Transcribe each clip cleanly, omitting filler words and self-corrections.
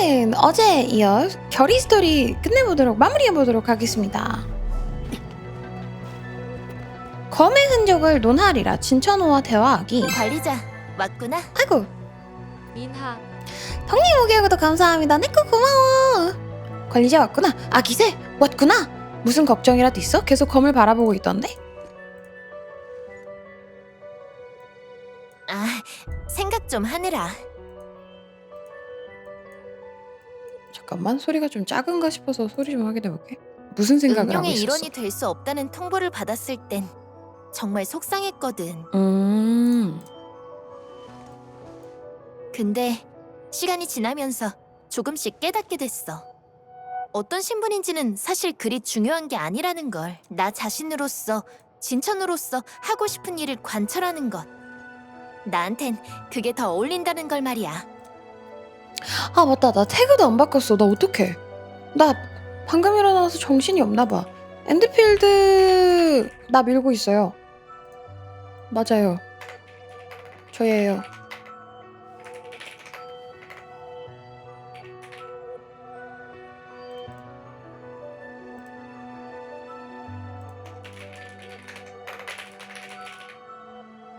오늘은 어제에 이어 결의 스토리 마무리해보도록 하겠습니다. 검의 흔적을 논하리라. 진천호와 대화하기. 관리자 왔구나. 아이고, 민하. 형님 5개월 구독 감사합니다. 내꺼 고마워. 관리자 왔구나. 아, 기세 왔구나. 무슨 걱정이라도 있어? 계속 검을 바라보고 있던데? 아, 생각 좀 하느라. 잠깐만, 소리가 좀 작은가 싶어서 소리 좀 확인해볼게. 무슨 생각을 하고 응용의 있었어? 일원이 될 수 없다는 통보를 받았을 땐 정말 속상했거든. 근데 시간이 지나면서 조금씩 깨닫게 됐어. 어떤 신분인지는 사실 그리 중요한 게 아니라는 걸. 나 자신으로서, 진천으로서 하고 싶은 일을 관철하는 것. 나한텐 그게 더 어울린다는 걸 말이야. 아, 맞다. 나 태그도 안 바꿨어. 나 어떡해. 나 방금 일어나서 정신이 없나봐. 엔드필드 나 밀고 있어요. 맞아요. 저예요.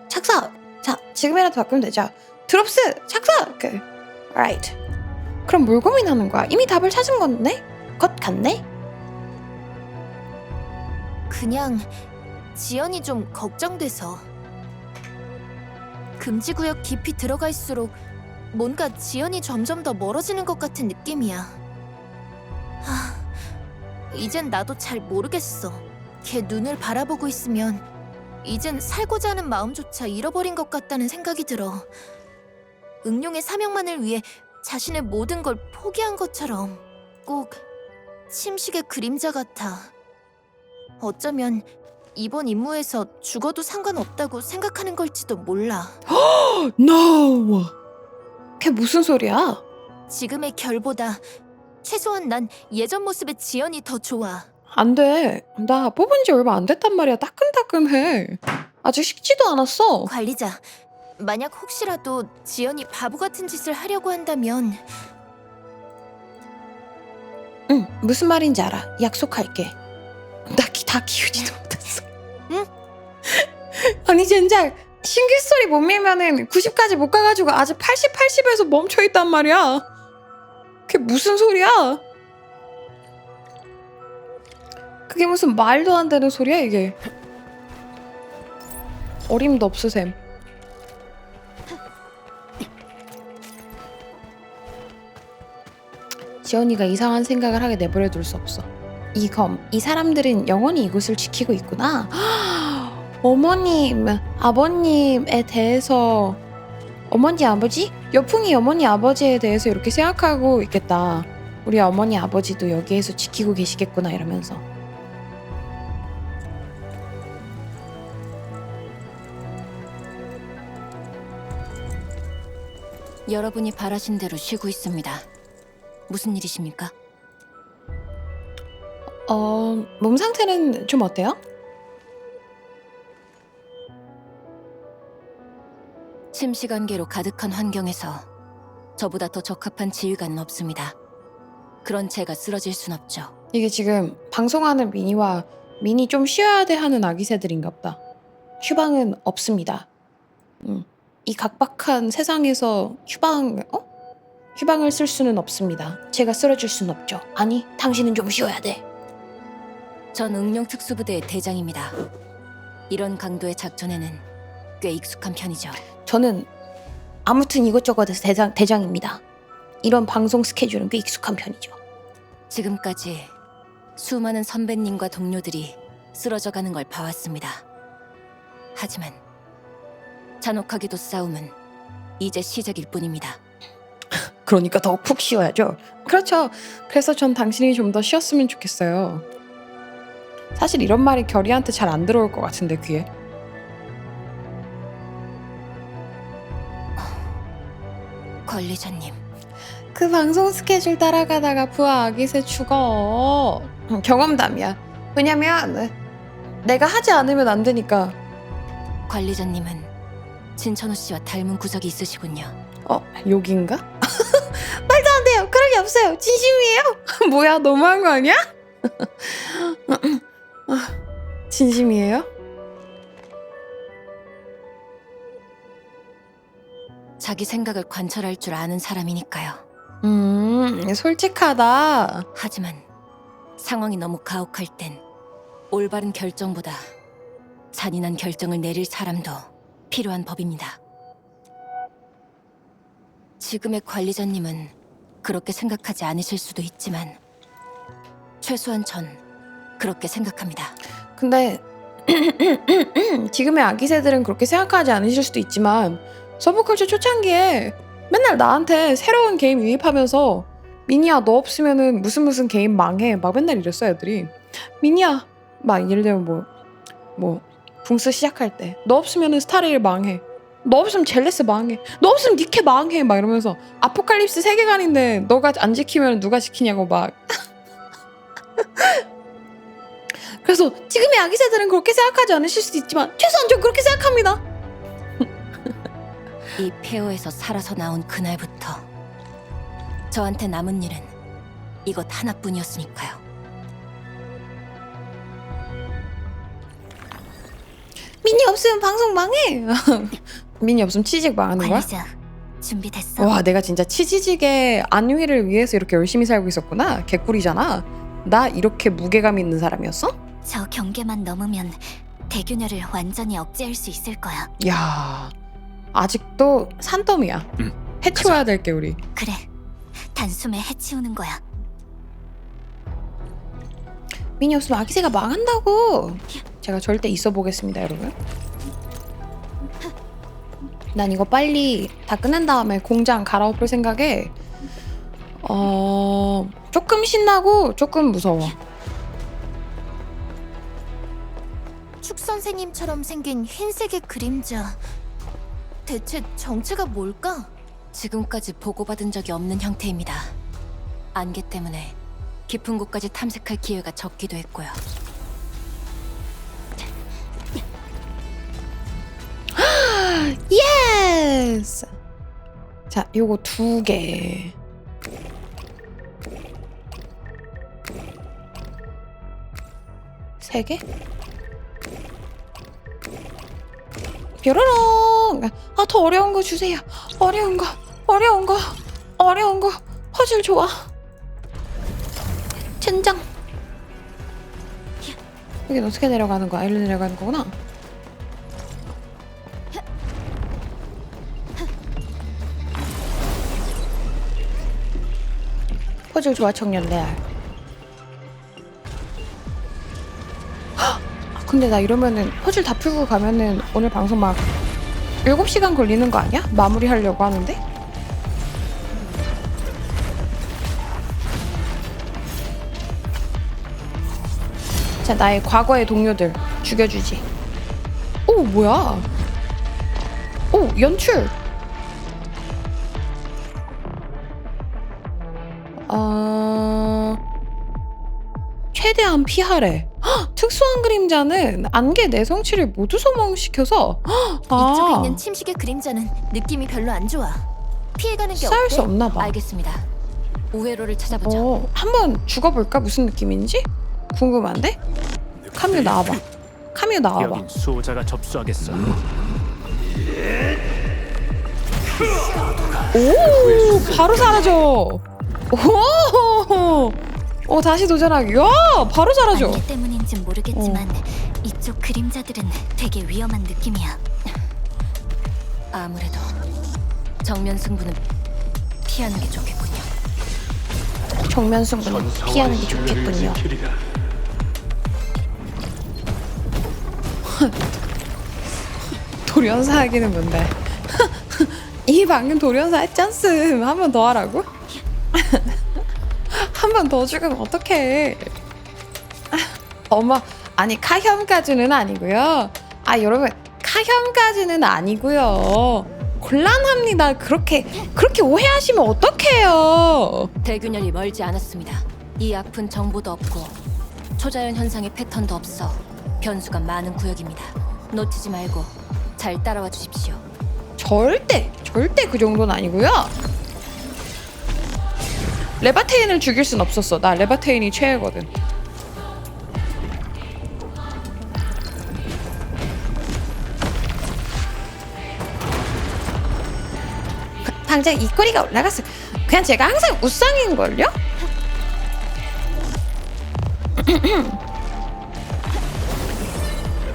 착사! 자, 지금이라도 바꾸면 되죠. 드롭스! 착사! 오케이. alright. 그럼 뭘 고민하는 거야? 이미 답을 찾은 건데? 것 같네? 그냥 지연이 좀 걱정돼서. 금지구역 깊이 들어갈수록 뭔가 지연이 점점 더 멀어지는 것 같은 느낌이야. 이젠 나도 잘 모르겠어. 걔 눈을 바라보고 있으면 이젠 살고자 하는 마음조차 잃어버린 것 같다는 생각이 들어. 응용의 사명만을 위해 자신의 모든 걸 포기한 것처럼. 꼭 침식의 그림자 같아. 어쩌면 이번 임무에서 죽어도 상관없다고 생각하는 걸지도 몰라. No! 그게 무슨 소리야? 지금의 결보다 최소한 난 예전 모습의 지연이 더 좋아. 안 돼. 나 뽑은 지 얼마 안 됐단 말이야. 따끈따끈해. 아직 식지도 않았어. 관리자, 만약 혹시라도 지연이 바보 같은 짓을 하려고 한다면 응, 무슨 말인지 알아. 약속할게. 나 다 키우지도 못했어. 응? 아니, 젠장. 신규 스토리 못 밀면은 90까지 못 가가지고 아직 80에서 멈춰있단 말이야. 그게 무슨 소리야? 그게 무슨 말도 안 되는 소리야, 이게. 어림도 없으셈. 지연이가 이상한 생각을 하게 내버려둘 수 없어. 이 사람들은 영원히 이곳을 지키고 있구나. 어머님, 아버님에 대해서 어머니, 아버지? 여풍이 어머니, 아버지에 대해서 이렇게 생각하고 있겠다. 우리 어머니, 아버지도 여기에서 지키고 계시겠구나 이러면서. 여러분이 바라신 대로 쉬고 있습니다. 무슨 일이십니까? 몸 상태는 좀 어때요? 침시간계로 가득한 환경에서 저보다 더 적합한 지휘관은 없습니다. 그런 제가 쓰러질 순 없죠. 이게 지금 방송하는 미니와 미니 좀 쉬어야 돼 하는 아기새들인가 보다. 휴방은 없습니다. 이 각박한 세상에서 휴방을 쓸 수는 없습니다. 제가 쓰러질 수는 없죠. 아니, 당신은 좀 쉬어야 돼. 전 응용특수부대의 대장입니다. 이런 강도의 작전에는 꽤 익숙한 편이죠. 저는 아무튼 이것저것에서 대장입니다. 이런 방송 스케줄은 꽤 익숙한 편이죠. 지금까지 수많은 선배님과 동료들이 쓰러져가는 걸 봐왔습니다. 하지만 잔혹하게도 싸움은 이제 시작일 뿐입니다. 그러니까 더 푹 쉬어야죠. 그렇죠. 그래서 전 당신이 좀 더 쉬었으면 좋겠어요. 사실 이런 말이 결의한테 잘 안 들어올 것 같은데, 귀에. 관리자님, 그 방송 스케줄 따라가다가 부하 아기새 죽어. 경험담이야. 왜냐면 내가 하지 않으면 안 되니까. 관리자님은 진천우 씨와 닮은 구석이 있으시군요. 욕인가? 말도 안 돼요. 그럴 리 없어요. 진심이에요. 뭐야, 너무한 거 아니야? 진심이에요? 자기 생각을 관찰할 줄 아는 사람이니까요. 솔직하다. 하지만 상황이 너무 가혹할 땐 올바른 결정보다 잔인한 결정을 내릴 사람도 필요한 법입니다. 지금의 관리자님은 그렇게 생각하지 않으실 수도 있지만 최소한 전 그렇게 생각합니다. 근데 지금의 아기 세들은 그렇게 생각하지 않으실 수도 있지만 서브컬처 초창기에 맨날 나한테 새로운 게임 유입하면서 미니야 너 없으면은 무슨 게임 망해 막 맨날 이랬어 애들이. 미니야 막 예를 들면 뭐 붕스 시작할 때 너 없으면은 스타레일 망해, 너 없으면 젤레스 망해, 너 없으면 니케 망해 막 이러면서 아포칼립스 세계관인데 너가 안 지키면 누가 지키냐고 막. 그래서 지금의 아기 세들은 그렇게 생각하지 않으실 수도 있지만 최소한 전 그렇게 생각합니다. 이 폐허에서 살아서 나온 그날부터 저한테 남은 일은 이것 하나뿐이었으니까요. 미니 없으면 방송 망해. 미니 없으면 치직 망하는 거야? 관리자 준비됐어? 와, 내가 진짜 치지직의 안위를 위해서 이렇게 열심히 살고 있었구나. 개꿀이잖아. 나 이렇게 무게감 있는 사람이었어? 저 경계만 넘으면 대균열을 완전히 억제할 수 있을 거야. 야, 아직도 산더미야. 해치워야 될 게 우리. 그래, 단숨에 해치우는 거야. 미니 없으면 아기새가 망한다고. 제가 절대 있어 보겠습니다, 여러분. 난 이거 빨리 다 끝낸 다음에 공장 갈아엎을 생각에 조금 신나고 조금 무서워. 축 선생님처럼 생긴 흰색의 그림자. 대체 정체가 뭘까? 지금까지 보고받은 적이 없는 형태입니다. 안개 때문에 깊은 곳까지 탐색할 기회가 적기도 했고요. 예스! 자, 요거 2개. 세 개? 뾰로롱! 아, 더 어려운 거 주세요. 어려운 거. 퍼즐 좋아. 젠장. 여긴 어떻게 내려가는 거야? 일로 내려가는 거구나. 퍼즐 좋아, 청년 레알. 근데 나 이러면은 퍼즐 다 풀고 가면은 오늘 방송 막 7시간 걸리는 거 아니야? 마무리 하려고 하는데? 자, 나의 과거의 동료들 죽여주지. 오, 뭐야? 오, 연출! 최대한 피하래. 헉, 특수한 그림자는 안개 내성치를 모두 소모시켜서 이쪽에 있는 침식의 그림자는 느낌이 별로 안 좋아. 피해가는 게 싸울 어때? 수 없나 봐. 알겠습니다. 우회로를 찾아보죠. 한번 죽어볼까? 무슨 느낌인지? 궁금한데? 카미오 나와봐. 카미오 나와봐. 여긴 수호자가 접수하겠어. 오, 바로 사라져. 오, 다시 도전하기. 야, 바로 사라져. 안개 때문인진 모르겠지만 이쪽 그림자들은 되게 위험한 느낌이야. 아무래도 정면 승부는 피하는 게 좋겠군요. 정면 승부는 피하는 게 좋겠군요. 돌연사 하기는 뭔데? 이 방금 돌연사 했잖음. 한 번 더 하라고? 한 번 더 죽으면 어떡해. 어머, 아니 카혐까지는 아니고요. 아, 여러분, 카혐까지는 아니고요. 곤란합니다. 그렇게 오해하시면 어떡해요. 대균열이 멀지 않았습니다. 이 앞은 정보도 없고 초자연 현상의 패턴도 없어 변수가 많은 구역입니다. 놓치지 말고 잘 따라와 주십시오. 절대 그 정도는 아니고요. 레바테인을 죽일 순 없었어. 나 레바테인이 최애거든. 당장 이 꼬리가 올라갔어. 그냥 제가 항상 우상인걸요?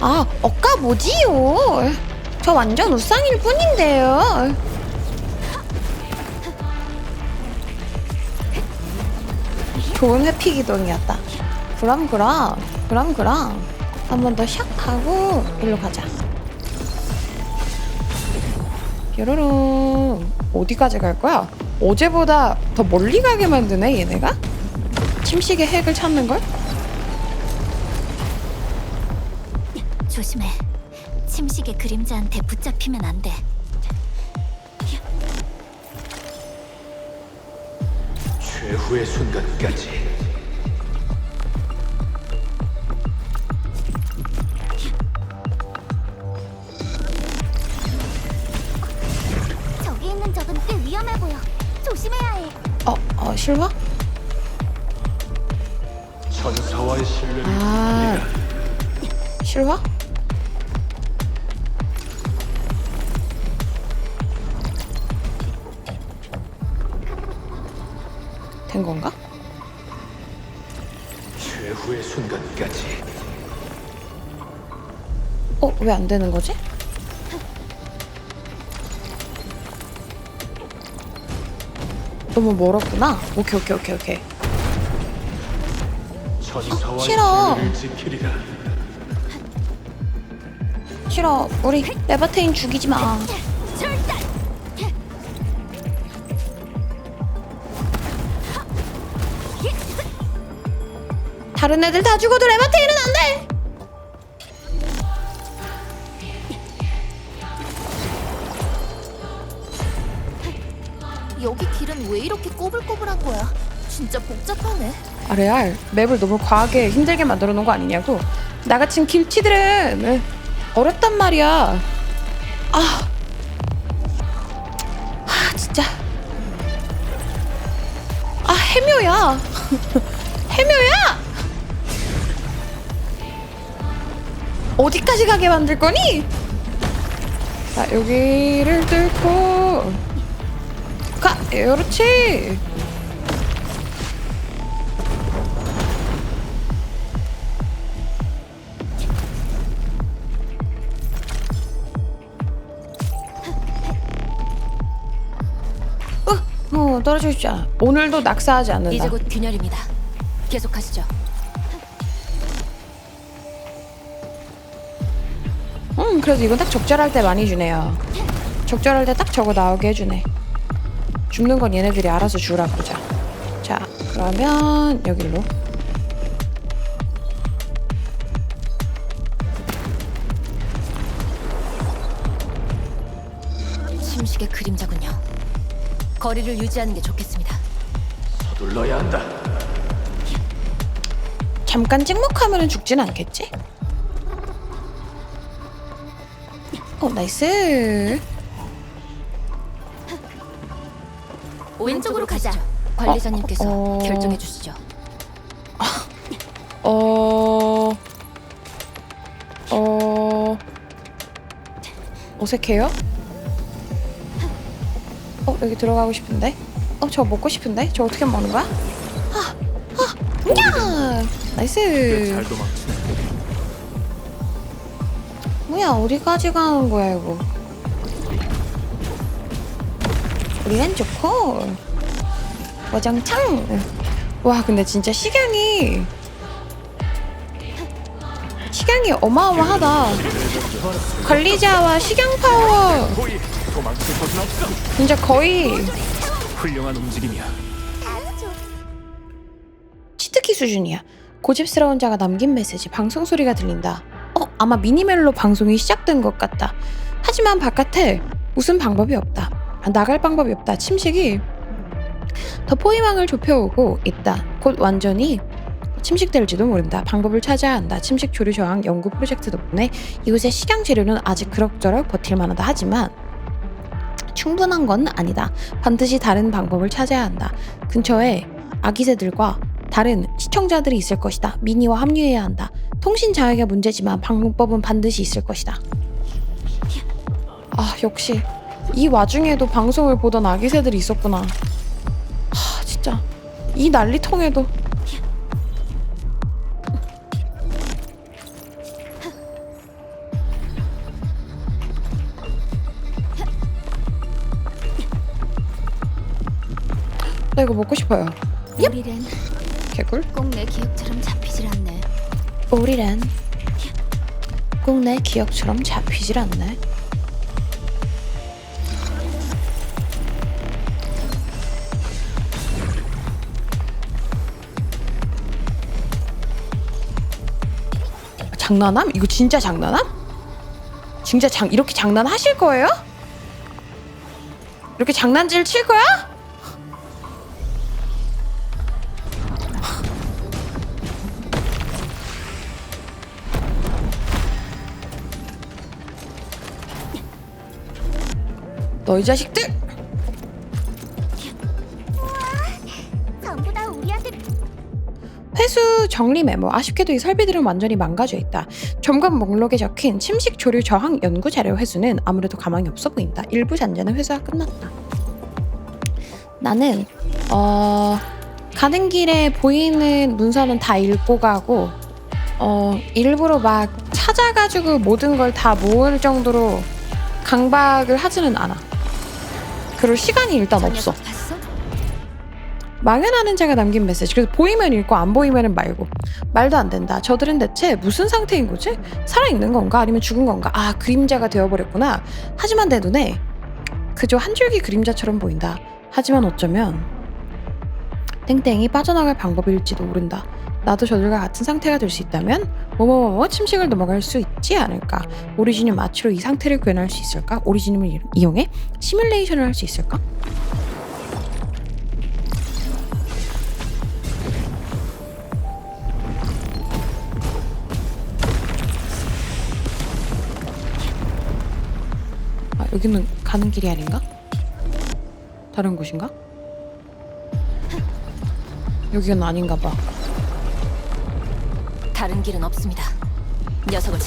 아, 억까 뭐지요? 저 완전 우상일 뿐인데요. 좋은 회피 기동이었다. 그럼 한 번 더 샥 하고 일로 가자. 뾰로롱. 어디까지 갈 거야? 어제보다 더 멀리 가게 만드네 얘네가? 침식의 핵을 찾는 걸? 조심해. 침식의 그림자한테 붙잡히면 안 돼. 최후의 순간까지. 저기 있는 적은 꽤 위험해 보여. 조심해야 해. 실화? 천사와의 신뢰를 아, 실화? 된 건가? 최후의 순간까지. 왜 안 되는 거지? 너무 멀었구나. 오케이. 천사와의 싫어. 신뢰를 지키리라. 싫어. 우리 레바테인 죽이지 마. 다른 애들 다 죽어도 레바테인은 안 돼. 여기 길은 왜 이렇게 꼬불꼬불한 거야? 진짜 복잡하네. 레알 맵을 너무 과하게 힘들게 만들어 놓은 거 아니냐고. 나같은 길치들은 어렵단 말이야. 진짜. 해묘야. 해묘야. 어디까지 가게 만들 거니? 자, 여기를 뚫고 가. 그렇지. 떨어지고 싶지 않아. 오늘도 낙사하지 않는다. 이제 곧 균열입니다. 계속하시죠. 그래도 이건 딱 적절할 때 많이 주네요. 적절할 때 딱 저거 나오게 해주네. 죽는 건 얘네들이 알아서 주라 그러자. 자, 그러면 여기로. 침식의 그림자군요. 거리를 유지하는 게 좋겠습니다. 서둘러야 한다. 잠깐 찍먹하면 죽진 않겠지? 나이스. 왼쪽으로 가자. 가시죠. 관리자님께서 결정해 주시죠. 어색해요? 여기 들어가고 싶은데? 저거 먹고 싶은데? 저거 어떻게 먹는 거야? 야! 나이스. 잘 도망치네. 뭐야, 어디까지 가는 거야, 이거? 우리는 좋고. 와장창. 와, 근데 진짜 식양이 어마어마하다. 관리자와 식양 파워 거의 도망칠 곳은 없어. 진짜 거의 훌륭한 움직임이야. 치트키 수준이야. 고집스러운 자가 남긴 메시지. 방송 소리가 들린다. 아마 미니멜로 방송이 시작된 것 같다. 하지만 바깥에 무슨 방법이 없다. 나갈 방법이 없다. 침식이 더 포위망을 좁혀오고 있다. 곧 완전히 침식될지도 모른다. 방법을 찾아야 한다. 침식 조류 저항 연구 프로젝트 덕분에 이곳의 식양 재료는 아직 그럭저럭 버틸만하다. 하지만 충분한 건 아니다. 반드시 다른 방법을 찾아야 한다. 근처에 아기새들과 다른 시청자들이 있을 것이다. 미니와 합류해야 한다. 통신 장애가 문제지만 방법은 반드시 있을 것이다. 아, 역시 이 와중에도 방송을 보던 아기새들이 있었구나. 진짜 이 난리통에도. 나 이거 먹고 싶어요. 우리는 개꿀. 꼭 내 기억처럼 잡히질 않네. 우리란 꼭 내 기억처럼 잡히질 않네. 장난함? 이거 진짜 장난함? 진짜 이렇게 장난하실 거예요? 이렇게 장난질 칠 거야? 너희 자식들! 전부 다 우리한테 회수 정리 메모. 아쉽게도 이 설비들은 완전히 망가져 있다. 점검 목록에 적힌 침식 조류 저항 연구 자료 회수는 아무래도 가망이 없어 보인다. 일부 잔재는 회수가 끝났다. 나는 가는 길에 보이는 문서는 다 읽고 가고 일부러 막 찾아가지고 모든 걸 다 모을 정도로 강박을 하지는 않아. 그럴 시간이 일단 없어. 봤어? 망연하는 자가 남긴 메시지. 그래서 보이면 읽고 안 보이면 말고. 말도 안 된다. 저들은 대체 무슨 상태인 거지? 살아있는 건가? 아니면 죽은 건가? 아, 그림자가 되어버렸구나. 하지만 내 눈에 그저 한 줄기 그림자처럼 보인다. 하지만 어쩌면 땡땡이 빠져나갈 방법일지도 모른다. 나도 저들과 같은 상태가 될 수 있다면 뭐뭐뭐뭐 침식을 넘어갈 수 있지 않을까? 오리지늄 마취로 이 상태를 구현할 수 있을까? 오리지늄을 이용해 시뮬레이션을 할 수 있을까? 아, 여기는 가는 길이 아닌가? 다른 곳인가? 여기는 아닌가 봐. 다른 길은 없습니다. 녀석을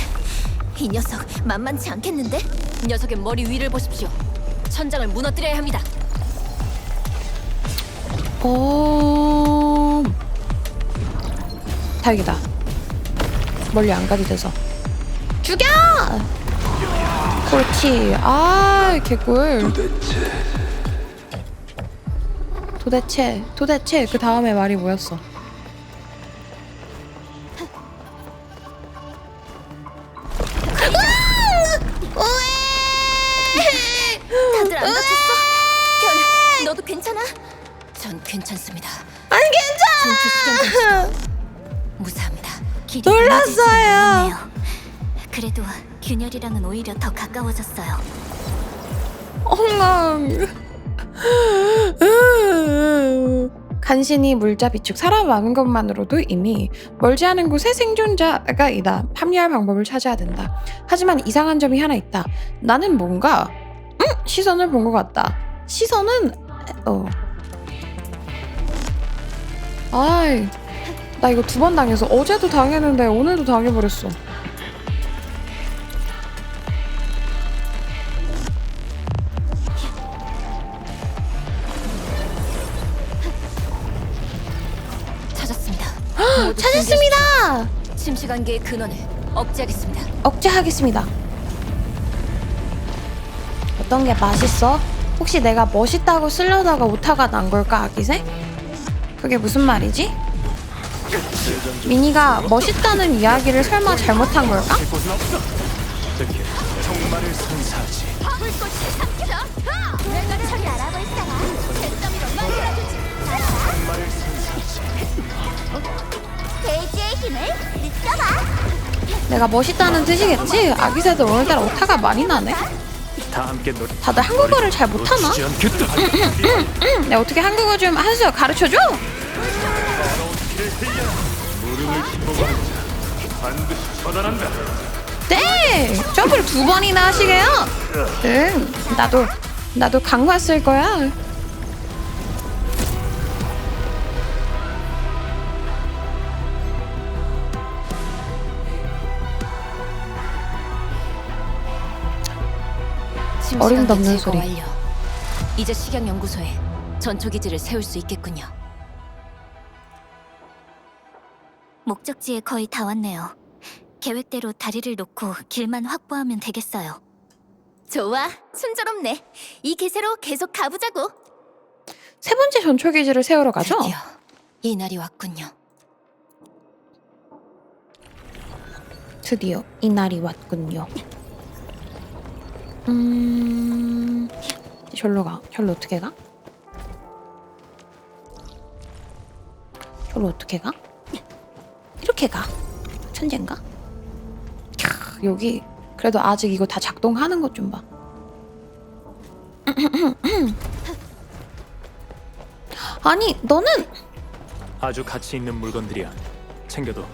이 녀석 만만치 않겠는데? 녀석의 머리 위를 보십시오. 천장을 무너뜨려야 합니다. 다행이다. 멀리 안 가도 돼서. 죽여! 그렇지. 아, 개꿀. 도대체 그 다음에 말이 뭐였어? 다들 안 다쳤어? 결, 너도 괜찮아? 전 괜찮습니다. 안 괜찮아! 전투 시간 무사합니다. 길이 놀랐어요. 멀어지지 않았네요. 그래도 균열이랑은 오히려 더 가까워졌어요. 엉망. 간신히 물자 비축. 살아남은 것만으로도 이미 멀지 않은 곳에 생존자가 있다. 합류할 방법을 찾아야 된다. 하지만 이상한 점이 하나 있다. 나는 뭔가 시선을 본 것 같다. 시선은 아이, 나 이거 2번 당해서 어제도 당했는데 오늘도 당해버렸어. 찾았습니다. 찾았습니다. 침식안개의 근원을 억제하겠습니다. 억제하겠습니다. 어떤 게 맛있어? 혹시 내가 멋있다고 쓰려다가 오타가 난 걸까, 아기새? 그게 무슨 말이지? 미니가 멋있다는 이야기를 설마 잘못한 걸까? 갈 곳은 없어. 어떻게 정말을 선사하지? 불꽃이 삼켜져! 내가 처리 알아볼 사람 잿더미로 만들어주지! 정말을 선사하지. 돼지의 힘을 느껴봐! 내가 멋있다는 뜻이겠지? 아기새도 오늘따라 오타가 많이 나네. 다 함께 노래. 다들 한국어를 잘 못하나? 놓치지 않겠다. 내가 어떻게 한국어 좀 한 수 가르쳐줘? 무릎을 짚어보는 자 반드시 처단한다. 네! 점프를 2번이나 하시게요? 응, 나도 강화 쓸 거야. 어림없는 제거 소리. 완료. 이제 식약연구소에 전초기지를 세울 수 있겠군요. 목적지에 거의 다 왔네요. 계획대로 다리를 놓고 길만 확보하면 되겠어요. 좋아, 순조롭네. 이 기세로 계속 가보자고. 세 번째 전초기지를 세우러 가죠? 드디어 이 날이 왔군요. 드디어 이 날이 왔군요. 절로 가. 절로 어떻게 가? 절로 어떻게 가? 이렇게 가. 천재인가? 캬, 여기 그래도 아직 이거 다 작동하는 것 좀 봐. 아니 너는 아주 가치 있는 물건들이야. 챙겨도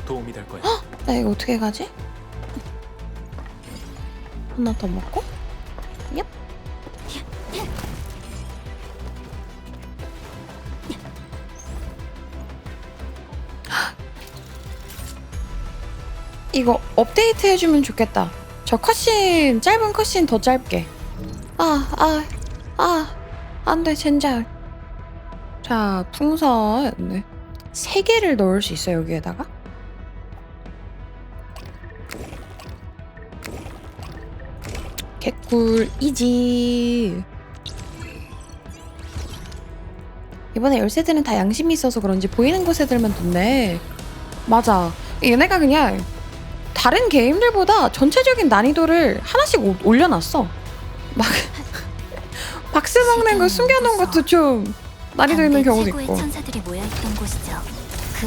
도움이 될 거야. 나 이거 어떻게 가지? 하나 더 먹고? 얍. 이거 업데이트 해주면 좋겠다. 저 컷신, 짧은 컷신 더 짧게. 안 돼, 젠장. 자, 풍선. 3개를 넣을 수 있어요, 여기에다가. 개꿀이지. 이번에 열쇠들은 다 양심이 있어서 그런지 보이는 곳에들만 뒀네. 맞아. 얘네가 그냥 다른 게임들보다 전체적인 난이도를 하나씩 올려놨어. 막 박스 먹는 거 숨겨놓은 것도 좀 난이도 있는 경우도 최고의 있고. 천사들이 모여있던 곳이죠.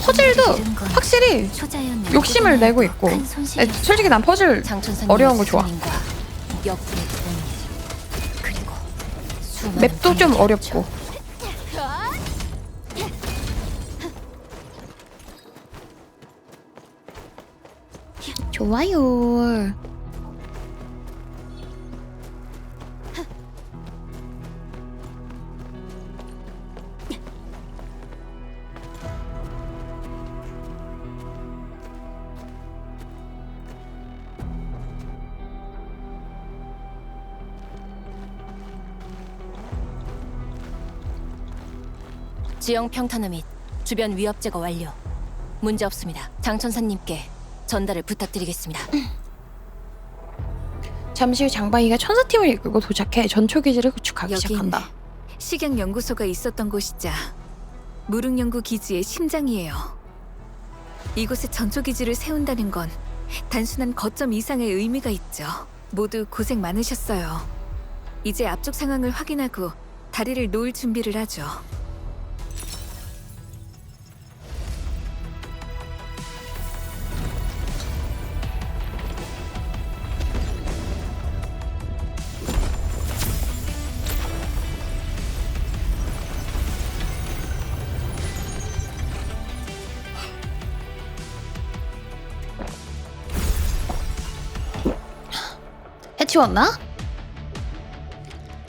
퍼즐도 그분들을 잃은 건 확실히 초자연 욕심을 내고 연구분야에도 있고. 큰 손실이었어요. 솔직히 난 퍼즐 장천사님 어려운 거 좋아. 역군의 부모님 그리고 수많은 맵도 좀 분들이 어렵고. 좋아요. 지형 평탄화 및 주변 위협 제거 완료. 문제 없습니다. 장천사님께 전달을 부탁드리겠습니다. 잠시 후 장방이가 천사팀을 이끌고 도착해 전초기지를 구축하기 시작한다. 식약연구소가 있었던 곳이자 무릉연구 기지의 심장이에요. 이곳에 전초기지를 세운다는 건 단순한 거점 이상의 의미가 있죠. 모두 고생 많으셨어요. 이제 앞쪽 상황을 확인하고 다리를 놓을 준비를 하죠. 해치웠나?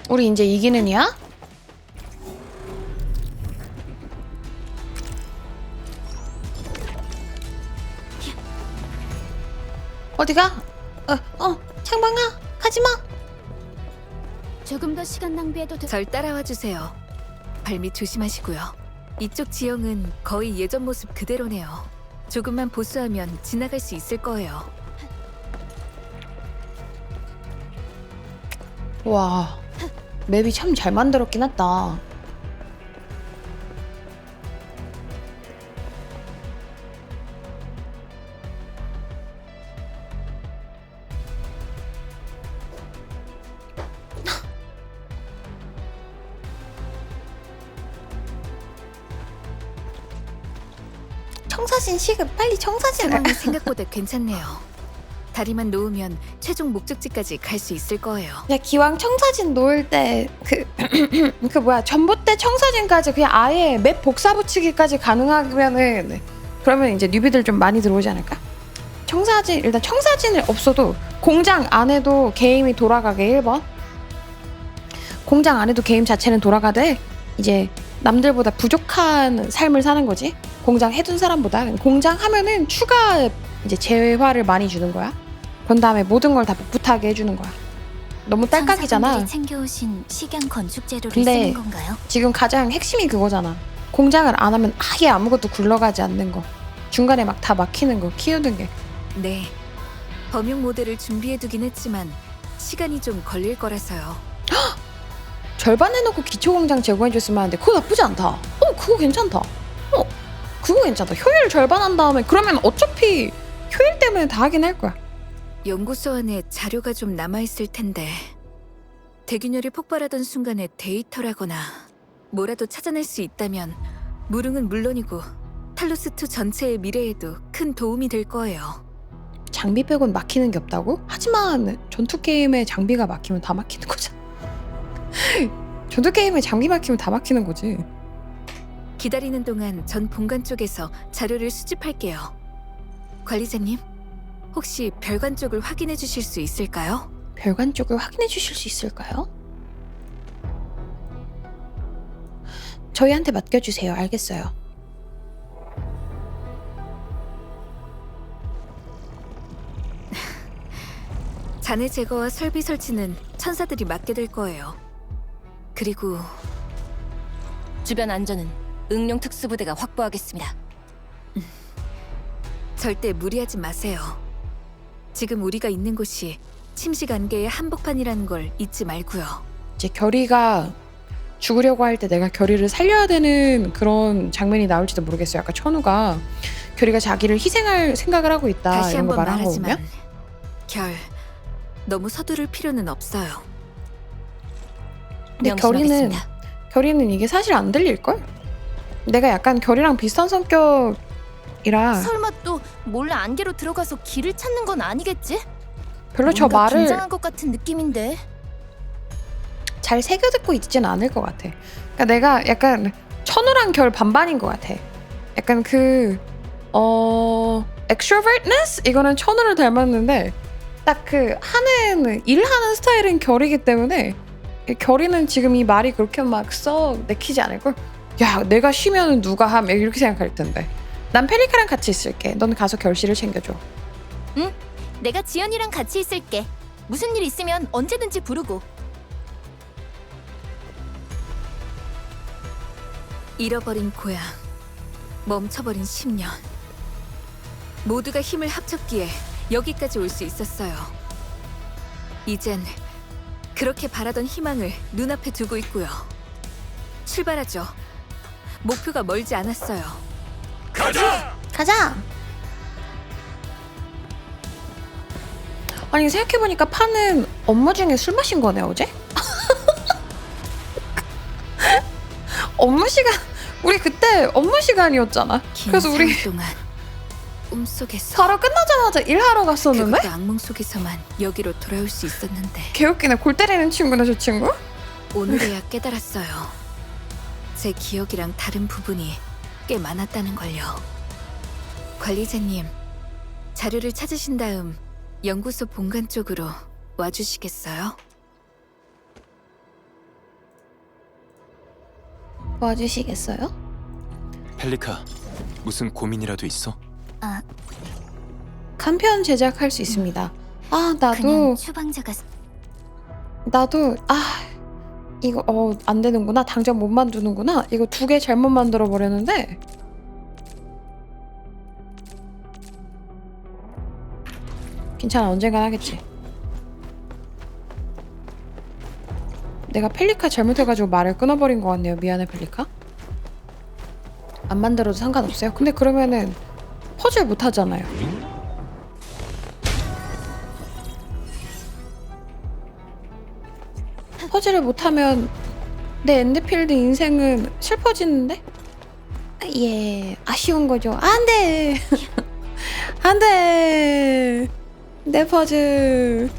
우리 이제 이기는 이야? 어디가? 창방아, 가지마. 조금 더 시간 낭비해도 절 따라와 주세요. 발밑 조심하시고요. 이쪽 지형은 거의 예전 모습 그대로네요. 조금만 보수하면 지나갈 수 있을 거예요. 와, 맵이 참 잘 만들었긴 했다. 청사진 시급, 빨리 청사진을. 상황이 생각보다 괜찮네요. 다리만 놓으면 최종 목적지까지 갈 수 있을 거예요. 그냥 기왕 청사진 놓을 때 그 뭐야 전봇대 청사진까지 그냥 아예 맵 복사 붙이기까지 가능하면은 그러면 이제 뉴비들 좀 많이 들어오지 않을까? 청사진 일단 청사진을 없어도 공장 안에도 게임이 돌아가게 1번. 공장 안에도 게임 자체는 돌아가되 이제 남들보다 부족한 삶을 사는 거지. 공장 해둔 사람보다 공장 하면은 추가 이제 재화를 많이 주는 거야. 그런 다음에 모든 걸 다 못하게 해주는 거야. 너무 딸깍이잖아. 천사분들이 챙겨오신 식양 건축 재료를 근데 쓰는 건가요? 지금 가장 핵심이 그거잖아. 공장을 안 하면 아예 아무것도 굴러가지 않는 거. 중간에 막 다 막히는 거, 키우는 게. 네. 범용 모델을 준비해두긴 했지만 시간이 좀 걸릴 거라서요. 절반 해놓고 기초공장 제공해줬으면 하는데 그거 나쁘지 않다. 그거 괜찮다. 그거 괜찮다. 효율 절반 한 다음에 그러면 어차피 효율 때문에 다 하긴 할 거야. 연구소 안에 자료가 좀 남아있을 텐데 대균열이 폭발하던 순간의 데이터라거나 뭐라도 찾아낼 수 있다면 무릉은 물론이고 탈로스2 전체의 미래에도 큰 도움이 될 거예요. 장비 빼곤 막히는 게 없다고? 하지만 전투 게임에 장비가 막히면 다 막히는 거잖아. 전투 게임에 장비 막히면 다 막히는 거지. 기다리는 동안 전 본관 쪽에서 자료를 수집할게요. 관리자님, 혹시 별관 쪽을 확인해 주실 수 있을까요? 별관 쪽을 확인해 주실 수 있을까요? 저희한테 맡겨주세요. 알겠어요. 잔해 제거와 설비 설치는 천사들이 맡게 될 거예요. 그리고 주변 안전은 응용 특수부대가 확보하겠습니다. 절대 무리하지 마세요. 지금 우리가 있는 곳이 침식 안개의 한복판이라는 걸 잊지 말고요. 이제 결의가 죽으려고 할 때 내가 결의를 살려야 되는 그런 장면이 나올지도 모르겠어요. 아까 천우가 결의가 자기를 희생할 생각을 하고 있다 다시 이런 거 한번 말한 거 말하지만 보면 결, 너무 서두를 필요는 없어요. 근데 명심하겠습니다. 결의는 이게 사실 안 들릴걸? 내가 약간 결의랑 비슷한 성격이라 설마 또 몰래 안개로 들어가서 길을 찾는 건 아니겠지? 별로 저 뭔가 말을 긴장한 것 같은 느낌인데. 잘 새겨듣고 있지는 않을 것 같아. 그러니까 내가 약간 천우랑 결 반반인 것 같아. 약간 extrovertness? 이거는 천우를 닮았는데 딱 그 일하는 스타일은 결이기 때문에 결이는 지금 이 말이 그렇게 막 썩 내키지 않을걸? 야, 내가 쉬면은 누가 함? 이렇게 생각할 텐데. 난 페리카랑 같이 있을게. 넌 가서 결실을 챙겨줘. 내가 지연이랑 같이 있을게. 무슨 일 있으면 언제든지 부르고. 잃어버린 고향, 멈춰버린 10년. 모두가 힘을 합쳤기에 여기까지 올 수 있었어요. 이젠 그렇게 바라던 희망을 눈앞에 두고 있고요. 출발하죠. 목표가 멀지 않았어요. 가자! 아니 생각해보니까 파는 업무 중에 술 마신 거네 어제? 업무 시간 우리 그때 업무 시간이었잖아. 긴 그래서 우리 사흘 동안 꿈속에서 바로 끝나자마자 일하러 갔었는데? 그것도 악몽 속에서만 여기로 돌아올 수 있었는데 개웃기네. 골 때리는 친구네 저 친구. 오늘에야 깨달았어요. 제 기억이랑 다른 부분이 꽤 많았다는 걸요. 관리자님, 자료를 찾으신 다음 연구소 본관 쪽으로 와주시겠어요? 와주시겠어요? 펠리카, 무슨 고민이라도 있어? 간편 제작할 수 있습니다. 아 그냥 추방자가 나도 이거 안 되는구나. 당장 못 만드는구나. 이거 2개 잘못 만들어 버렸는데. 괜찮아. 언젠간 하겠지. 내가 펠리카 잘못해가지고 말을 끊어버린 것 같네요. 미안해 펠리카. 안 만들어도 상관없어요. 근데 그러면은 퍼즐 못 하잖아요. 퍼즐을 못하면 내 엔드필드 인생은 슬퍼지는데? 예, 아쉬운 거죠. 안 돼! 안 돼! 내 퍼즐.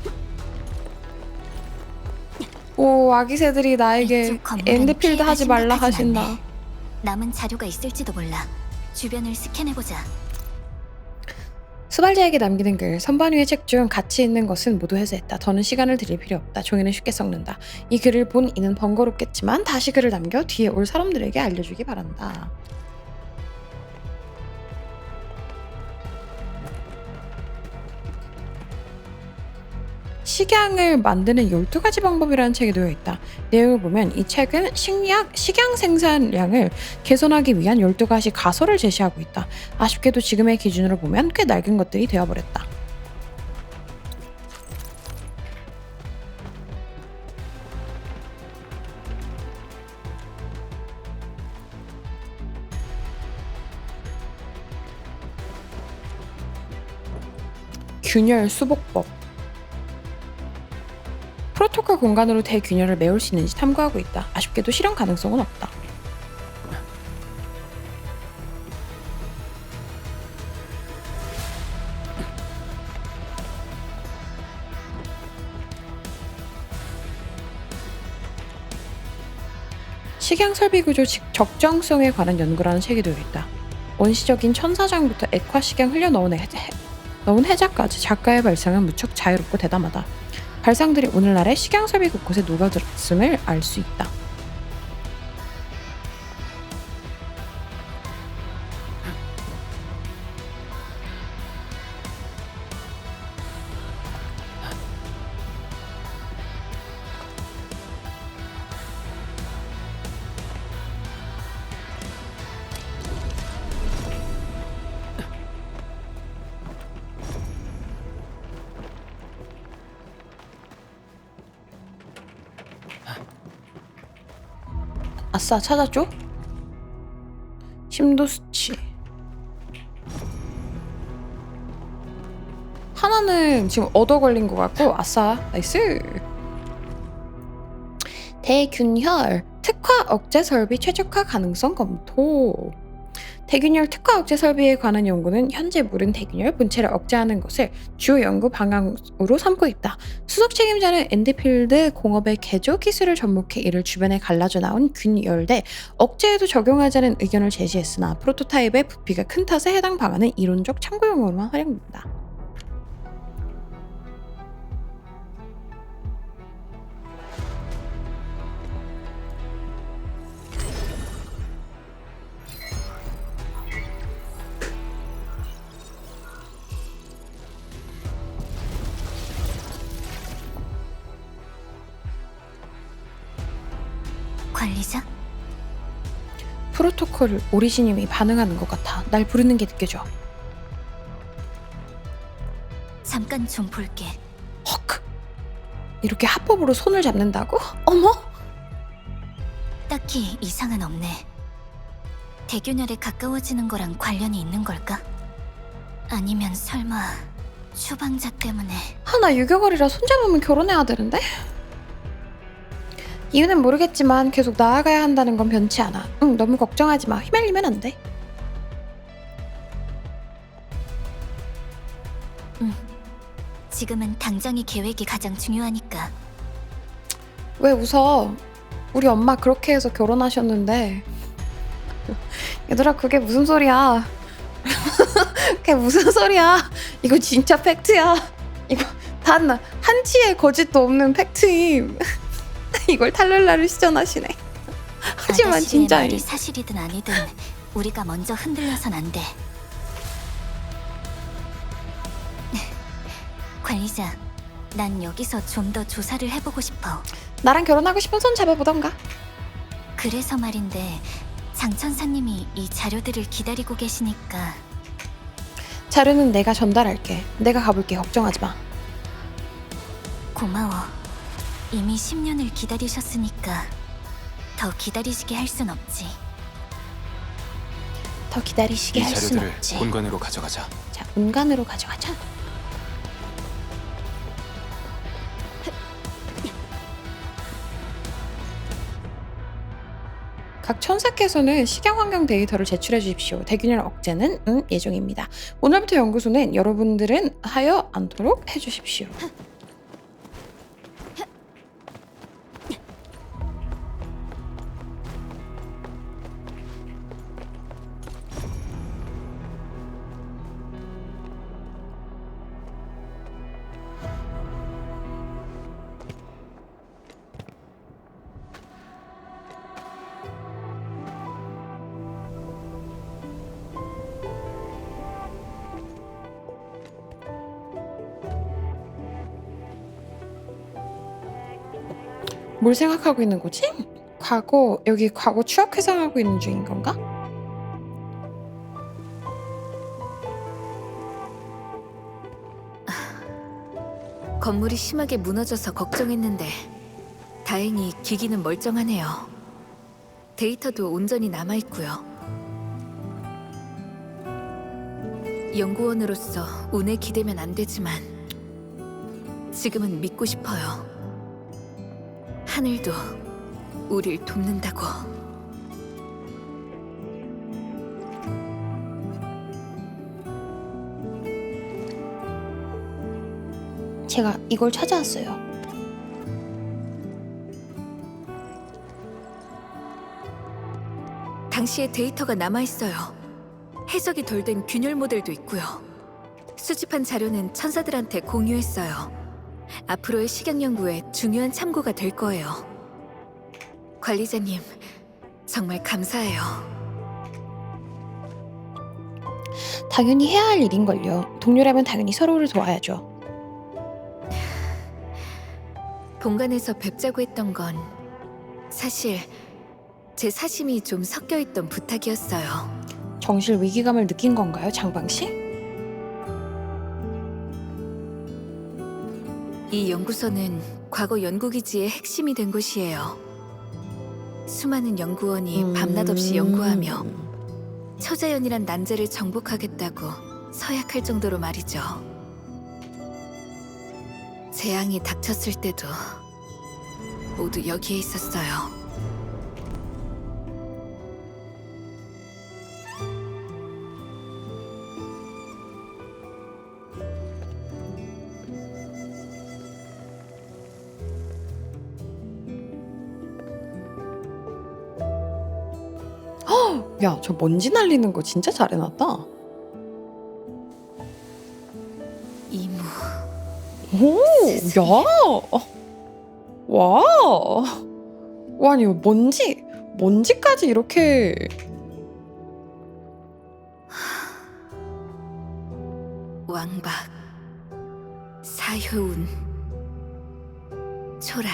오, 아기 새들이 나에게 이쪽 건물은 엔드필드 피해가 하지 말라 심각하진 하신다. 않네. 남은 자료가 있을지도 몰라. 주변을 스캔해보자. 수발자에게 남기는 글. 선반 위의 책 중 가치 있는 것은 모두 해소했다. 더는 시간을 들일 필요 없다. 종이는 쉽게 썩는다. 이 글을 본 이는 번거롭겠지만 다시 글을 남겨 뒤에 올 사람들에게 알려주기 바란다. 식양을 만드는 12가지 방법이라는 책이 놓여 있다. 내용을 보면 이 책은 식양 생산량을 개선하기 위한 12가지 가설을 제시하고 있다. 아쉽게도 지금의 기준으로 보면 꽤 낡은 것들이 되어버렸다. 균열 수복법. 프로토콜 공간으로 대균열을 메울 수 있는지 탐구하고 있다. 아쉽게도 실현 가능성은 없다. 식양 설비 구조 적정성에 관한 연구라는 책이 되어 있다. 원시적인 천사장부터 액화 식양 흘려 넣은 해자까지 작가의 발상은 무척 자유롭고 대담하다. 발상들이 오늘날의 식양 설비 곳곳에 녹아들었음을 알 수 있다. 아싸, 찾았죠? 심도 수치. 하나는 지금 얻어 걸린 것 같고, 아싸, 나이스. 대균열 특화 억제 설비 최적화 가능성 검토. 대균열 특화 억제 설비에 관한 연구는 현재 물은 대균열 분체를 억제하는 것을 주요 연구 방향으로 삼고 있다. 수석 책임자는 엔드필드 공업의 개조 기술을 접목해 이를 주변에 갈라져 나온 균열대 억제에도 적용하자는 의견을 제시했으나 프로토타입의 부피가 큰 탓에 해당 방안은 이론적 참고용으로만 활용된다. 관리자? 프로토콜 오리지님이 반응하는 것 같아. 날 부르는 게 느껴져. 잠깐 좀 볼게. 헉! 이렇게 합법으로 손을 잡는다고? 어머! 딱히 이상은 없네. 대균열에 가까워지는 거랑 관련이 있는 걸까? 아니면 설마 추방자 때문에? 나 유교걸이라 손잡으면 결혼해야 되는데? 이유는 모르겠지만 계속 나아가야 한다는 건 변치 않아. 너무 걱정하지 마. 휘말리면 안 돼. 지금은 당장의 계획이 가장 중요하니까. 왜 웃어? 우리 엄마 그렇게 해서 결혼하셨는데. 얘들아, 그게 무슨 소리야? 그게 무슨 소리야? 이거 진짜 팩트야. 이거 단 한치의 거짓도 없는 팩트임. 이걸 탈룰라를 시전하시네. 하지만 아가씨의 진짜 말이 사실이든 아니든 우리가 먼저 흔들려선 안 돼. 관리자, 난 여기서 좀 더 조사를 해보고 싶어. 나랑 결혼하고 싶은 손 잡아보던가. 그래서 말인데 장 천사님이 이 자료들을 기다리고 계시니까. 자료는 내가 전달할게. 내가 가볼게. 걱정하지 마. 고마워. 이미 10년을 기다리셨으니까 더 기다리시게 할 순 없지. 더 기다리시게 이 할 순 자료들을 없지. 본관으로 가져가자. 자, 본관으로 가져가자. 각 천사께서는 식양 환경 데이터를 제출해 주십시오. 대균열 억제는 예정입니다. 오늘부터 연구소는 여러분들은 하여 않도록 해주십시오. 뭘 생각하고 있는 거지? 과거, 여기 과거 추억 회상하고 있는 중인 건가? 건물이 심하게 무너져서 걱정했는데 다행히 기기는 멀쩡하네요. 데이터도 온전히 남아있고요. 연구원으로서 운에 기대면 안 되지만 지금은 믿고 싶어요. 하늘도 우릴 돕는다고. 제가 이걸 찾아왔어요. 당시의 데이터가 남아있어요. 해석이 덜 된 균열 모델도 있고요. 수집한 자료는 천사들한테 공유했어요. 앞으로의 식약 연구에 중요한 참고가 될 거예요. 관리자님, 정말 감사해요. 당연히 해야 할 일인걸요. 동료라면 당연히 서로를 도와야죠. 본관에서 뵙자고 했던 건 사실 제 사심이 좀 섞여있던 부탁이었어요. 정실 위기감을 느낀 건가요, 장방씨? 이 연구소는 과거 연구기지의 핵심이 된 곳이에요. 수많은 연구원이 밤낮 없이 연구하며 초자연이란 난제를 정복하겠다고 서약할 정도로 말이죠. 재앙이 닥쳤을 때도 모두 여기에 있었어요. 야, 저 먼지 날리는 거 진짜 잘해놨다. 이무, 오, 야, 와, 와, 아니 이거 먼지까지 이렇게. 왕박, 사효운, 초란.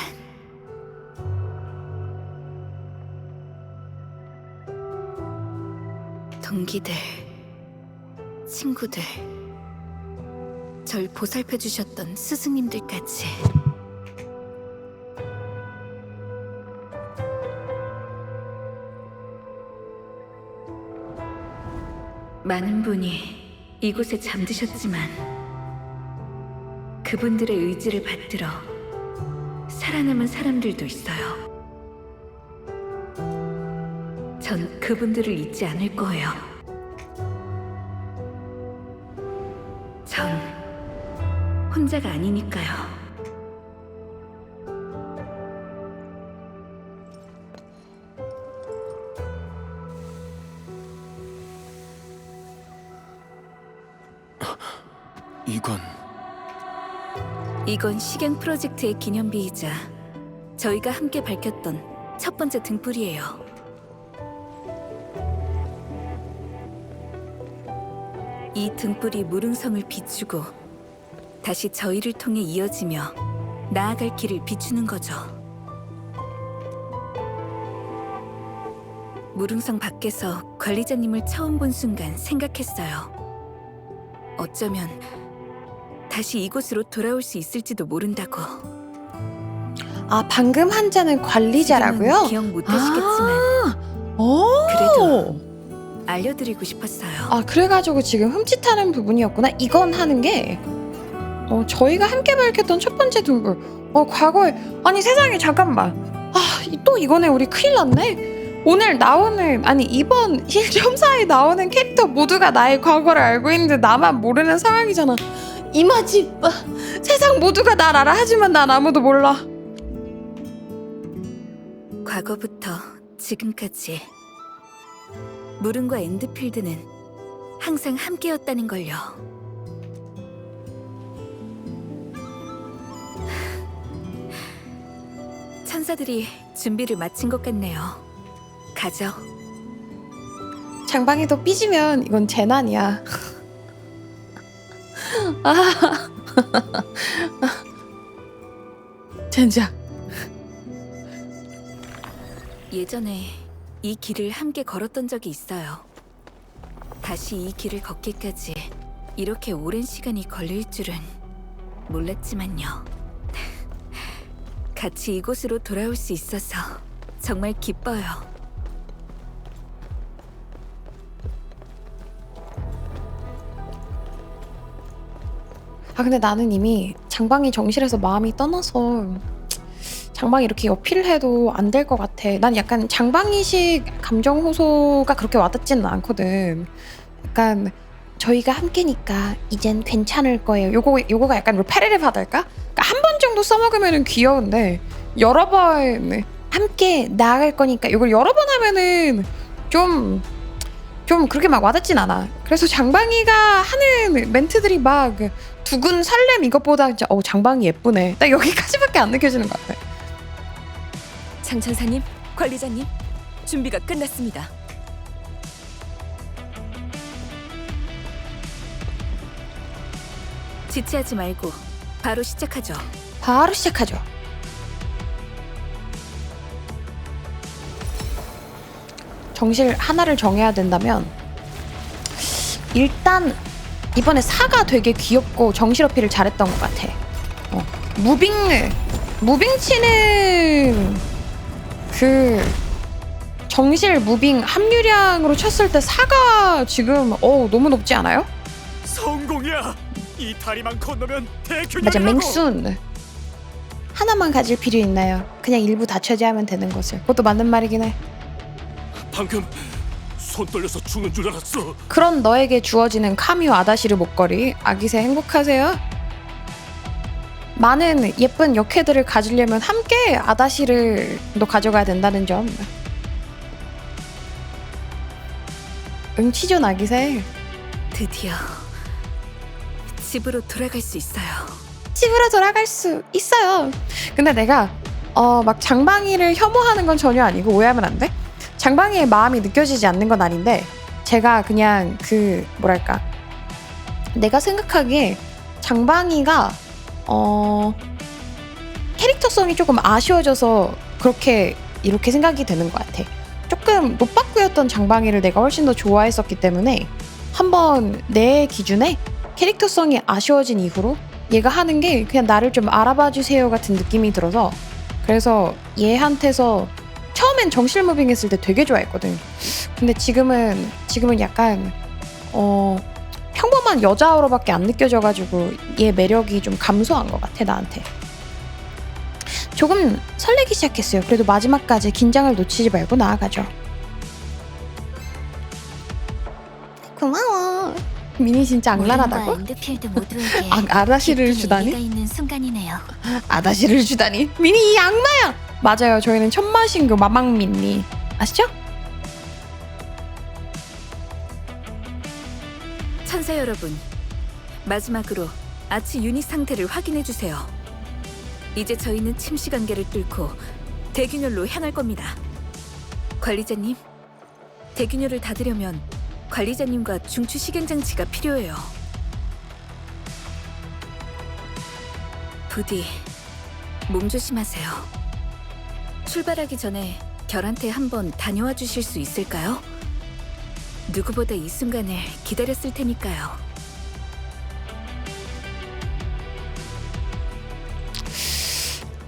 동기들, 친구들, 절 보살펴주셨던 스승님들까지. 많은 분이 이곳에 잠드셨지만 그분들의 의지를 받들어 살아남은 사람들도 있어요. 전 그분들을 잊지 않을 거예요. 전 혼자가 아니니까요. 이건 식행 프로젝트의 기념비이자 저희가 함께 밝혔던 첫 번째 등불이에요. 이 등불이 무릉성을 비추고 다시 저희를 통해 이어지며 나아갈 길을 비추는 거죠. 무릉성 밖에서 관리자님을 처음 본 순간 생각했어요. 어쩌면 다시 이곳으로 돌아올 수 있을지도 모른다고. 아, 방금 한자는 관리자라고요? 지금은 기억 못하시겠지만 오. 그래도 알려드리고 싶었어요. 아, 그래가지고 지금 흠칫하는 부분이었구나. 이건 하는 게 저희가 함께 밝혔던 첫 번째 등불. 과거에, 아니 세상에, 잠깐만. 또 이거네. 우리 큰일 났네. 오늘 나오는, 아니 이번 1.4에 나오는 캐릭터 모두가 나의 과거를 알고 있는데 나만 모르는 상황이잖아. 이마집. 세상 모두가 날 알아. 하지만 난 아무도 몰라. 과거부터 지금까지 무릉과 엔드필드는 항상 함께였다는 걸요. 천사들이 준비를 마친 것 같네요. 가죠. 장방이도 삐지면 이건 재난이야. 젠장. 예전에 이 길을 함께 걸었던 적이 있어요. 다시 이 길을 걷기까지 이렇게 오랜 시간이 걸릴 줄은 몰랐지만요. 같이 이곳으로 돌아올 수 있어서 정말 기뻐요. 아 근데 나는 이미 장방이 정실에서 마음이 떠나서 장방이 이렇게 어필을 해도 안 될 것 같아. 난 약간 장방이식 감정 호소가 그렇게 와닿지는 않거든. 약간 저희가 함께니까 이젠 괜찮을 거예요. 요거가 약간 페레레바달까? 그러니까 한 번 정도 써먹으면은 귀여운데 여러 번 함께 나아갈 거니까 이걸 여러 번 하면은 좀 그렇게 막 와닿진 않아. 그래서 장방이가 하는 멘트들이 막 두근 설렘 이것보다 진짜 장방이 예쁘네. 딱 여기까지밖에 안 느껴지는 것 같아. 장 천사님, 관리자님, 준비가 끝났습니다. 지체하지 말고 바로 시작하죠. 바로 시작하죠. 정실 하나를 정해야 된다면 일단 이번에 사가 되게 귀엽고 정실 어필을 잘했던 것 같아. 무빙치는 그 정실 무빙 함유량으로 쳤을 때 사가 지금 너무 높지 않아요? 성공이야. 이 다리만 건너면 대균열이라고. 맞아, 맹순. 하나만 가질 필요 있나요? 그냥 일부 다 차지하면 되는 것을. 그것도 맞는 말이긴 해. 방금 손 떨려서 죽는 줄 알았어. 그런 너에게 주어지는 카미오 아다시르 목걸이. 아기새 행복하세요. 많은 예쁜 역해들을 가지려면 함께 아다시르도 가져가야 된다는 점. 응치죠 아기새. 드디어 집으로 돌아갈 수 있어요. 집으로 돌아갈 수 있어요. 근데 내가 막 장방이를 혐오하는 건 전혀 아니고 오해하면 안 돼. 장방이의 마음이 느껴지지 않는 건 아닌데 제가 그냥 뭐랄까 내가 생각하기에 장방이가 캐릭터성이 조금 아쉬워져서 이렇게 생각이 되는 것 같아. 조금 노빠꾸였던 장방이를 내가 훨씬 더 좋아했었기 때문에 한번 내 기준에 캐릭터성이 아쉬워진 이후로 얘가 하는 게 그냥 나를 좀 알아봐 주세요 같은 느낌이 들어서 그래서 얘한테서 처음엔 정실 무빙 했을 때 되게 좋아했거든. 근데 지금은 약간 평범한 여자로밖에 안 느껴져가지고 얘 매력이 좀 감소한 것 같아 나한테. 조금 설레기 시작했어요. 그래도 마지막까지 긴장을 놓치지 말고 나아가죠. 고마워. 미니 진짜 악랄하다고? 엔드필드 모두에게 아다시를 깊은 주다니? 의미가 있는 순간이네요. 아다시를 주다니? 미니 이 악마야! 맞아요. 저희는 천마신교 마망민니 아시죠? 천사 여러분, 마지막으로 아치 유닛 상태를 확인해 주세요. 이제 저희는 침시 관계를 뚫고 대균열로 향할 겁니다. 관리자님, 대균열을 닫으려면 관리자님과 중추 식행 장치가 필요해요. 부디 몸 조심하세요. 출발하기 전에 결한테 한번 다녀와 주실 수 있을까요? 누구보다 이 순간을 기다렸을 테니까요.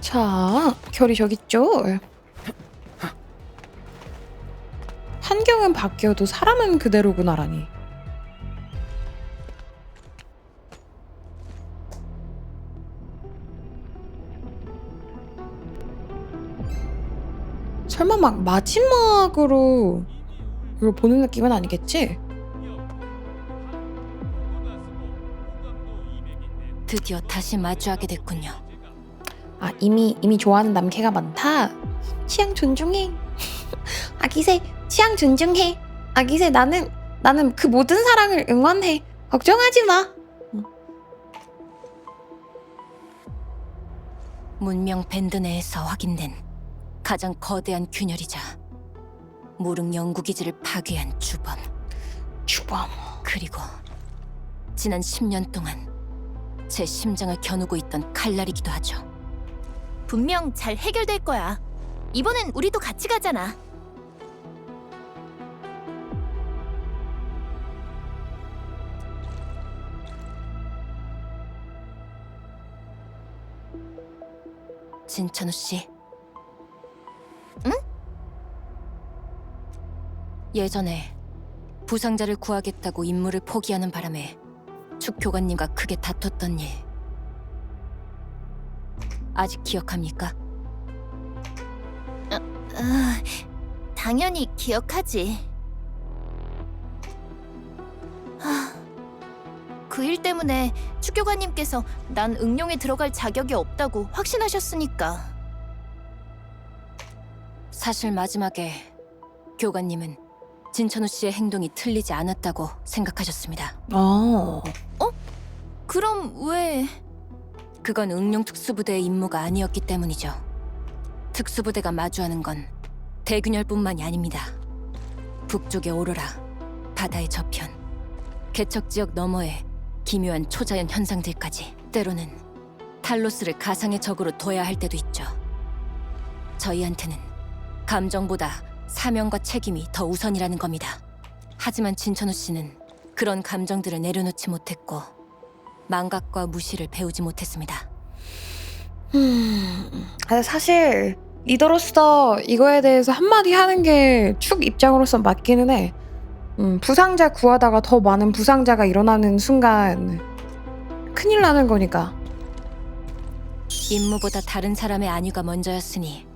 자, 결이 저기 있죠? 환경은 바뀌어도 사람은 그대로구나라니. 설마 막 마지막으로 이걸 보는 느낌은 아니겠지? 드디어 다시 마주하게 됐군요. 아, 이미 좋아하는 남캐가 많다. 취향 존중해. 아기새 취향 존중해. 아기새 나는 그 모든 사랑을 응원해. 걱정하지 마. 문명 밴드 내에서 확인된 가장 거대한 균열이자 무릉 연구기지를 파괴한 주범. 그리고 지난 10년 동안 제 심장을 겨누고 있던 칼날이기도 하죠. 분명 잘 해결될 거야. 이번엔 우리도 같이 가잖아. 진찬우 씨. 응? 예전에 부상자를 구하겠다고 임무를 포기하는 바람에 축 교관님과 크게 다퉜던 일 아직 기억합니까? 당연히 기억하지. 그 일 때문에 축교관님께서 난 응용에 들어갈 자격이 없다고 확신하셨으니까. 사실 마지막에 교관님은 진찬우 씨의 행동이 틀리지 않았다고 생각하셨습니다. 그럼 왜... 그건 응용 특수부대의 임무가 아니었기 때문이죠. 특수부대가 마주하는 건 대균열뿐만이 아닙니다. 북쪽의 오로라, 바다의 저편, 개척 지역 너머의 기묘한 초자연 현상들까지 때로는 탈로스를 가상의 적으로 둬야 할 때도 있죠. 저희한테는 감정보다 사명과 책임이 더 우선이라는 겁니다. 하지만 진천우 씨는 그런 감정들을 내려놓지 못했고 망각과 무시를 배우지 못했습니다. 근데 사실 리더로서 이거에 대해서 한마디 하는 게 축 입장으로서 맞기는 해. 부상자 구하다가 더 많은 부상자가 일어나는 순간 큰일 나는 거니까. 임무보다 다른 사람의 안위가 먼저였으니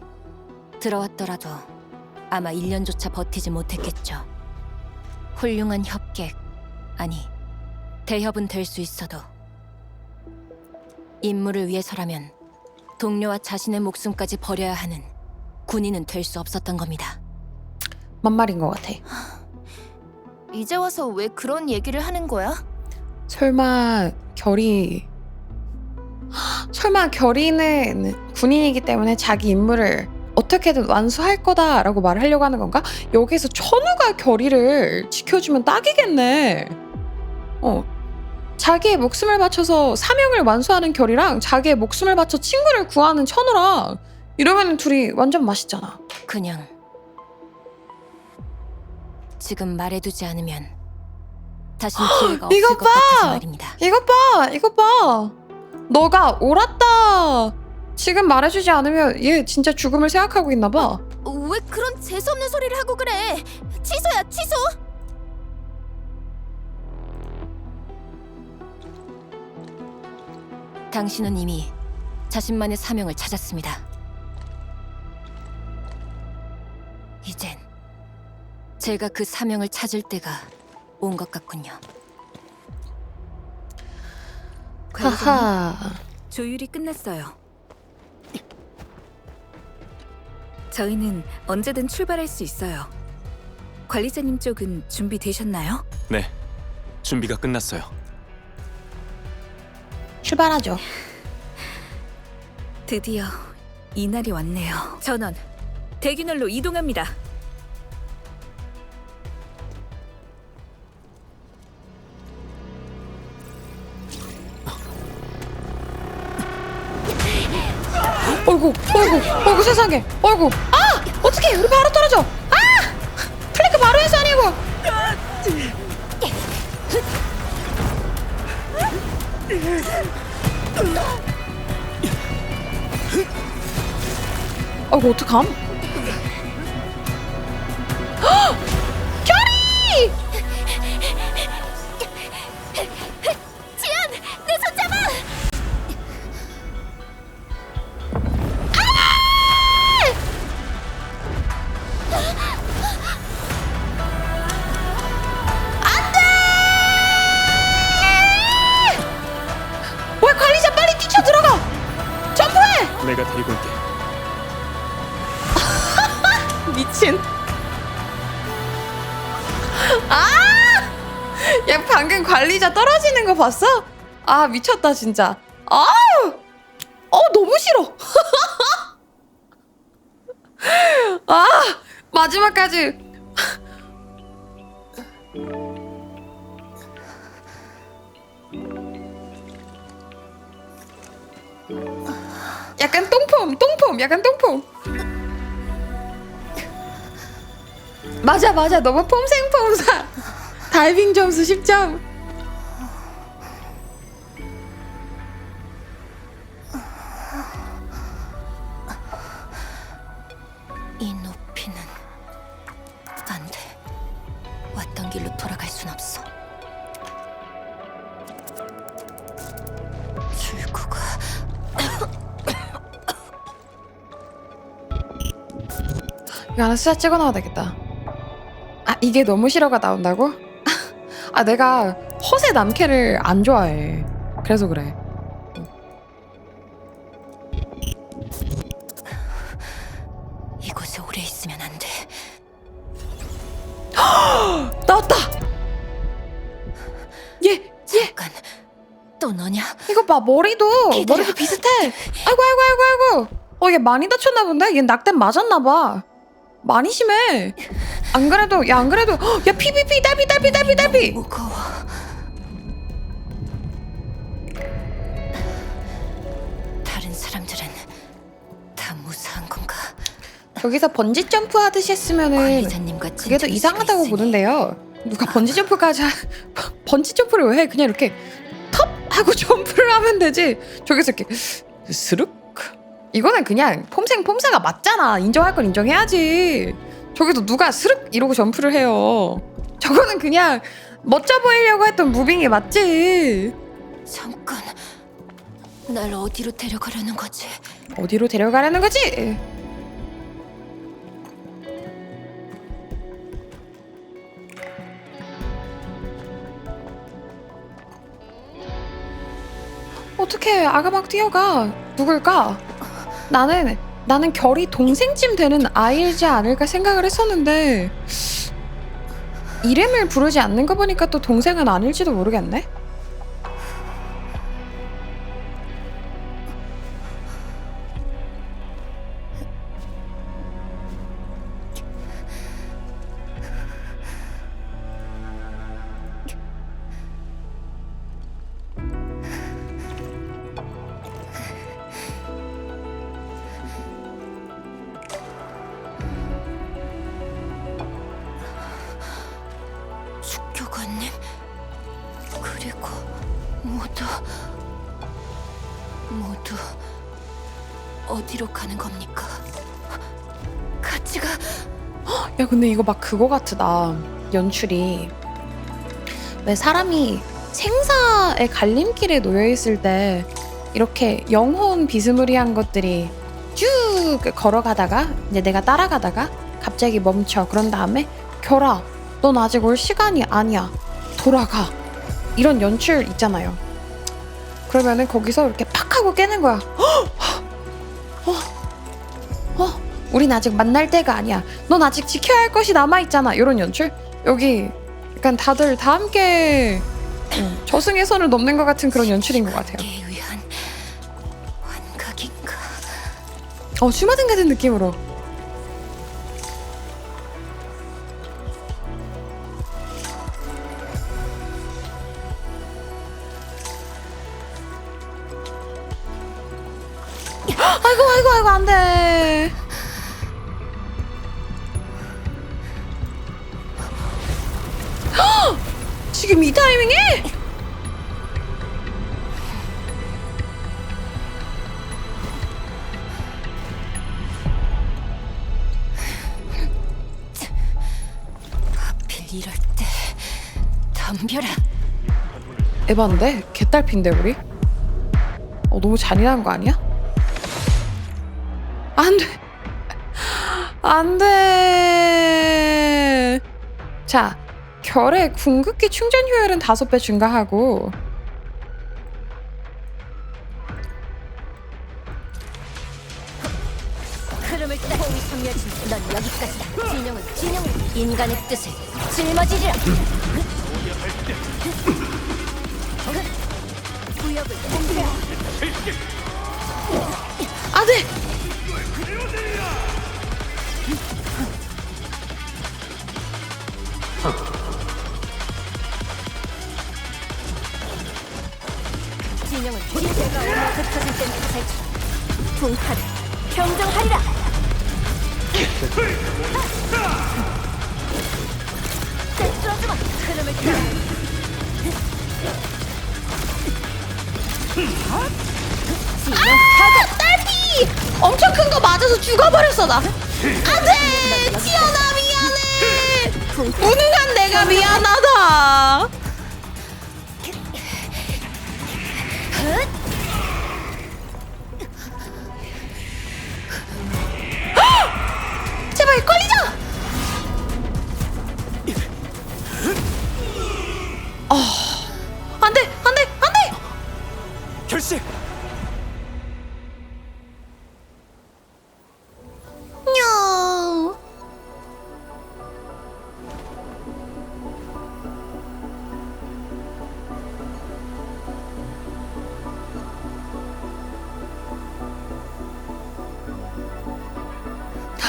들어왔더라도 아마 1년조차 버티지 못했겠죠. 훌륭한 협객, 아니 대협은 될 수 있어도 임무를 위해서라면 동료와 자신의 목숨까지 버려야 하는 군인은 될 수 없었던 겁니다. 만말인 것 같아. 이제 와서 왜 그런 얘기를 하는 거야? 설마 결이는 군인이기 때문에 자기 임무를 어떻게든 완수할 거다라고 말을 하려고 하는 건가? 여기서 천우가 결이를 지켜주면 딱이겠네. 자기의 목숨을 바쳐서 사명을 완수하는 결이랑 자기의 목숨을 바쳐 친구를 구하는 천우랑 이러면 둘이 완전 맛있잖아. 그냥 지금 말해두지 않으면 다신 기회가 이거 없을 것 같아서 말입니다. 이것 봐. 너가 옳았다. 지금 말해주지 않으면 얘 진짜 죽음을 생각하고 있나 봐. 왜 그런 재수없는 소리를 하고 그래? 취소야, 취소! 당신은 이미 자신만의 사명을 찾았습니다. 이젠 제가 그 사명을 찾을 때가 온 것 같군요. 하하. 조율이 끝났어요. 저희는 언제든 출발할 수 있어요. 관리자님 쪽은 준비되셨나요? 네, 준비가 끝났어요. 출발하죠. 드디어 이날이 왔네요. 전원, 대균열로 이동합니다. 어이구 세상에. 어이구. 아! 어떡해. 우리 바로 떨어져. 아! 플랭크 바로 해서 아니고. 어이구 어떡함? 헉! 결이! 내 손 잡아! 왜 관리자 빨리 뛰쳐 들어가! 점프해! 내가 데리고 올게. 미친. 아! 야 방금 관리자 떨어지는 거 봤어? 아 미쳤다 진짜. 너무 싫어. 아 마지막까지. 약간 똥폼. 약간 똥폼. 맞아 너무 폼생폼사. 다이빙 점수 10점. 이 높이는 안 돼. 왔던 길로 돌아갈 순 없어. 출구가 이거 하나 숫자 찍어 넣어야 되겠다. 아 이게 너무 싫어가 나온다고? 아 내가 허세 남캐를 안 좋아해. 그래서 그래. 이곳에 오래 있으면 안 돼. 나왔다. 얘 잠깐, 또 너냐? 이거 봐 머리도 기다려. 머리도 비슷해. 아이고. 얘 많이 다쳤나 본데? 얘 낙대 맞았나 봐. 많이 심해. 안 그래도 야 PVP 달비. 무거워. 다른 사람들은 다 무사한 건가? 저기서 번지 점프 하듯이 했으면은 관리자님과 그게 더 진정일 이상하다고 수가 있으니. 보는데요. 누가 번지 점프까지 번지 점프를 왜 해? 그냥 이렇게 텁 하고 점프를 하면 되지. 저기서 이렇게 스륵. 이거는 그냥 폼사가 맞잖아. 인정할 건 인정해야지. 저기도 누가 스륵 이러고 점프를 해요. 저거는 그냥 멋져 보이려고 했던 무빙이 맞지. 잠깐, 날 어디로 데려가려는 거지? 어디로 데려가려는 거지? 어떻게 아가 막 뛰어가? 누굴까? 나는 결이 동생쯤 되는 아이지 않을까 생각을 했었는데 이름을 부르지 않는 거 보니까 또 동생은 아닐지도 모르겠네. 숙교관님, 그리고 모두 어디로 가는 겁니까? 같이 가. 야 근데 이거 막 그거 같다. 연출이 왜 사람이 생사의 갈림길에 놓여 있을 때 이렇게 영혼 비스무리한 것들이 쭉 걸어가다가 이제 내가 따라가다가 갑자기 멈춰. 그런 다음에 결아 넌 아직 올 시간이 아니야. 돌아가. 이런 연출 있잖아요. 그러면은 거기서 이렇게 팍 하고 깨는 거야. 우린 아직 만날 때가 아니야. 넌 아직 지켜야 할 것이 남아있잖아. 이런 연출? 여기 약간 다들 다 함께 저승의 선을 넘는 것 같은 그런 연출인 것 같아요. 시간에 의한 환각인가? 슈마든 같은 느낌으로. 아이고 안 돼. 지금 이 타이밍에? 하필 이럴 때 덤벼라. 에반데? 개딸핀데 우리? 너무 잔인한 거 아니야? 안 돼. 안 돼. 자, 결의 궁극기 충전 효율은 5배 증가하고 흐름을 따라 섬멸진 넌 여기까지다. 진영은 인간의 뜻을 짊어지리라. 구역을 공개하라. 안 돼. 진영은 내가 오늘 흩어질 땐 살처럼 분파를 평정하리라. 열어주마. 흐름을 따라. 딸피! 엄청 큰 거 맞아서 죽어버렸어 나. 안돼! 지연아 미안해. 무능한 내가 미안하다. 제발 걸리자. 안돼 안돼 안돼. 결실! 냐.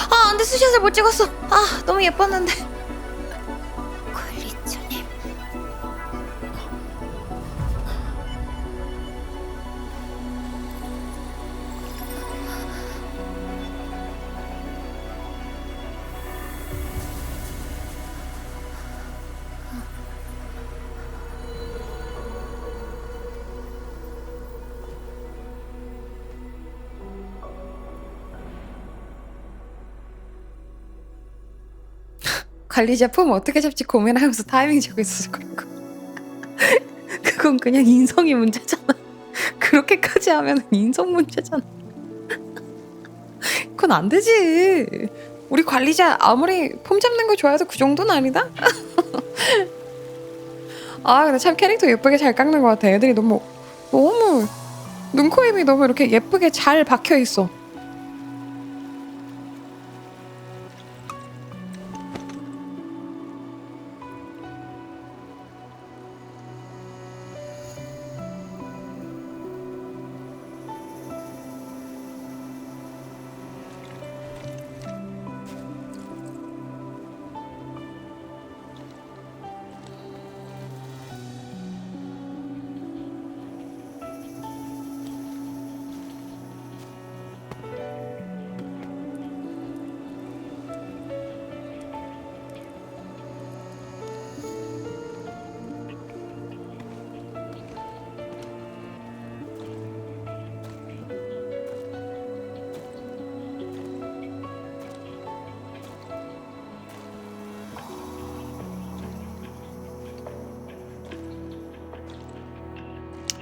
아, 안돼 스샷을 못 찍었어. 아, 너무 예뻤는데. 관리자님. 관리자 폼 어떻게 잡지 고민하면서 타이밍 재고 있었을 거고. 그건 그냥 인성이 문제잖아. 그렇게까지 하면 인성 문제잖아. 그건 안 되지. 우리 관리자 아무리 폼 잡는 거 좋아해도 그 정도는 아니다. 아 근데 참 캐릭터 예쁘게 잘 깎는 것 같아. 애들이 너무 눈, 코, 입이 너무 이렇게 예쁘게 잘 박혀 있어.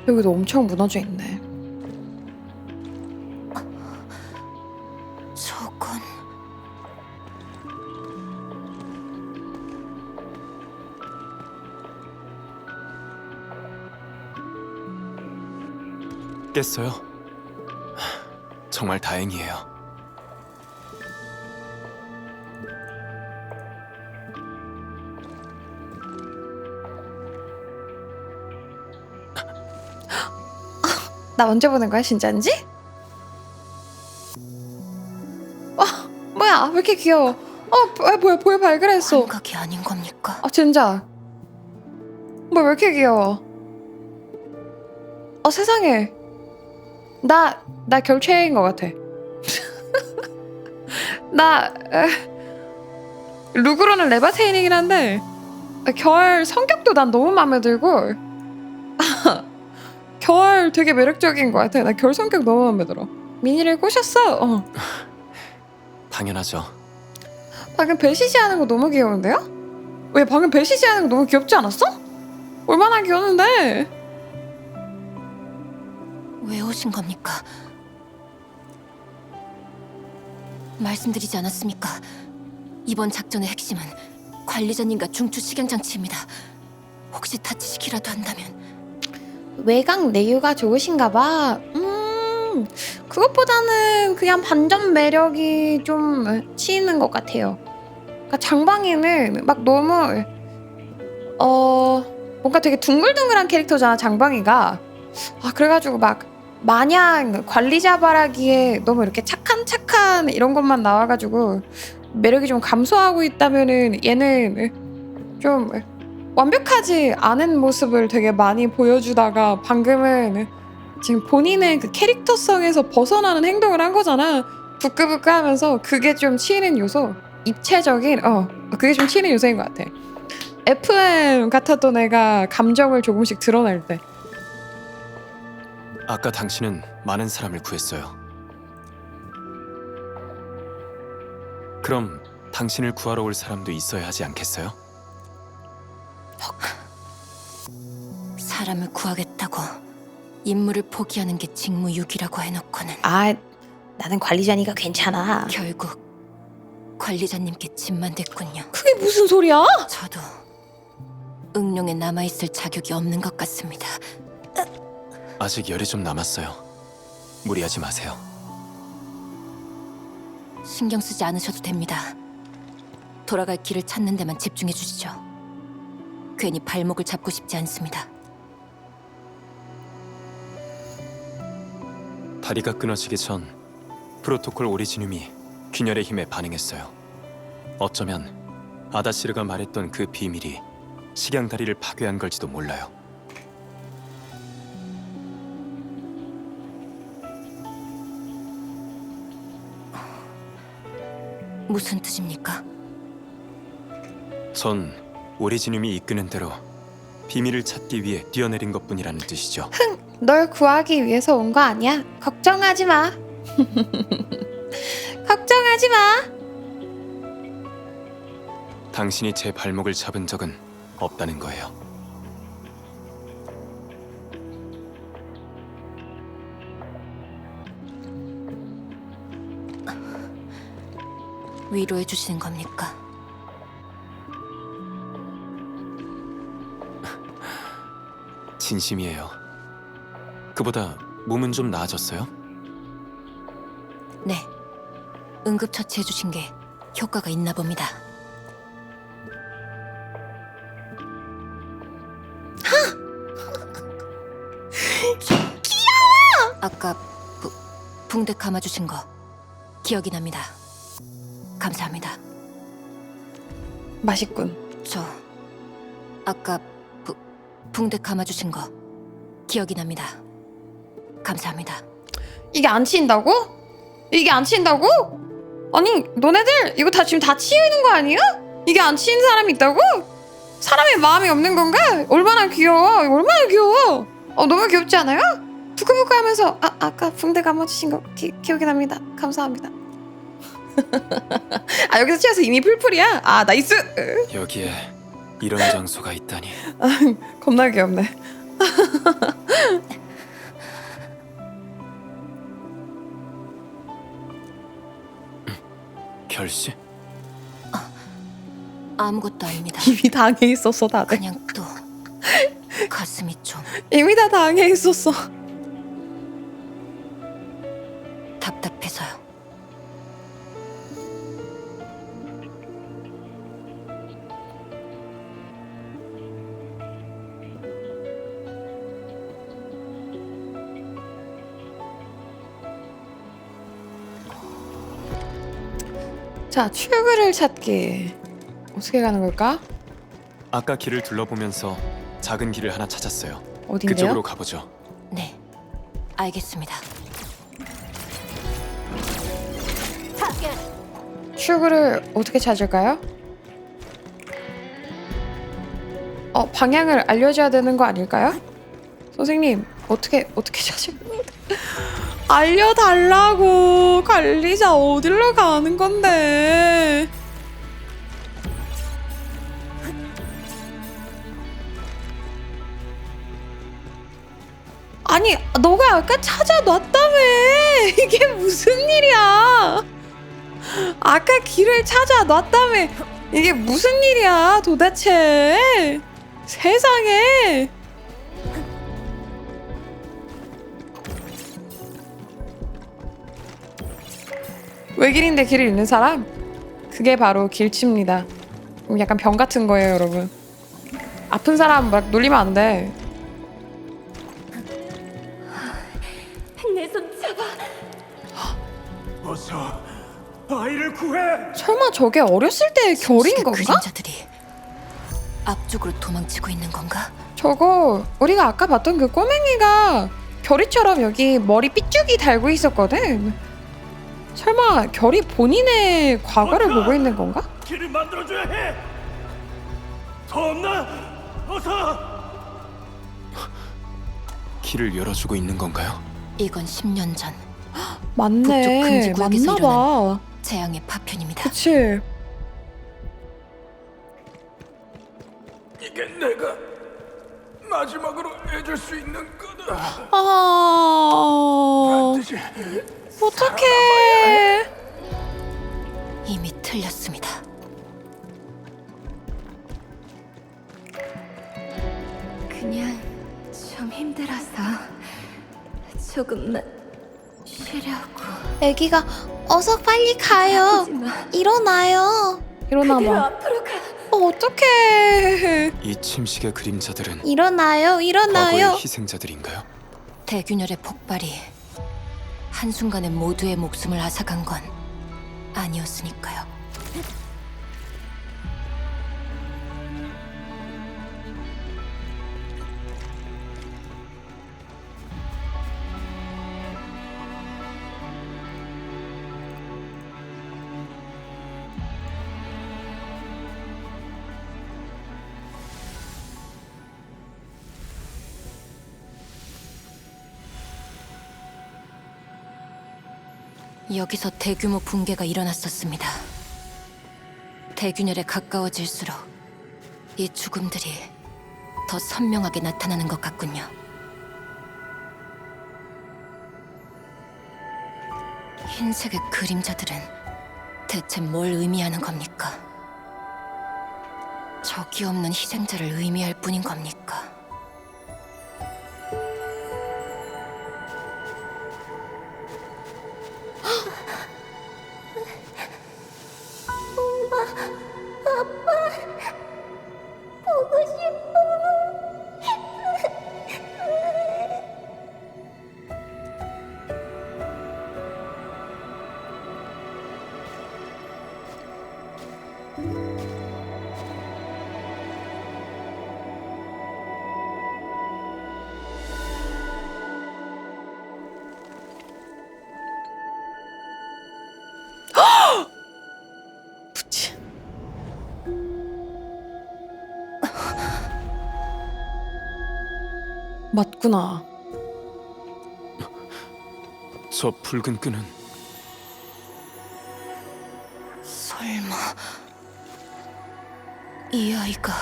여기도 엄청 무너져 있네. 저건 깼어요? 정말 다행이에요. 나 언제 보는 거야 진짜인지? 뭐야 왜 이렇게 귀여워. 뭐야 보여 발그레했어. 환각이 아닌 겁니까? 진짜. 뭐 왜 이렇게 귀여워. 세상에. 나 결체인 것 같아. 룩으로는 레바테인이긴 한데 결 성격도 난 너무 마음에 들고 결 되게 매력적인 것 같아. 나 결 성격 너무 마음에 들어. 미니를 꼬셨어. 당연하죠. 방금 벨시시 하는 거 너무 귀여운데요? 왜 방금 벨시시 하는 거 너무 귀엽지 않았어? 얼마나 귀여운데? 왜 오신 겁니까? 말씀드리지 않았습니까? 이번 작전의 핵심은 관리자님과 중추 식양 장치입니다. 혹시 다치시기라도 한다면. 외곽 내유가 좋으신가 봐. 그것보다는 그냥 반전 매력이 좀 치이는 것 같아요. 그러니까 장방이는 막 너무 뭔가 되게 둥글둥글한 캐릭터잖아 장방이가. 그래가지고 막 마냥 관리자 바라기에 너무 이렇게 착한 이런 것만 나와가지고 매력이 좀 감소하고 있다면은 얘는 좀 완벽하지 않은 모습을 되게 많이 보여주다가 방금은 지금 본인의 그 캐릭터성에서 벗어나는 행동을 한 거잖아. 부끄부끄 하면서 그게 좀 치이는 요소. 입체적인 그게 좀 치이는 요소인 것 같아. FM 같았던 애가 감정을 조금씩 드러낼 때. 아까 당신은 많은 사람을 구했어요. 그럼 당신을 구하러 올 사람도 있어야 하지 않겠어요? 사람을 구하겠다고 임무를 포기하는 게 직무유기라고 해놓고는 아, 나는 관리자니까 괜찮아. 결국 관리자님께 짐만 됐군요. 그게 무슨 소리야? 저도 응룡에 남아있을 자격이 없는 것 같습니다. 아직 열이 좀 남았어요. 무리하지 마세요. 신경 쓰지 않으셔도 됩니다. 돌아갈 길을 찾는 데만 집중해 주시죠. 괜히 발목을 잡고 싶지 않습니다. 다리가 끊어지기 전 프로토콜 오리지눔이 균열의 힘에 반응했어요. 어쩌면 아다시르가 말했던 그 비밀이 식양다리를 파괴한 걸지도 몰라요. 무슨 뜻입니까? 전 오리지눔이 이끄는 대로 비밀을 찾기 위해 뛰어내린 것뿐이라는 뜻이죠. 널 구하기 위해서 온 거 아니야. 걱정하지 마. 걱정하지 마. 당신이 제 발목을 잡은 적은 없다는 거예요. 위로해 주시는 겁니까? 진심이에요. 그보다 몸은 좀 나아졌어요? 네. 응급처치해 주신 게 효과가 있나 봅니다. 귀여워! 아까 붕대 감아주신 거 기억이 납니다. 감사합니다. 맛있군. 저 아까 붕대 감아주신 거 기억이 납니다. 감사합니다. 이게 안 치인다고? 이게 안 치인다고? 아니 너네들 이거 다 지금 다 치이는 거 아니야? 이게 안 치인 사람이 있다고? 사람의 마음이 없는 건가? 얼마나 귀여워. 이거 얼마나 귀여워. 너무 귀엽지 않아요? 부끄부끄 하면서 아까 붕대 감아주신 거 기억이 납니다. 감사합니다. 아 여기서 취해서 이미 풀풀이야? 아 나이스. 여기에 이런 장소가 있다니. 겁나 귀엽네. 결씨? 아무것도 아닙니다. 이미 당해 있었어 다들. 그냥 또 가슴이 좀 이미 다 당해 있었어. 답답해서요. 자 출구를 찾기. 어떻게 가는 걸까? 아까 길을 둘러보면서 작은 길을 하나 찾았어요. 어딘데요? 그쪽으로 가보죠. 네, 알겠습니다. 출구를 어떻게 찾을까요? 방향을 알려줘야 되는 거 아닐까요? 선생님 어떻게 찾을? 알려달라고. 관리자 어디로 가는 건데? 아니 너가 아까 찾아놨다며. 이게 무슨 일이야? 아까 길을 찾아놨다며. 이게 무슨 일이야 도대체. 세상에. 외길인데 길을 잃는 사람? 그게 바로 길치입니다. 약간 병 같은 거예요 여러분. 아픈 사람 막 놀리면 안 돼. 내 손 잡아. 어서 아이를 구해. 설마 저게 어렸을 때의 결인 건가? 그림자들이 앞쪽으로 도망치고 있는 건가? 저거 우리가 아까 봤던 그 꼬맹이가 결이처럼 여기 머리 삐죽이 달고 있었거든. 설마 결이 본인의 과거를 보고 있는 건가? 길을 만들어줘야 해. 더 없나? 어서! 길을 열어주고 있는 건가요? 이건 10년 전 맞네. 금지 구역에서 맞나봐. 재앙의 파편입니다. 그치. 이게 내가 마지막으로 해줄 수 있는 거다. 아, 반드시 어떡해. 이미 틀렸습니다. 그냥 좀 힘들어서 조금만 쉬려고. 애기가 어서 빨리 가요. 일어나요. 일어나봐. 앞으로 가. 어떡해. 이 침식의 그림자들은 일어나요. 과거의 일어나요. 희생자들인가요? 대균열의 폭발이 한순간에 모두의 목숨을 앗아간 건 아니었으니까요. 여기서 대규모 붕괴가 일어났었습니다. 대균열에 가까워질수록 이 죽음들이 더 선명하게 나타나는 것 같군요. 흰색의 그림자들은 대체 뭘 의미하는 겁니까? 적이 없는 희생자를 의미할 뿐인 겁니까? 부치. 맞구나. 저 붉은 끈은 설마 이 아이가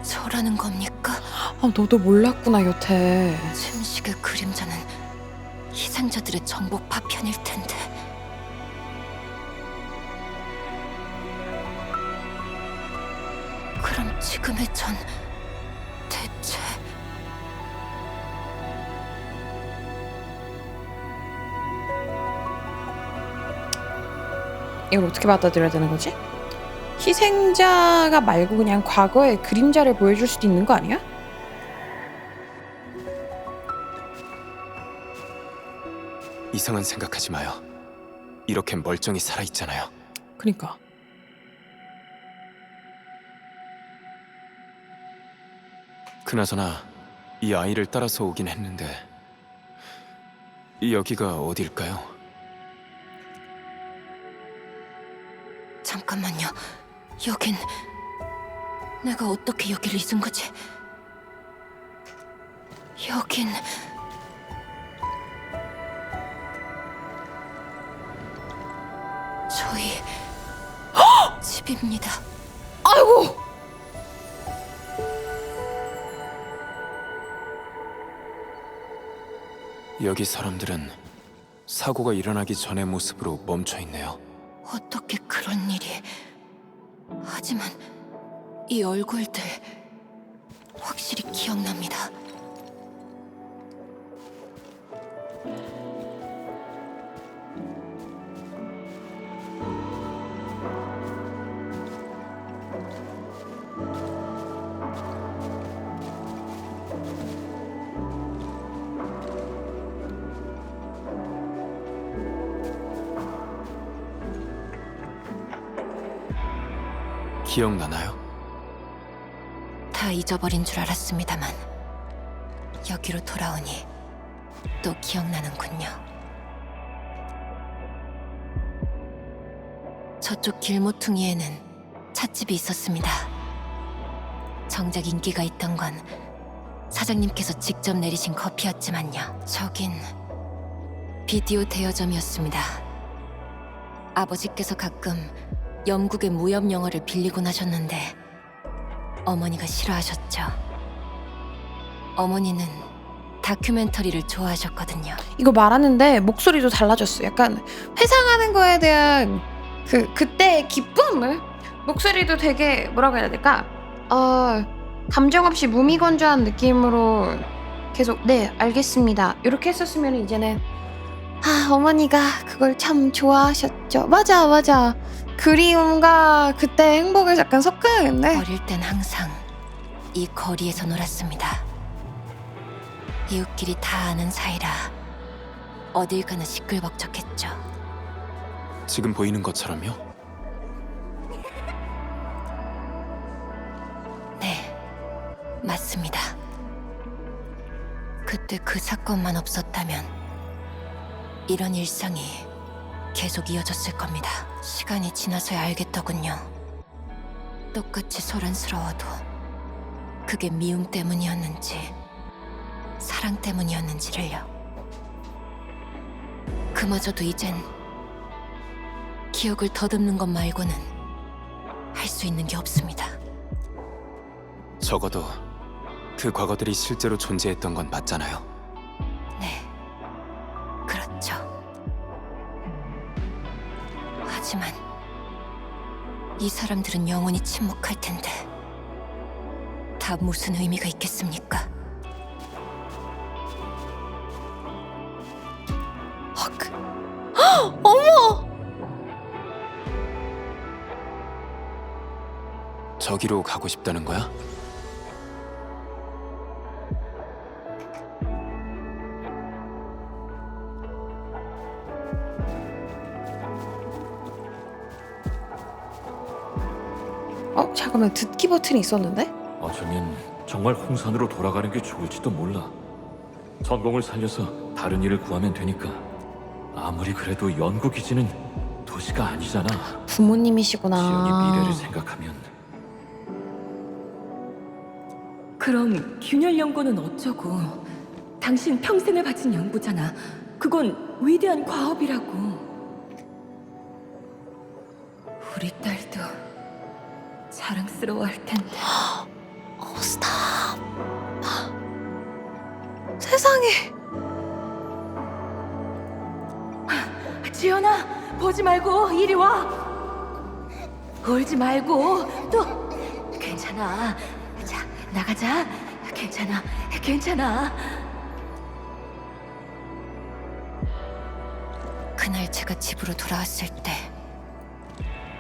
저라는 겁니까? 아, 너도 몰랐구나, 여태. 침식의 그림자는 희생자들의 정복 파편일 텐데. 그럼 지금의 전 대체 이걸 어떻게 받아들여야 되는 거지? 희생자가 말고 그냥 과거의 그림자를 보여줄 수도 있는 거 아니야? 이상한 생각하지 마요. 이렇게 멀쩡히 살아있잖아요. 그니까. 그나저나 이 아이를 따라서 오긴 했는데 여기가 어딜까요? 잠깐만요. 여긴 내가 어떻게 여기를 잊은 거지? 여긴 저희 집입니다. 아이고! 여기 사람들은 사고가 일어나기 전의 모습으로 멈춰 있네요. 어떻게 그런 일이... 하지만 이 얼굴들 확실히 기억납니다. 기억나나요? 다 잊어버린 줄 알았습니다만 여기로 돌아오니 또 기억나는군요. 저쪽 길모퉁이에는 찻집이 있었습니다. 정작 인기가 있던 건 사장님께서 직접 내리신 커피였지만요. 저긴 비디오 대여점이었습니다. 아버지께서 가끔 영국의 무협 영화를 빌리곤 하셨는데 어머니가 싫어하셨죠. 어머니는 다큐멘터리를 좋아하셨거든요. 이거 말하는데 목소리도 달라졌어. 약간 회상하는 거에 대한 그때의 기쁨을 목소리도 되게 뭐라고 해야 될까? 감정 없이 무미건조한 느낌으로 계속 네 알겠습니다 이렇게 했었으면 이제는 어머니가 그걸 참 좋아하셨죠. 맞아. 그리움과 그때 행복을 약간 섞어야겠네. 어릴 땐 항상 이 거리에서 놀았습니다. 이웃끼리 다 아는 사이라 어딜 가나 시끌벅적했죠. 지금 보이는 것처럼요? 네, 맞습니다. 그때 그 사건만 없었다면 이런 일상이 계속 이어졌을 겁니다. 시간이 지나서야 알겠더군요. 똑같이 소란스러워도 그게 미움 때문이었는지 사랑 때문이었는지를요. 그마저도 이젠 기억을 더듬는 것 말고는 할 수 있는 게 없습니다. 적어도 그 과거들이 실제로 존재했던 건 맞잖아요. 네, 그렇죠. 하지만 이 사람들은 영원히 침묵할 텐데 다 무슨 의미가 있겠습니까? 어머! 저기로 가고 싶다는 거야? 잠깐만 듣기 버튼이 있었는데? 어쩌면 정말 홍산으로 돌아가는 게 좋을지도 몰라. 전공을 살려서 다른 일을 구하면 되니까. 아무리 그래도 연구 기지는 도시가 아니잖아. 지연이 부모님이시구나. 미래를 생각하면 그럼 균열 연구는 어쩌고? 당신 평생을 바친 연구잖아. 그건 위대한 과업이라고. 우리 딸도 자랑스러워할 텐데. 스탑. 세상에. 지연아, 보지 말고 이리 와. 울지 말고 또. 괜찮아. 자, 나가자. 괜찮아. 그날 제가 집으로 돌아왔을 때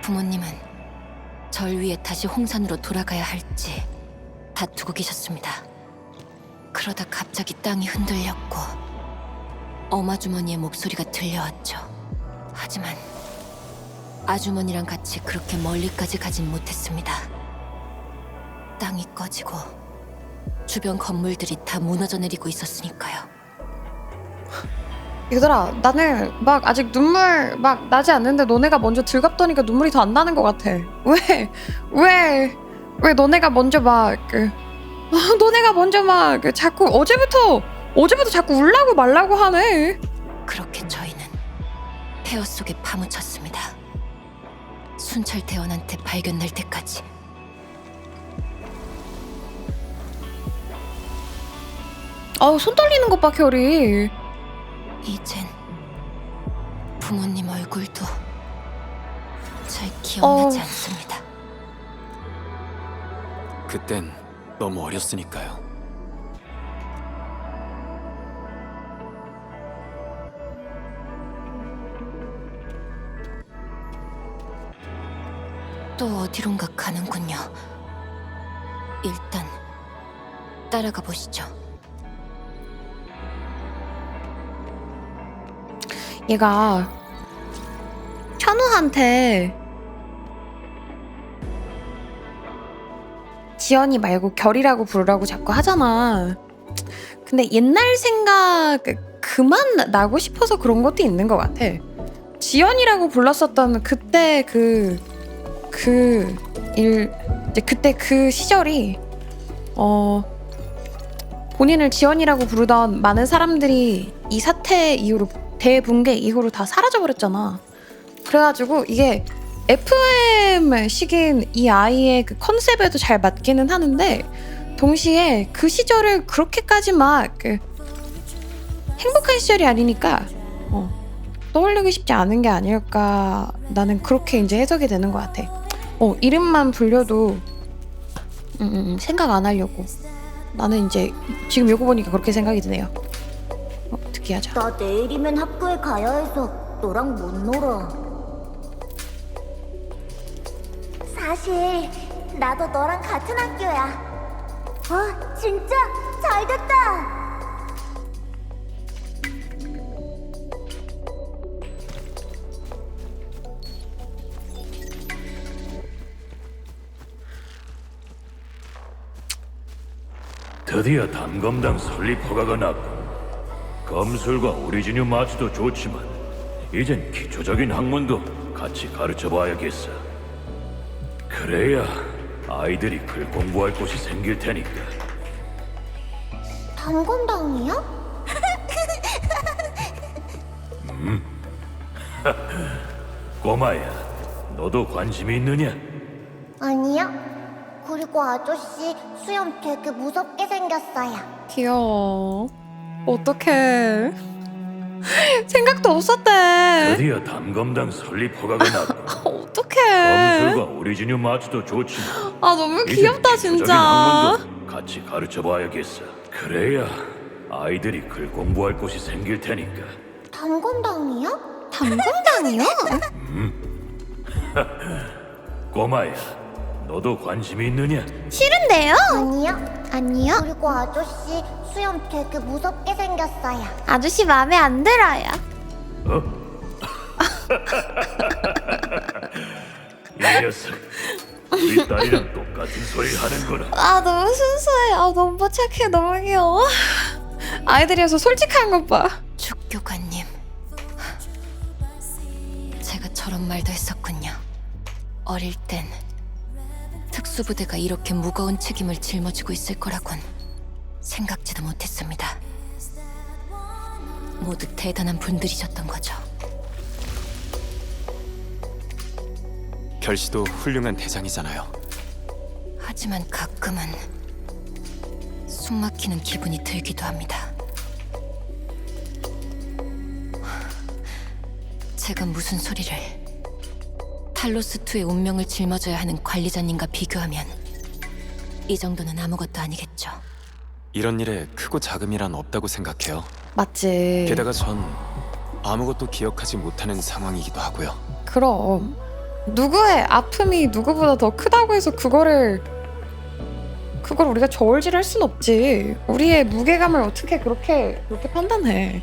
부모님은 절 위해 다시 홍산으로 돌아가야 할지 다투고 계셨습니다. 그러다 갑자기 땅이 흔들렸고 어마주머니의 목소리가 들려왔죠. 하지만 아주머니랑 같이 그렇게 멀리까지 가진 못했습니다. 땅이 꺼지고 주변 건물들이 다 무너져 내리고 있었으니까요. 얘들아, 나는 막 아직 눈물 막 나지 않는데 너네가 먼저 들갑더니까 눈물이 더 안 나는 것 같아. 왜 너네가 먼저 너네가 먼저 자꾸 어제부터 자꾸 울라고 말라고 하네. 그렇게 저희는 폐허 속에 파묻혔습니다. 순찰 대원한테 발견될 때까지. 손 떨리는 것 봐, 결이. 이젠 부모님 얼굴도 잘 기억나지 않습니다. 그땐 너무 어렸으니까요. 또 어디론가 가는군요. 일단 따라가 보시죠. 얘가 현우한테 지연이 말고 결이라고 부르라고 자꾸 하잖아. 근데 옛날 생각 그만 나고 싶어서 그런 것도 있는 것 같아. 지연이라고 불렀었던 그때 그때 그 시절이 본인을 지연이라고 부르던 많은 사람들이 이 사태 이후로 대붕괴 이후로 다 사라져버렸잖아. 그래가지고 이게 FM식인 이 아이의 그 컨셉에도 잘 맞기는 하는데 동시에 그 시절을 그렇게까지 막 행복한 시절이 아니니까 떠올리기 쉽지 않은 게 아닐까. 나는 그렇게 이제 해석이 되는 것 같아. 이름만 불려도 생각 안 하려고. 나는 이제 지금 요거 보니까 그렇게 생각이 드네요. 듣기 하자. 나 내일이면 학교에 가야 해서 너랑 못 놀아. 사실 나도 너랑 같은 학교야. 진짜? 잘됐다. 드디어 담검당 설립 허가가 났군. 검술과 오리지뉴 마취도 좋지만 이젠 기초적인 학문도 같이 가르쳐봐야겠어. 그래야 아이들이 글 공부할 곳이 생길 테니까. 담건당이야? 꼬마야, 너도 관심이 있느냐? 아니요. 그리고 아저씨 수염 되게 무섭게 생겼어요. 귀여워. 어떡해. 생각도 없었대. 드디어 담검당 설립 허가가 났군. 어떡해. 검술과 오리지뉴 마취도 좋지만 아 너무 이제 귀엽다 기초적인 진짜. 학문도 같이 가르쳐봐야겠어. 그래야 아이들이 글 공부할 곳이 생길 테니까. 담건당이요? 담금당이요? 꼬마야, 너도 관심이 있느냐? 싫은데요? 아니요. 그리고 아저씨 수염 되게 무섭게 생겼어요. 아저씨 마음에 안 들어요. 이 녀석, 우리 딸이랑 똑같은 소리를 하는구나. 아 너무 순수해. 아 너무 착해. 너무 귀여워. 아이들이어서 솔직한 것 봐. 축교관님, 제가 저런 말도 했었군요. 어릴 땐 특수부대가 이렇게 무거운 책임을 짊어지고 있을 거라곤 생각지도 못했습니다. 모두 대단한 분들이셨던 거죠. 결시도 훌륭한 대장이잖아요. 하지만 가끔은 숨막히는 기분이 들기도 합니다. 제가 무슨 소리를... 탈로스2의 운명을 짊어져야 하는 관리자님과 비교하면 이 정도는 아무것도 아니겠죠. 이런 일에 크고 작음이란 없다고 생각해요. 맞지. 게다가 전 아무것도 기억하지 못하는 상황이기도 하고요. 그럼 누구의 아픔이 누구보다 더 크다고 해서 그걸 우리가 저울질할 순 없지. 우리의 무게감을 어떻게 그렇게 판단해.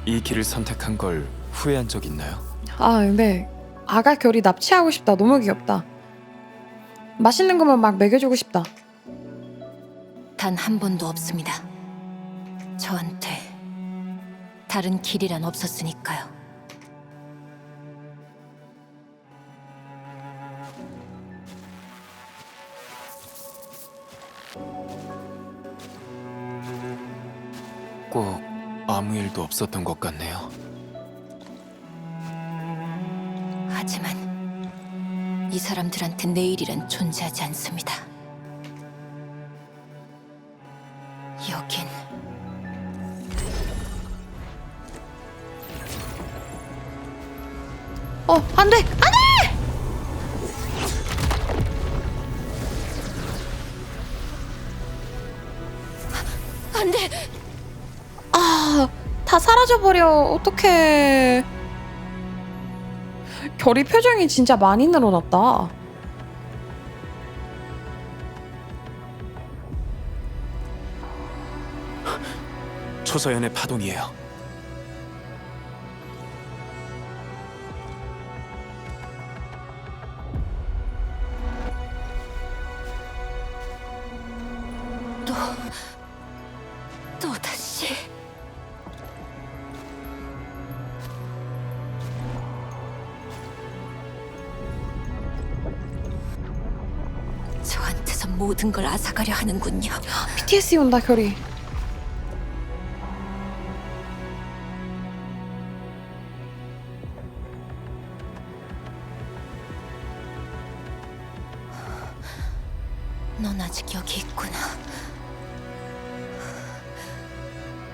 이 길을 선택한 걸 후회한 적 있나요? 아 근데 아가 결이 납치하고 싶다. 너무 귀엽다. 맛있는 것만 막 먹여주고 싶다. 단 한 번도 없습니다. 저한테 다른 길이란 없었으니까요. 꼭 아무 일도 없었던 것 같네요. 하지만 이 사람들한테 내일이란 존재하지 않습니다. 여긴 안 돼! 안 돼! 안 돼! 다 사라져버려. 어떡해. 결이 표정이 진짜 많이 늘어났다. 초서연의 파동이에요. 또다시... 위해서 모든 걸 앗아가려 하는군요. PTSD 온다 결이. 넌 아직 여기 있구나.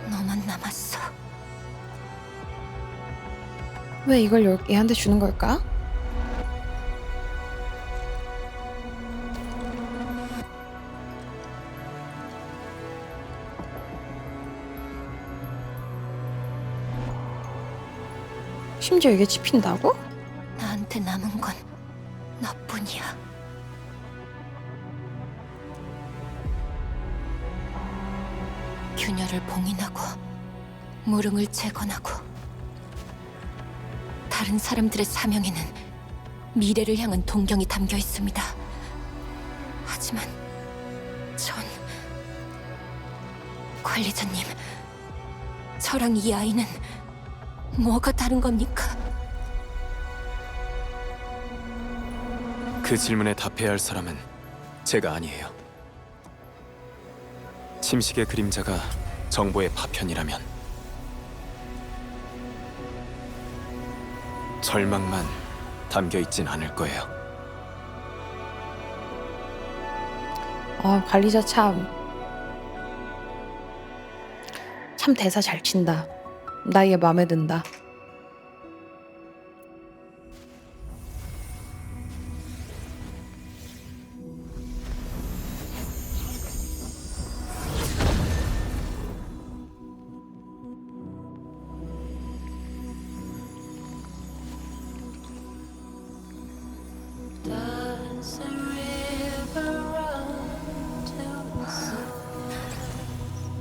너만 남았어. 왜 이걸 얘한테 주는 걸까? 심지어 이게 집힌다고? 나한테 남은 건 너뿐이야. 균열을 봉인하고 무릉을 재건하고 다른 사람들의 사명에는 미래를 향한 동경이 담겨 있습니다. 하지만 전 관리자님, 저랑 이 아이는 뭐가 다른 겁니까? 그 질문에 답해야 할 사람은 제가 아니에요. 침식의 그림자가 정보의 파편이라면 절망만 담겨 있진 않을 거예요. 관리자 참 대사 잘 친다. 나 얘 맘에 든다.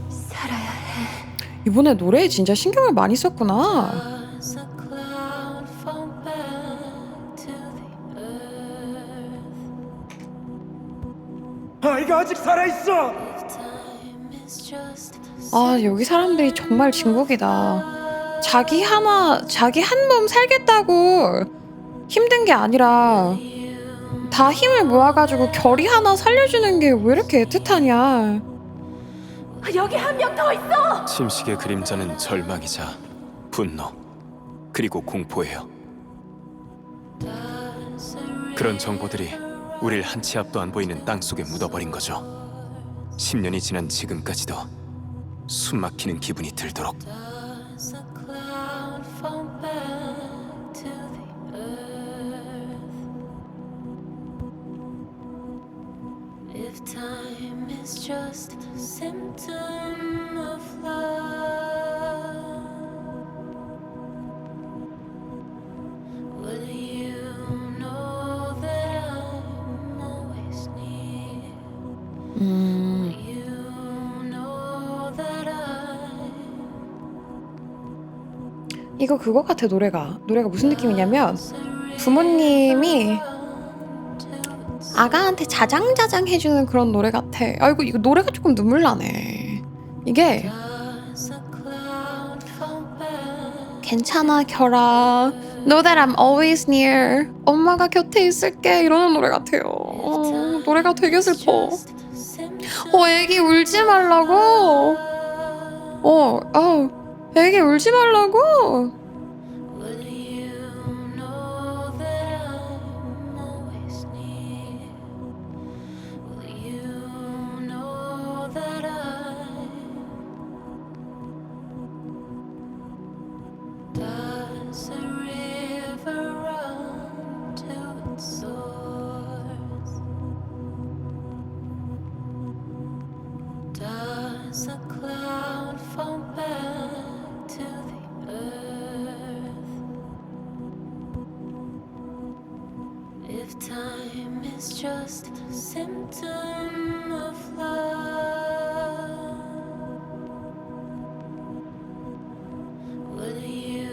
살아야 해. 이번에 노래에 진짜 신경을 많이 썼구나. 아이가 아직 살아있어! 여기 사람들이 정말 진국이다. 자기 한 몸 살겠다고 힘든 게 아니라 다 힘을 모아가지고 결이 하나 살려주는 게 왜 이렇게 애틋하냐. 여기 한 명 더 있어! 침식의 그림자는 절망이자 분노, 그리고 공포예요. 그런 정보들이 우릴 한 치 앞도 안 보이는 땅속에 묻어버린 거죠. 10년이 지난 지금까지도 숨막히는 기분이 들도록. If time is just a symptom of love, will you know that I'm always near? Will you know that 이거 그거 같아. 노래가 무슨 느낌이냐면 부모님이 아가한테 자장자장 해주는 그런 노래 같아. 아이고 이거 노래가 조금 눈물 나네. 이게 괜찮아 결아, Know that I'm always near. 엄마가 곁에 있을게 이러는 노래 같아요. 노래가 되게 슬퍼. 애기 울지 말라고. 애기 울지 말라고. will you know that I'm always near? Will you know that does a river run to its source? Does a cloud fall back to the earth? If time is just a symptom of love, will you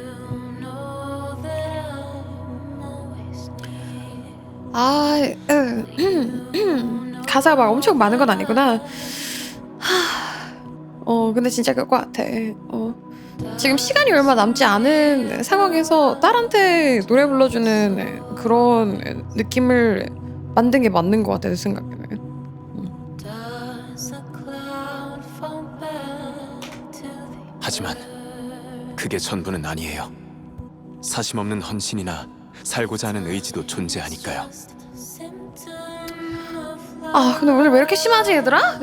know that I'm always near? 가사가 막 엄청 많은 건 아니구나. 근데 진짜 그거 같아. 지금 시간이 얼마 남지 않은 상황에서 딸한테 노래 불러주는 그런 느낌을 만든 게 맞는 것 같아, 내 생각에는. 하지만 그게 전부는 아니에요. 사심 없는 헌신이나 살고자 하는 의지도 존재하니까요. 아 근데 오늘 왜 이렇게 심하지 얘들아?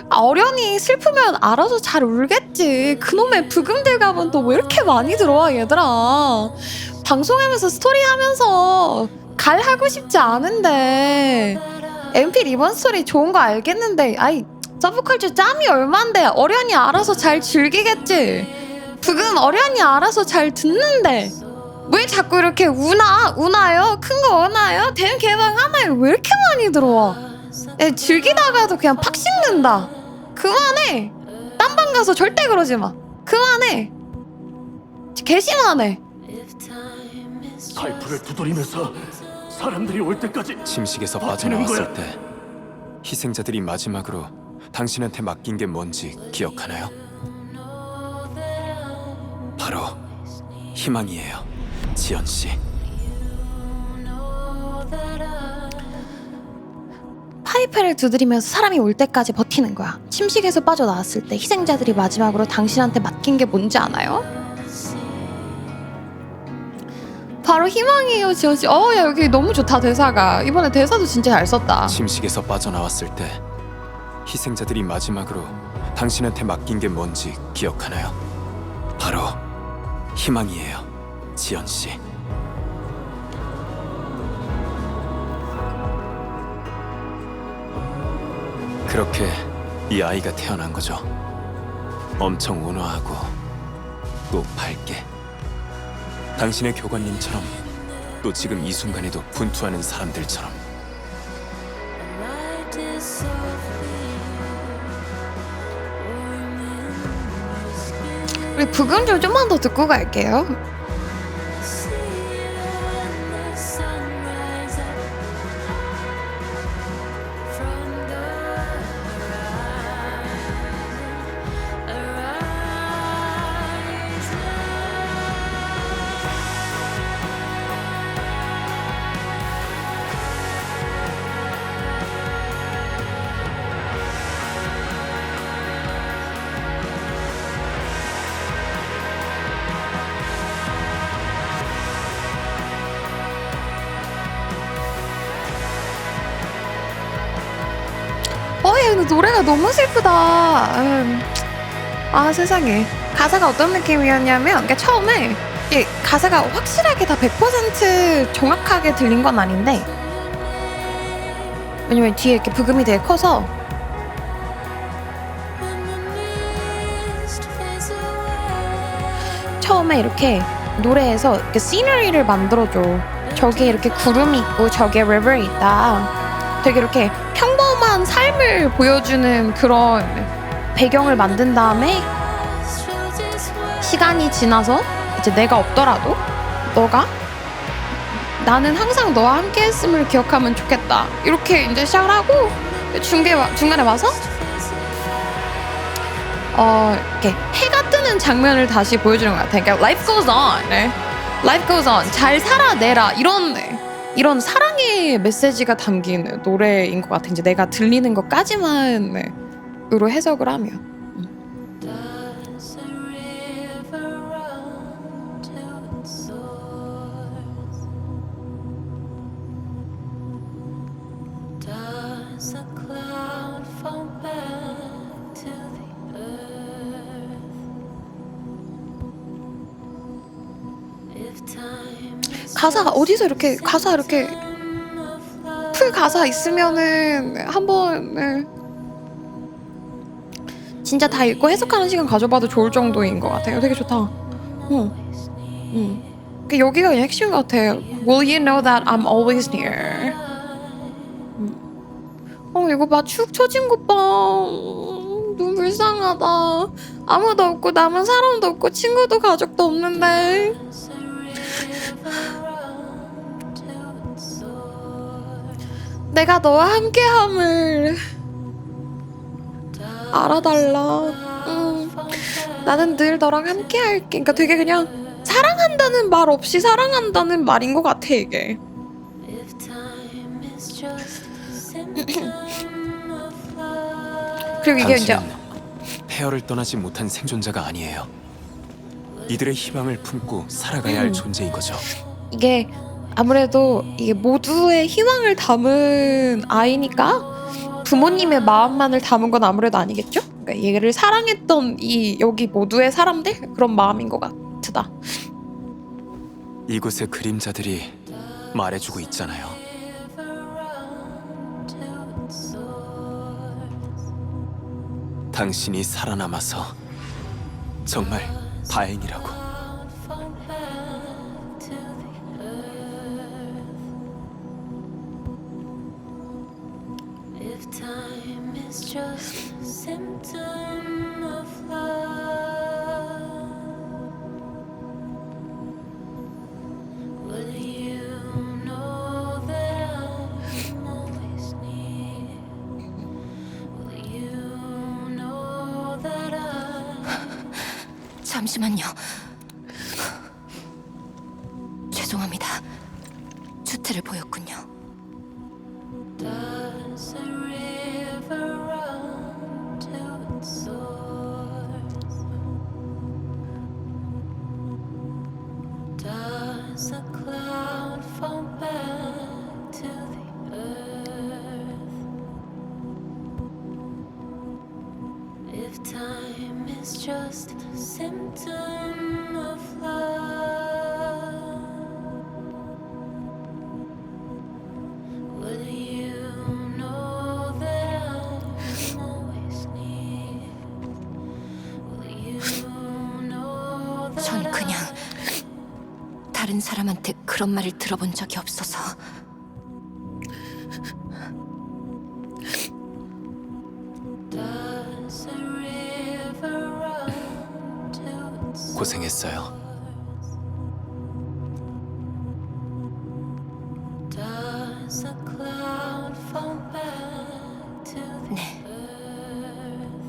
어련히 슬프면 알아서 잘 울겠지. 그놈의 부금들 감은 또 왜 이렇게 많이 들어와 얘들아. 방송하면서 스토리 하면서 갈 하고 싶지 않은데 MP 리본 스토리 좋은 거 알겠는데 아이 서브컬처 짬이 얼만데 어련히 알아서 잘 즐기겠지. 부금 어련히 알아서 잘 듣는데 왜 자꾸 이렇게 우나요? 큰 거 우나요? 댐 개방 하나요? 왜 이렇게 많이 들어와? 애 즐기다가도 그냥 팍 씹는다. 그만해. 딴 방 가서 절대 그러지 마. 그만해. 개심하네. 파이프를 두드리면서 사람들이 올 때까지 침식에서 버티는 빠져나왔을 거야. 때 희생자들이 마지막으로 당신한테 맡긴 게 뭔지 기억하나요? 바로 희망이에요, 지연 씨. 파이프를 두드리면서 사람이 올 때까지 버티는 거야. 침식에서 빠져나왔을 때 희생자들이 마지막으로 당신한테 맡긴 게 뭔지 아나요? 바로 희망이에요, 지연 씨. 야 여기 너무 좋다 대사가. 이번에 대사도 진짜 잘 썼다. 침식에서 빠져나왔을 때 희생자들이 마지막으로 당신한테 맡긴 게 뭔지 기억하나요? 바로 희망이에요, 지연 씨. 그렇게 이 아이가 태어난 거죠. 엄청 온화하고 또 밝게. 당신의 교관님처럼 또 지금 이 순간에도 분투하는 사람들처럼. 우리 부금 좀 좀만 더 듣고 갈게요. 야, 근데 노래가 너무 슬프다. 아, 세상에. 가사가 어떤 느낌이었냐면, 그러니까 처음에 이 가사가 확실하게 다 100% 정확하게 들린 건 아닌데, 왜냐면 뒤에 이렇게 부금이 되게 커서 처음에 이렇게 노래에서 이렇게 시너리를 만들어줘. 저기에 이렇게 구름이 있고 저기에 리버가 있다. 되게 이렇게 평범한 삶을 보여주는 그런 배경을 만든 다음에 시간이 지나서 이제 내가 없더라도 너가 나는 항상 너와 함께 했음을 기억하면 좋겠다. 이렇게 이제 시작을 하고 중간에 와서 이렇게 해가 뜨는 장면을 다시 보여주는 것 같아요. 그러니까 life goes on. 네. life goes on. 잘 살아내라. 이런 사랑의 메시지가 담긴 노래인 것 같아. 이제 내가 들리는 것까지만으로 해석을 하면. 가사가 어디서 이렇게 풀 가사 있으면은 한번 진짜 다 읽고 해석하는 시간 가져봐도 좋을 정도인 것 같아요. 되게 좋다. 여기가 그냥 핵심인 것 같아요. Will you know that I'm always near? 이거 봐. 축 처진 것 봐. 너무 불쌍하다. 아무도 없고 남은 사람도 없고 친구도 가족도 없는데. 내가 너와 함께함을 알아달라. 나는 늘 너랑 함께할게. 그러니까 되게 그냥 사랑한다는 말 없이 사랑한다는 말인 것 같아 이게. 그리고 이게 이제 폐허를 떠나지 못한 생존자가 아니에요. 이들의 희망을 품고 살아가야 할 존재인 거죠. 이게 아무래도 이게 모두의 희망을 담은 아이니까 부모님의 마음만을 담은 건 아무래도 아니겠죠? 그러니까 얘를 사랑했던 이 여기 모두의 사람들 그런 마음인 것 같다. 이곳의 그림자들이 말해주고 있잖아요. 당신이 살아남아서 정말 다행이라고. If time is just a symptom of love, will you know that I'm always near? Will you know that 잠시만요. 죄송합니다. 주태를 보였군요. does a river run to its source? Does a cloud fall back to the earth? If time is just a symptom of love, will you know that I'm always near? Will you know that 전 그냥 다른 사람한테 그런 말을 들어본 적이 없어서 does a river run to its 고생했어요. Does a cloud fall back to the 네. earth?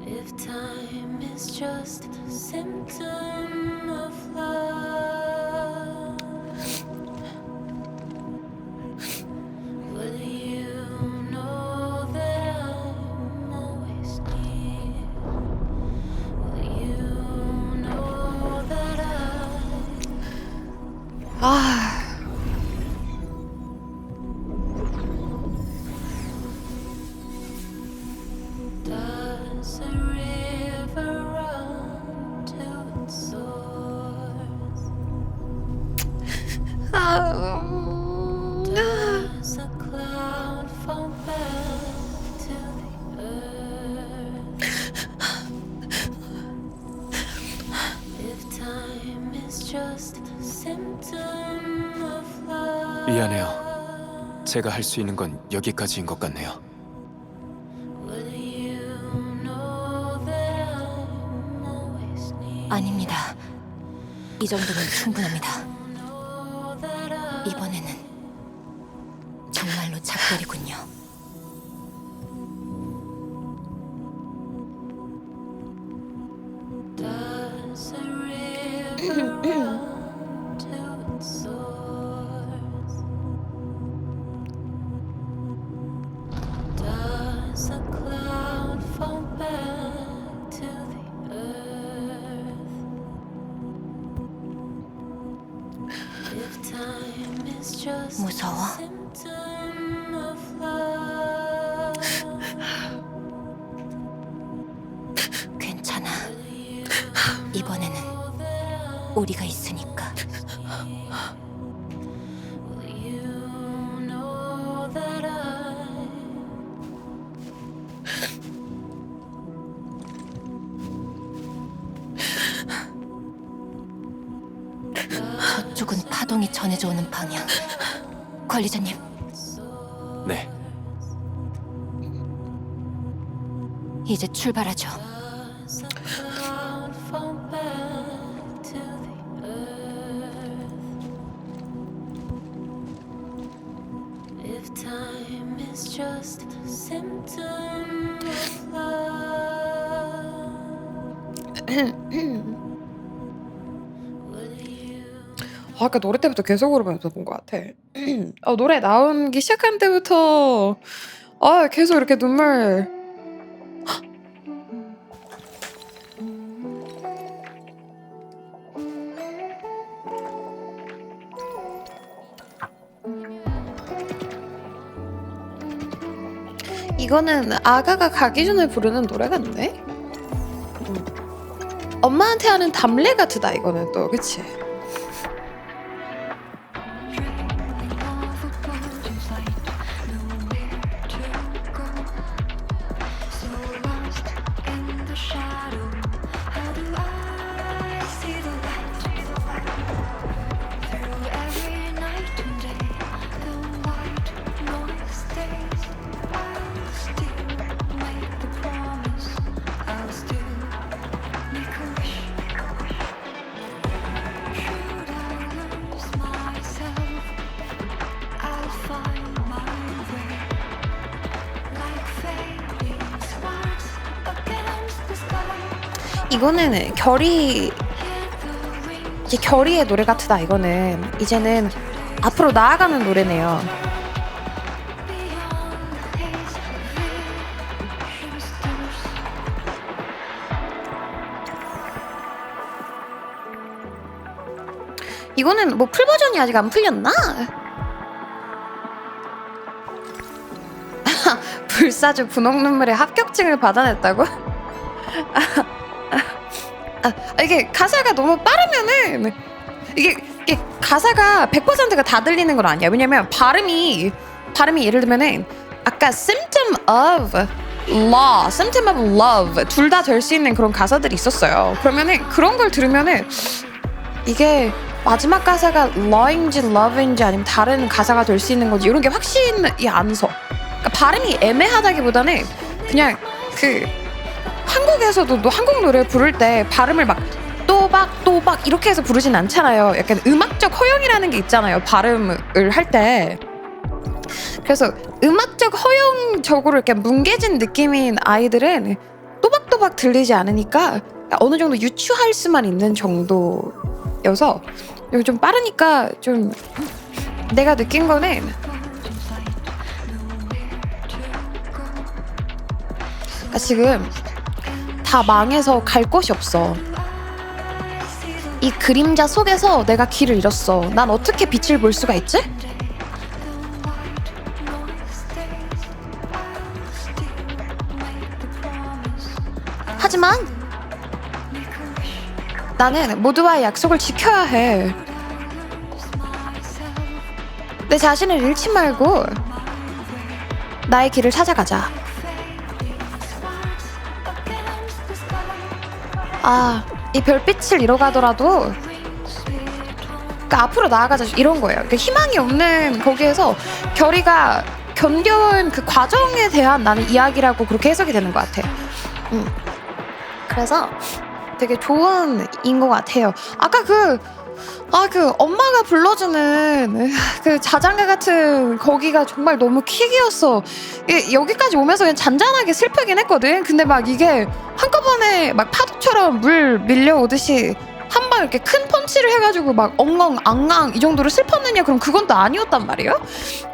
If time is just a symptom of love, will you know that I'm always near? Will you know that 아, does a river run to its source? Does a cloud fall back to the earth? If time is just a symptom of love, 미안해요. 제가 할 수 있는 건 여기까지인 것 같네요. will you know that I'm always near? 아닙니다. 이 정도면 충분합니다. Know that I 이번에는 정말로 작별이군요. does a river run to its source? Does a cloud fall back to the earth? If time is just 무서워? a symptom of love, 괜찮아. 이번에는 우리가 있으니까. will you know that I 저쪽은 파동이 전해져 오는 방향. 관리자님, 네, 이제 출발하죠. Does a cloud fall back to the earth? If time is just a symptom of love, will you 아까 노래 때부터 계속 그러면서 본 것 같아. 노래 나오기 시작한 때부터 아 계속 이렇게 눈물. 이거는 아가가 가기 전에 부르는 노래 같네. 엄마한테 하는 담례 같다 이거는 또 그치? 이거는 결이 이제 결이의 노래 같다. 이거는 이제는 앞으로 나아가는 노래네요. 이거는 뭐 풀 버전이 아직 안 풀렸나? 불사조 분홍 눈물의 합격증을 받아냈다고? 이게 가사가 너무 빠르면은 이게 가사가 100%가 다 들리는 건 아니야. 왜냐면 발음이 예를 들면은 아까 symptom of law, symptom of love 둘 다 될 수 있는 그런 가사들이 있었어요. 그러면은 그런 걸 들으면은 이게 마지막 가사가 law인지 love인지 아니면 다른 가사가 될 수 있는 건지 이런 게 확신이 안 서. 그러니까 발음이 애매하다기보다는 그냥 그 한국에서도 한국 노래 부를 때 발음을 막 또박 이렇게 해서 부르진 않잖아요. 약간 음악적 허용이라는 게 있잖아요. 발음을 할 때. 그래서 음악적 허용적으로 이렇게 뭉개진 느낌인 아이들은 또박또박 들리지 않으니까 어느 정도 유추할 수만 있는 정도여서 여기 좀 빠르니까 좀 내가 느낀 거는 그러니까 지금 다 망해서 갈 곳이 없어. 이 그림자 속에서 내가 길을 잃었어. 난 어떻게 빛을 볼 수가 있지? 하지만 나는 모두와의 약속을 지켜야 해. 내 자신을 잃지 말고 나의 길을 찾아가자. 이 별빛을 잃어가더라도 그러니까 앞으로 나아가자 이런 거예요. 그러니까 희망이 없는 거기에서 결이가 견뎌온 그 과정에 대한 나는 이야기라고 그렇게 해석이 되는 것 같아. 그래서 되게 좋은 인 것 같아요. 아까 그 엄마가 불러주는 그 자장가 같은 거기가 정말 너무 킥이었어. 여기까지 오면서 그냥 잔잔하게 슬프긴 했거든. 근데 막 이게 한꺼번에 막 파도처럼 물 밀려오듯이 한 방 이렇게 큰 펀치를 해가지고 막 엉엉 앙앙 이 정도로 슬펐느냐? 그럼 그건 또 아니었단 말이에요.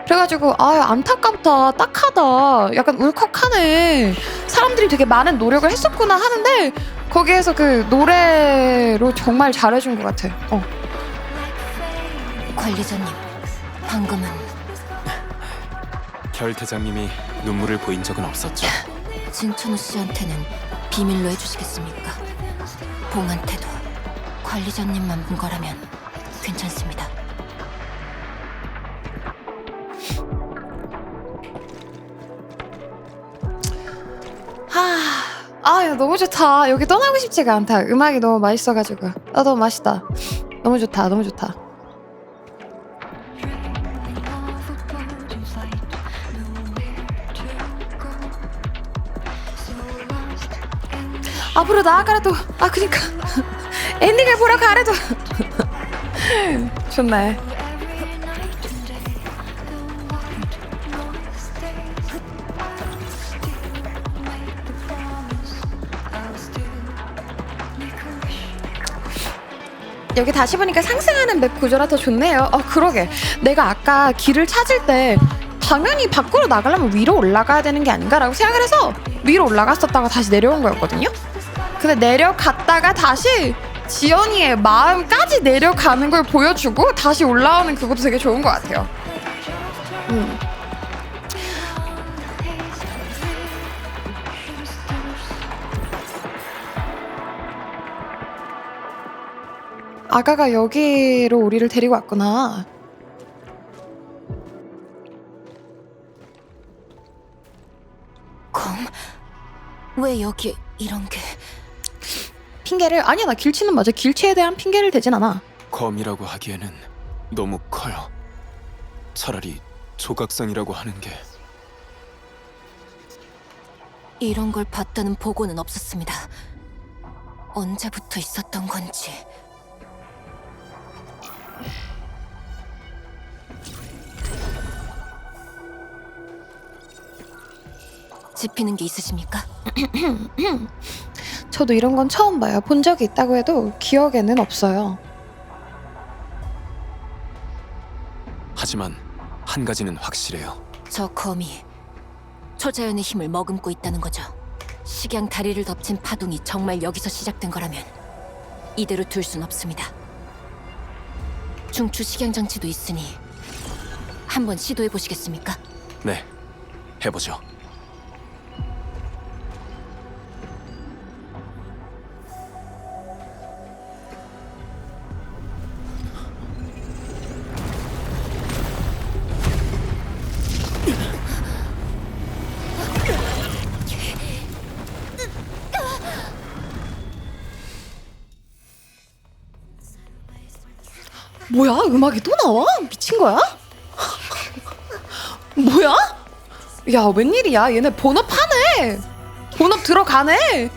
그래가지고 안타깝다, 딱하다, 약간 울컥하네. 사람들이 되게 많은 노력을 했었구나 하는데 거기에서 그 노래로 정말 잘해준 것 같아. 관리자님, 방금은 결 대장님이 눈물을 보인 적은 없었죠. 진천우 씨한테는 비밀로 해주시겠습니까? 봉한테도 관리자님만 본 거라면 괜찮습니다. 야, 너무 좋다. 여기 떠나고 싶지가 않다. 음악이 너무 맛있어가지고. 너무 맛있다. 너무 좋다. 너무 좋다. 앞으로 나아가라도 그니까 엔딩을 보러 가래도 좋네. 여기 다시 보니까 상승하는 맵 구조라 더 좋네요. 그러게. 내가 아까 길을 찾을 때 당연히 밖으로 나가려면 위로 올라가야 되는 게 아닌가라고 생각을 해서 위로 올라갔었다가 다시 내려온 거였거든요. 근데 내려갔다가 다시 지연이의 마음까지 내려가는 걸 보여주고 다시 올라오는 그것도 되게 좋은 것 같아요. 아가가 여기로 우리를 데리고 왔구나. 검? 왜 여기 이런 게... 핑계를 아니야 나 길치는 맞아. 길치에 대한 핑계를 대진 않아. 검이라고 하기에는 너무 커요. 차라리 조각상이라고 하는 게. 이런 걸 봤다는 보고는 없었습니다. 언제부터 있었던 건지... 짚히는 게 있으십니까? 저도 이런 건 처음 봐요. 본 적이 있다고 해도 기억에는 없어요. 하지만 한 가지는 확실해요. 저 검이 초자연의 힘을 머금고 있다는 거죠. 식양 다리를 덮친 파동이 정말 여기서 시작된 거라면 이대로 둘 순 없습니다. 중추 식양 장치도 있으니 한번 시도해 보시겠습니까? 네, 해보죠. 뭐야? 음악이 또 나와? 미친 거야? 뭐야? 야 웬일이야? 얘네 본업하네. 본업 들어가네.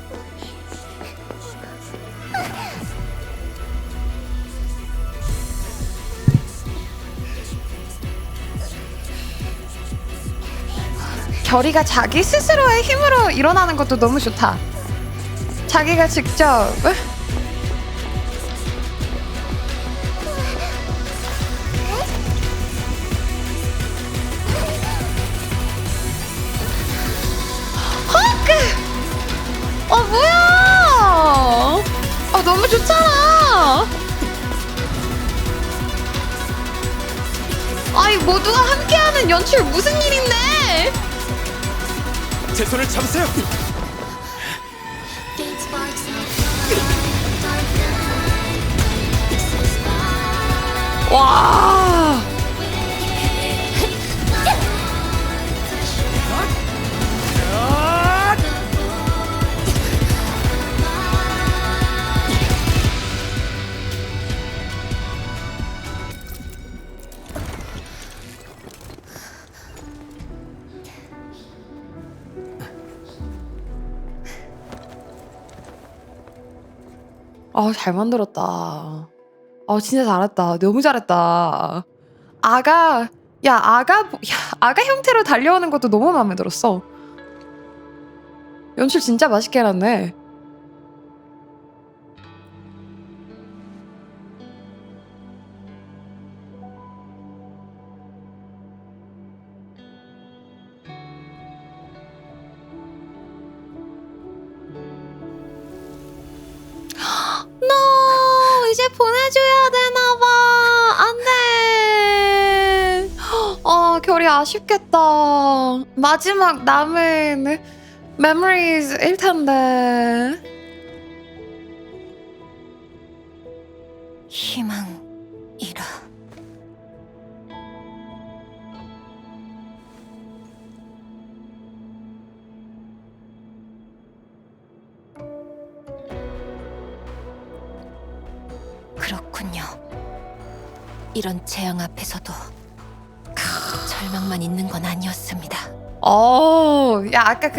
결이가 자기 스스로의 힘으로 일어나는 것도 너무 좋다. 자기가 직접 뭐야? 너무 좋잖아. 아이 모두가 함께하는 연출 무슨 일인데? 제 손을 잡으세요. 와. 잘 만들었다. 진짜 잘했다. 너무 잘했다. 아가 형태로 달려오는 것도 너무 마음에 들었어. 연출 진짜 맛있게 해놨네. 이제 보내줘야 되나봐. 안돼. 결이 아쉽겠다. 마지막 남은 memories 일 텐데. 희망이라. 그렇군요. 이런 재앙 앞에서도 절망만 있는 건 아니었습니다. 야 아까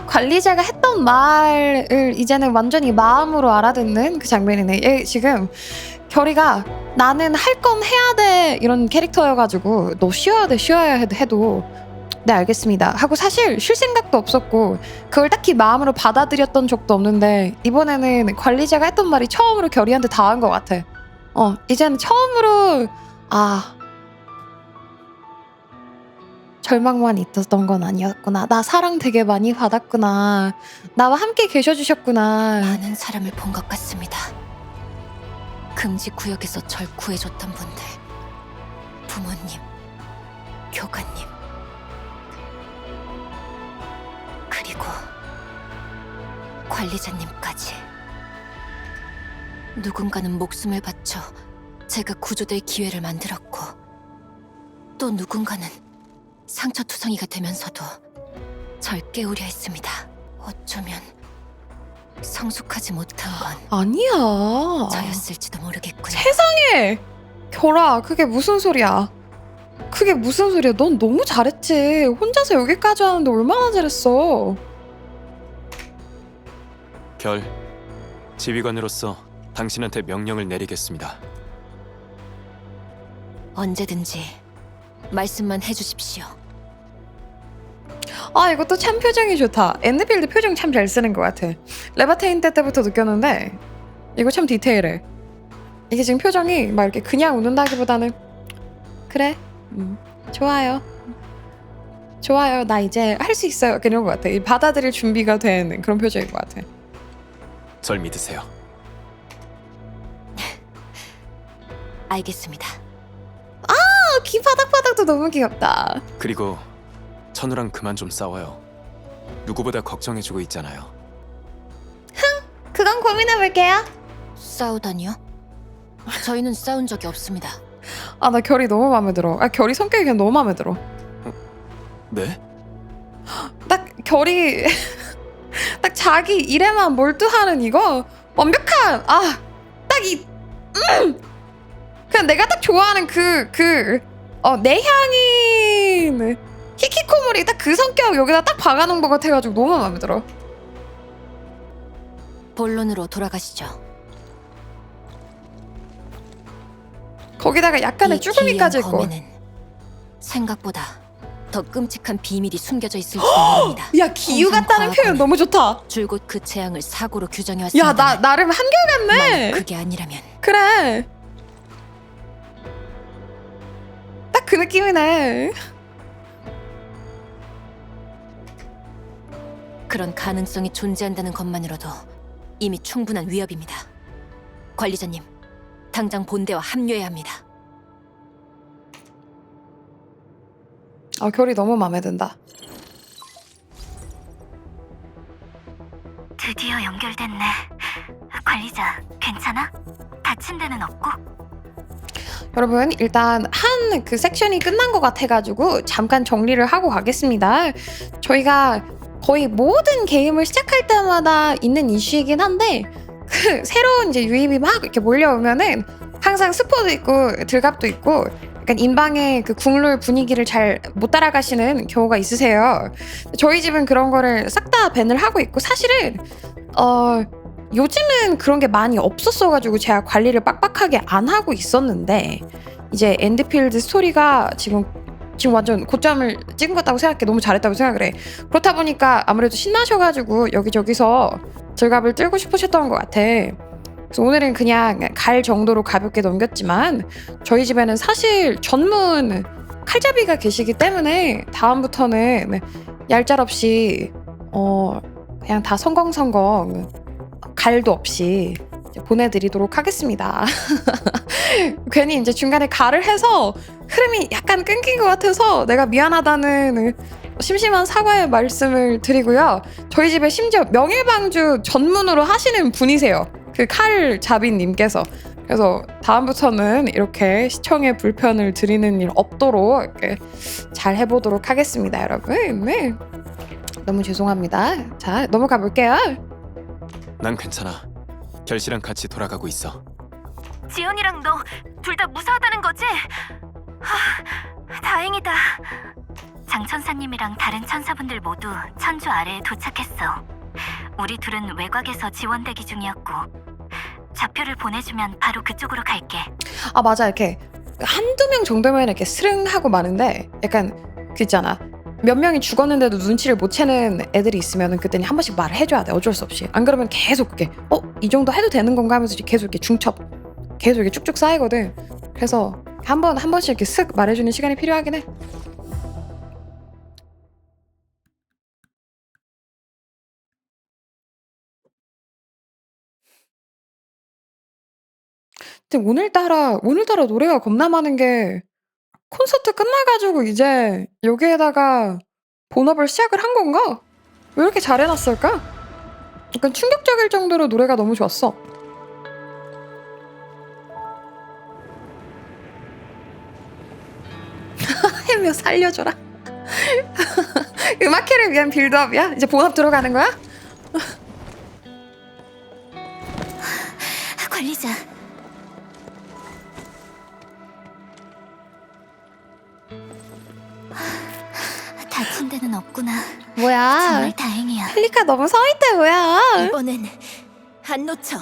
관리자가 했던 말을 이제는 완전히 마음으로 알아듣는 그 장면이네. 얘 지금 결이가 나는 할 건 해야 돼 이런 캐릭터여가지고 너 쉬어야 돼 해도 네 알겠습니다 하고 사실 쉴 생각도 없었고 그걸 딱히 마음으로 받아들였던 적도 없는데 이번에는 관리자가 했던 말이 처음으로 결이한테 닿은 것 같아. 이제는 처음으로 절망만 있었던 건 아니었구나. 나 사랑 되게 많이 받았구나. 나와 함께 계셔주셨구나. 많은 사람을 본 것 같습니다. 금지 구역에서 절 구해줬던 분들, 부모님, 교관님, 그리고 관리자님까지. 누군가는 목숨을 바쳐 제가 구조될 기회를 만들었고, 또 누군가는 상처투성이가 되면서도 절 깨우려 했습니다. 어쩌면 성숙하지 못한 건 아니야. 저였을지도 모르겠군요. 세상에! 결아, 그게 무슨 소리야? 그게 무슨 소리야? 넌 너무 잘했지. 혼자서 여기까지 하는데 얼마나 잘했어. 결, 지휘관으로서 당신한테 명령을 내리겠습니다. 언제든지 말씀만 해주십시오. 아, 이것도 참 표정이 좋다. 엔드필드 표정 참 잘 쓰는 것 같아. 레바테인 때부터 느꼈는데 이거 참 디테일해. 이게 지금 표정이 막 이렇게 그냥 웃는다기보다는 그래, 좋아요. 좋아요. 나 이제 할 수 있어요. 그런 것 같아. 이 받아들일 준비가 된 그런 표정인 것 같아. 절 믿으세요. 알겠습니다. 귀 바닥바닥도 너무 귀엽다. 그리고 천우랑 그만 좀 싸워요. 누구보다 걱정해주고 있잖아요. 그건 고민해볼게요. 싸우다니요? 저희는 싸운 적이 없습니다. 아, 나 결이 너무 마음에 들어. 아, 결이 성격이 그냥 너무 마음에 들어. 네? 딱 결이 딱 자기 일에만 몰두하는 이거 완벽한, 딱 이 그냥 내가 딱 좋아하는 내향인 히키코모리 딱 그 성격 여기다 딱 박아놓은 것 같아가지고 너무 마음에 들어. 본론으로 돌아가시죠. 거기다가 약간의 이 쭈구미까지 기이한 있고. 범인은 생각보다 더 끔찍한 비밀이 숨겨져 있을지도 모릅니다. 야, 기유 같다는 표현 너무 좋다. 줄곧 그 재앙을 사고로 야, 규정해왔습니다. 나름 한결같네. 그게 아니라면 그래. 딱 그 느낌이네. 그런 가능성이 존재한다는 것만으로도 이미 충분한 위협입니다. 관리자님, 당장 본대와 합류해야 합니다. 결이 너무 마음에 든다. 드디어 연결됐네. 관리자, 괜찮아? 다친 데는 없고? 여러분, 일단 한 그 섹션이 끝난 것 같아가지고 잠깐 정리를 하고 가겠습니다. 저희가 거의 모든 게임을 시작할 때마다 있는 이슈이긴 한데, 그 새로운 이제 유입이 막 이렇게 몰려오면은 항상 스포도 있고 들갑도 있고 약간 인방의 그 국룰 분위기를 잘 못 따라가시는 경우가 있으세요. 저희 집은 그런 거를 싹 다 밴을 하고 있고, 사실은 요즘은 그런 게 많이 없었어가지고 제가 관리를 빡빡하게 안 하고 있었는데, 이제 엔드필드 스토리가 지금 완전 고점을 찍은 것 같다고 생각해. 너무 잘했다고 생각을 해. 그렇다 보니까 아무래도 신나셔가지고 여기저기서 즐갑을 들고 싶으셨던 것 같아. 그래서 오늘은 그냥 갈 정도로 가볍게 넘겼지만, 저희 집에는 사실 전문 칼잡이가 계시기 때문에 다음부터는 얄짤없이 그냥 다 성공성공 갈도 없이 보내드리도록 하겠습니다. 괜히 이제 중간에 갈을 해서 흐름이 약간 끊긴 것 같아서 내가 미안하다는 심심한 사과의 말씀을 드리고요. 저희 집에 심지어 명일방주 전문으로 하시는 분이세요. 그 칼잡이님께서. 그래서 다음부터는 이렇게 시청에 불편을 드리는 일 없도록 이렇게 잘 해보도록 하겠습니다, 여러분. 네. 너무 죄송합니다. 자, 넘어가 볼게요. 난 괜찮아. 결씨랑 같이 돌아가고 있어. 지연이랑 너 둘 다 무사하다는 거지? 다행이다. 장천사님이랑 다른 천사분들 모두 천주 아래에 도착했어. 우리 둘은 외곽에서 지원 대기 중이었고, 좌표를 보내주면 바로 그쪽으로 갈게. 맞아. 이렇게 한두 명 정도면 이렇게 스릉하고 마는데, 약간 그 있잖아. 몇 명이 죽었는데도 눈치를 못 채는 애들이 있으면 그때는 한 번씩 말을 해줘야 돼. 어쩔 수 없이. 안 그러면 계속 그게 이 정도 해도 되는 건가 하면서 계속 이렇게 중첩 계속 이렇게 쭉쭉 쌓이거든. 그래서 한 번씩 이렇게 슥 말해주는 시간이 필요하긴 해. 근데 오늘따라 노래가 겁나 많은 게 콘서트 끝나가지고 이제 여기에다가 본업을 시작을 한 건가? 왜 이렇게 잘 해놨을까? 약간 충격적일 정도로 노래가 너무 좋았어. 해며 살려줘라. 음악회를 위한 빌드업이야? 이제 본업 들어가는 거야? 관리자. 다친 데는 없구나. 뭐야? 정말 다행이야. 펠리카 너무 서있대 뭐야? 이번엔 안 놓쳐.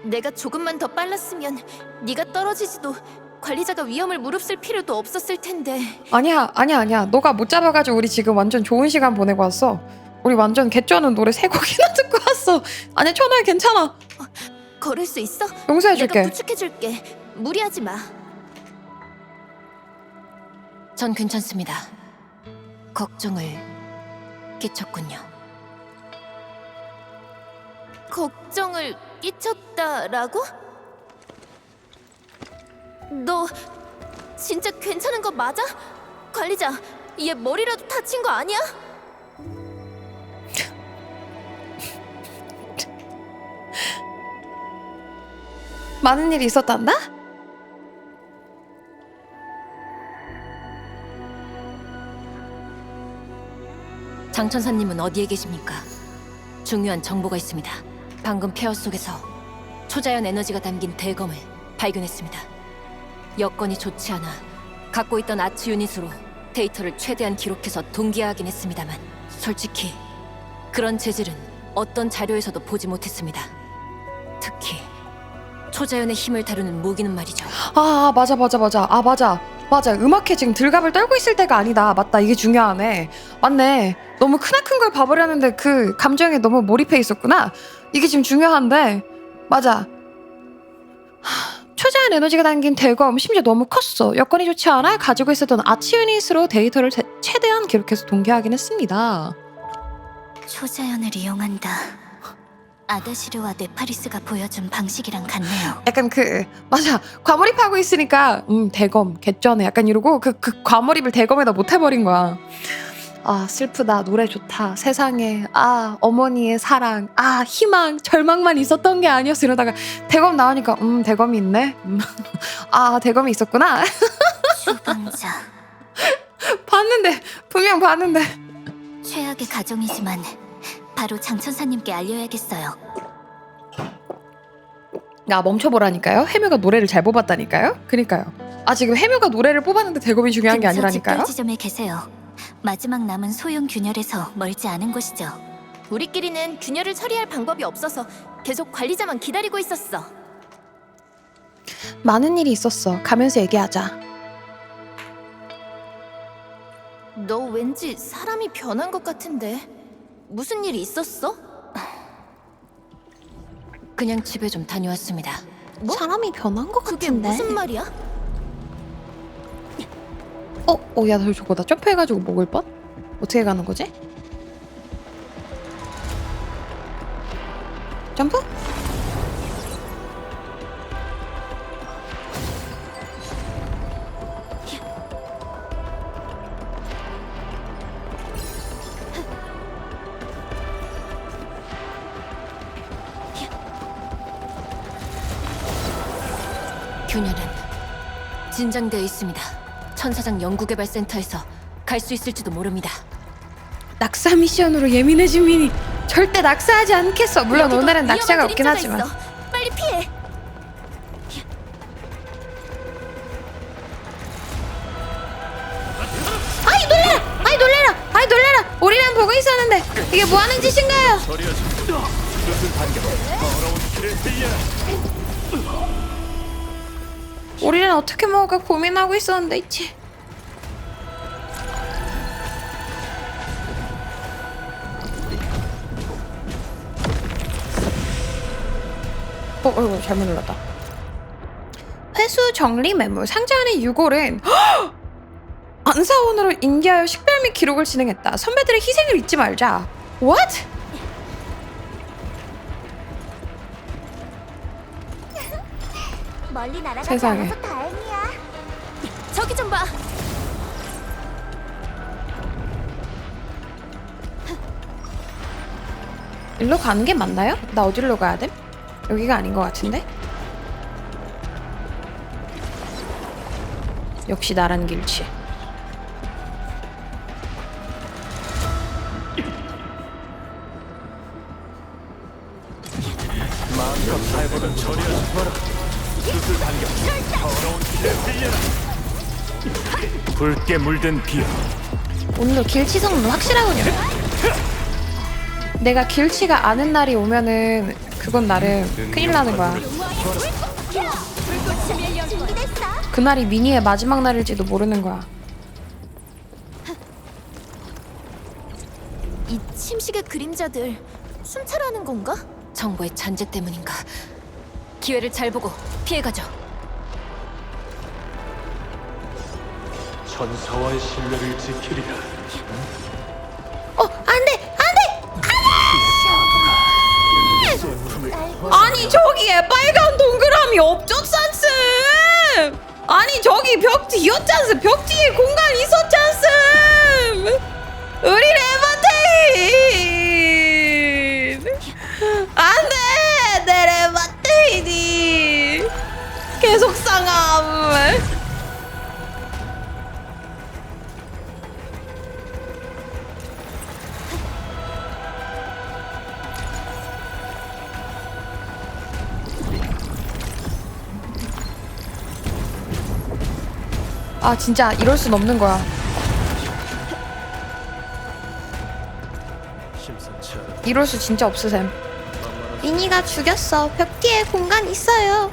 내가 조금만 더 빨랐으면 네가 떨어지지도 관리자가 위험을 무릅쓸 필요도 없었을 텐데. 아니야. 너가 못 잡아가지고 우리 지금 완전 좋은 시간 보내고 왔어. 우리 완전 개쩌는 노래 3곡이나 듣고 왔어. 아니야, 천호야 괜찮아. 걸을 수 있어? 용서해줄게. 내가 부축해줄게. 무리하지 마. 전 괜찮습니다. 걱정을 끼쳤군요. 걱정을 끼쳤다라고? 너 진짜 괜찮은 거 맞아? 관리자, 얘 머리라도 다친 거 아니야? 많은 일이 있었단다? 장 천사님은 어디에 계십니까? 중요한 정보가 있습니다. 방금 폐허 속에서 초자연 에너지가 담긴 대검을 발견했습니다. 여건이 좋지 않아 갖고 있던 아츠 유닛으로 데이터를 최대한 기록해서 동기화하긴 했습니다만 솔직히 그런 재질은 어떤 자료에서도 보지 못했습니다. 특히 초자연의 힘을 다루는 무기는 말이죠. 아 맞아. 음악회 지금 들갑을 떨고 있을 때가 아니다. 맞다, 이게 중요하네. 맞네. 너무 크나큰 걸 봐버렸는데 그 감정에 너무 몰입해 있었구나. 이게 지금 중요한데. 맞아. 초자연 에너지가 담긴 대검, 심지어 너무 컸어. 여건이 좋지 않아 가지고 있었던 아치 유닛으로 데이터를 최대한 기록해서 동기화하긴 했습니다. 초자연을 이용한다. 아다시르와 네파리스가 보여준 방식이랑 같네요. 약간 맞아, 과몰입하고 있으니까 대검 개쩌네 약간 이러고 그 과몰입을 대검에다 못 해버린 거야. 아 슬프다, 노래 좋다, 세상에, 아 어머니의 사랑, 아 희망, 절망만 있었던 게 아니었어 이러다가 대검 나오니까 대검이 있네. 아 대검이 있었구나. 추방자. 분명 봤는데. 최악의 가정이지만 바로 장천사님께 알려야겠어요. 야 멈춰보라니까요. 해묘가 노래를 잘 뽑았다니까요. 그니까요. 아 지금 해묘가 노래를 뽑았는데 대검이 중요한 게 근처 아니라니까요. 집결 지점에 계세요. 마지막 남은 소용 균열에서 멀지 않은 곳이죠. 우리끼리는 균열을 처리할 방법이 없어서 계속 관리자만 기다리고 있었어. 많은 일이 있었어. 가면서 얘기하자. 너 왠지 사람이 변한 것 같은데 무슨 일이 있었어? 그냥 집에 좀 다녀왔습니다. 뭐? 사람이 변한 것 그게 같은데. 무슨 말이야? 야, 나 저거 나 점프해가지고 먹을 뻔? 어떻게 가는 거지? 점프? 균열은 진장되어 있습니다. 천사장 연구개발센터에서 갈 수 있을지도 모릅니다. 낙사 미션으로 예민해진 미니 절대 낙사하지 않겠어. 물론 여기도 오늘은 낙사가 위험한 없긴 그림자가 하지만. 있어. 빨리 피해. 아이 놀래라. 우리랑 보고 있었는데 이게 뭐 하는 짓인가요? 우리는 어떻게 먹을까 고민하고 있었는데 있지. 잘못 눌렀다. 회수 정리 매물 상자 안의 유골은 안사원으로 인계하여 식별 및 기록을 진행했다. 선배들의 희생을 잊지 말자. What? 멀리 날아가지 세상에. 않아서 다행이야. 저기 좀 봐. 일로 가는 게 맞나요? 나 어디로 가야 돼? 여기가 아닌 것 같은데? 역시 나란 길치. 마음껏 살보던 저리하지 마라. 수술 반경 더러운 길에 흘려라. 붉게 물든 비요. 오늘도 길치 성능 확실하군요. 내가 길치가 아는 날이 오면은 그건 나름 큰일 나는 거야. 그날이 미니의 마지막 날일지도 모르는 거야. 이 침식의 그림자들 순찰하는 건가? 정보의 잔재 때문인가? 기회를 잘 보고 피해가죠. 천사와의 신뢰를 지키리라. 안 돼! 안 돼! 아니 저기에 빨간 동그라미 없죠, 찬스! 아니 저기 벽 뒤였잖스! 벽 뒤에 공간 있었잖스! 우리 레바테인! 안 돼! 내 레바테인이 계속 상함! 아 진짜 이럴 순 없는 거야. 심상치 않아. 이럴 수 진짜 없으셈. 미니가 죽였어. 벽 뒤에 공간 있어요.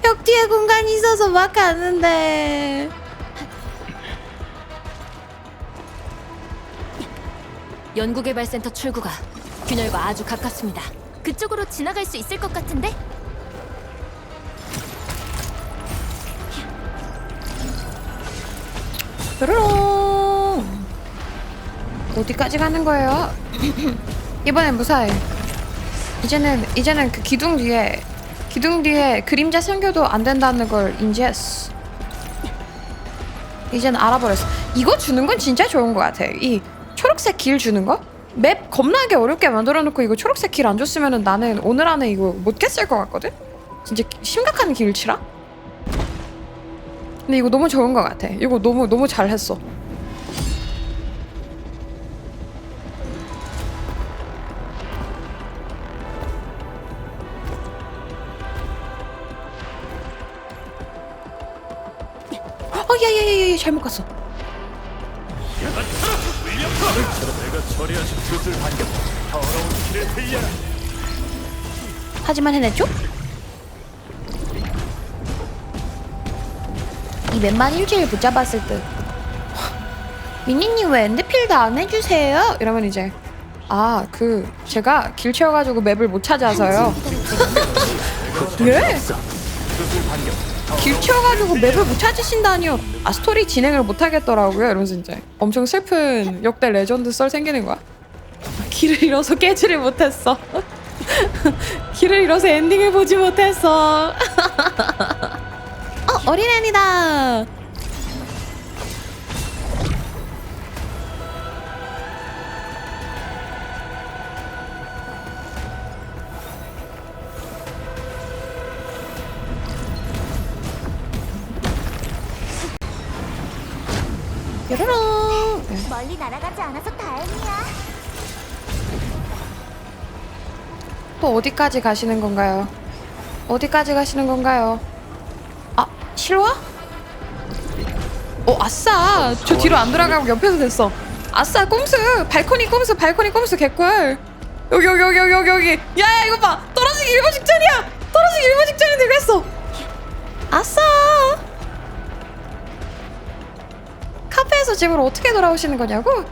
벽 뒤에 공간 있어서 막 가는데. 연구개발센터 출구가 균열과 아주 가깝습니다. 그쪽으로 지나갈 수 있을 것 같은데? 뾰로롱. 어디까지 가는 거예요? 이번엔 무사해. 이제는 그 기둥 뒤에 그림자 생겨도 안 된다는 걸 인지했어. 이제는 알아버렸어. 이거 주는 건 진짜 좋은 것 같아. 이 초록색 길 주는 거? 맵 겁나게 어렵게 만들어놓고 이거 초록색 길 안 줬으면은 나는 오늘 안에 이거 못 깼을 것 같거든? 진짜 심각한 길치라? 근데 이거 너무 좋은 것 같아. 이거 너무 잘했어. 야야야야 잘못 갔어. 내가 처리하신 수술 반경 더러운 길에 흘려라. 하지만 해냈죠? 이 맵만 일주일 붙잡았을 듯. 미니님 왜 엔드필드 안 해주세요? 이러면 이제 제가 길 채워가지고 맵을 못 찾아서요. 예? 수술 반경 길 채워가지고 맵을 못 찾으신다니요. 스토리 진행을 못 하겠더라고요. 이러면서 이제 엄청 슬픈 역대 레전드 썰 생기는 거야. 길을 잃어서 깨지를 못했어. 길을 잃어서 엔딩을 보지 못했어. 어린애니다. 뾰로롱. 멀리 날아가지 않아서 다행이야. 또 어디까지 가시는 건가요? 어디까지 가시는 건가요? 실화? 아싸! 저 뒤로 안 돌아가고 옆에서 됐어. 아싸, 꼼수! 발코니 꼼수 개꿀. 여기. 야, 이거 봐! 떨어지기 일보 직전이야! 떨어지기 일보 직전인데 그랬어! 아싸! 카페에서 집으로 어떻게 돌아오시는 거냐고?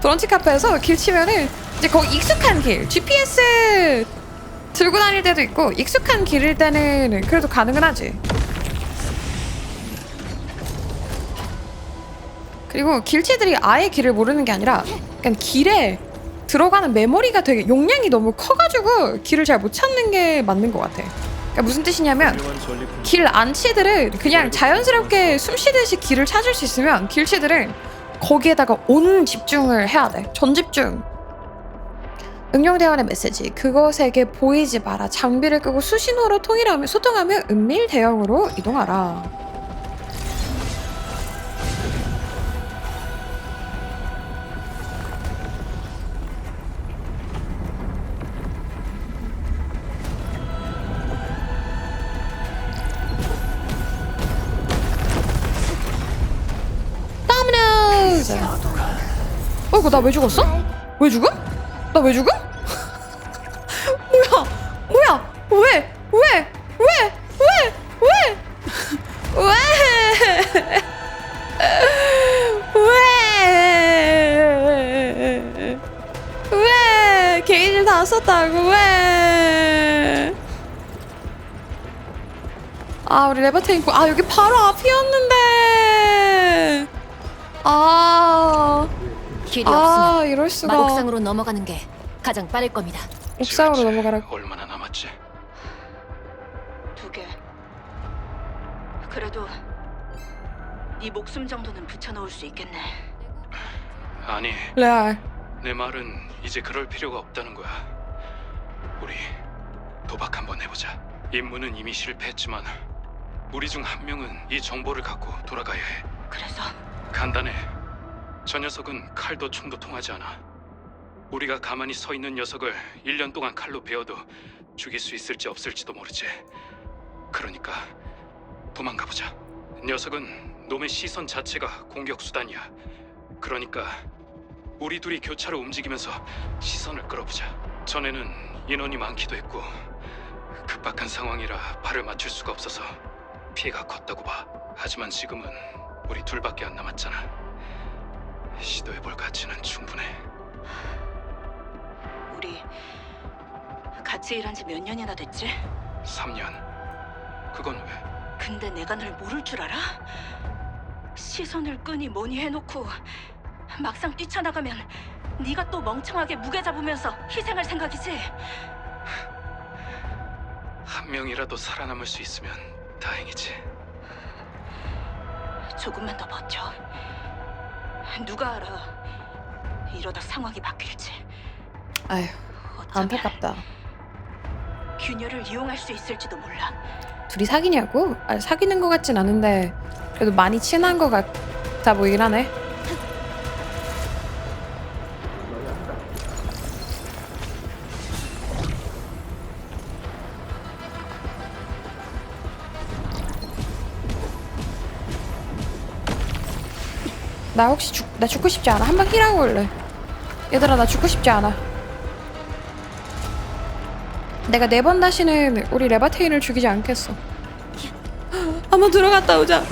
브런치 카페에서 길 치면은 이제 거기 익숙한 길, GPS 들고 다닐 때도 있고 익숙한 길일 때는 그래도 가능은 하지. 그리고 길치들이 아예 길을 모르는 게 아니라 그냥 길에 들어가는 메모리가 되게 용량이 너무 커가지고 길을 잘 못 찾는 게 맞는 것 같아. 그러니까 무슨 뜻이냐면 훌륭한 전리품. 길 안치들은 그냥 자연스럽게 숨쉬듯이 길을 찾을 수 있으면 길치들은 거기에다가 온 집중을 해야 돼. 전 집중. 응용대원의 메시지. 그것에게 보이지 마라. 장비를 끄고 수신호로 소통하며 은밀 대형으로 이동하라. 다음은 어이구 나 왜 죽었어? 왜 죽음? 나 왜 죽음? 뭐야? 왜? 왜? 게이지를 다 썼다고 왜? 아 우리 레버테인 아 여기 바로 앞이었는데. 길이 없으면 이럴 수가. 마곡상으로 넘어가는 게 가장 빠를 겁니다. 옥상으로 넘어가라. 얼마나 남았지? 2개. 그래도 네 목숨 정도는 붙여놓을 수 있겠네. 아니, 레알. 내 말은 이제 그럴 필요가 없다는 거야. 우리 도박 한번 해보자. 임무는 이미 실패했지만 우리 중 한 명은 이 정보를 갖고 돌아가야 해. 그래서 간단해. 저 녀석은 칼도 총도 통하지 않아. 우리가 가만히 서 있는 녀석을 1년 동안 칼로 베어도 죽일 수 있을지 없을지도 모르지. 그러니까 도망가보자. 녀석은 놈의 시선 자체가 공격 수단이야. 그러니까 우리 둘이 교차로 움직이면서 시선을 끌어보자. 전에는 인원이 많기도 했고 급박한 상황이라 발을 맞출 수가 없어서 피해가 컸다고 봐. 하지만 지금은 우리 둘밖에 안 남았잖아. 시도해볼 가치는 충분해. 우리 같이 일한 지 몇 년이나 됐지? 3년. 그건 왜? 근데 내가 널 모를 줄 알아? 시선을 끄니 뭐니 해놓고 막상 뛰쳐나가면 네가 또 멍청하게 무게 잡으면서 희생할 생각이지? 한 명이라도 살아남을 수 있으면 다행이지. 조금만 더 버텨. 누가 알아? 이러다 상황이 바뀔지. 아휴 어쩌면 안타깝다. 균열을 이용할 수 있을지도 몰라. 둘이 사귀냐고? 아니, 사귀는 것 같진 않은데 그래도 많이 친한 것 같아 보이긴 하네. 나 혹시 나 죽고 싶지 않아. 한번 힐하고 올래. 얘들아 나 죽고 싶지 않아. 내가 4번 다시는 우리 레바테인을 죽이지 않겠어. 한번 들어갔다 오자.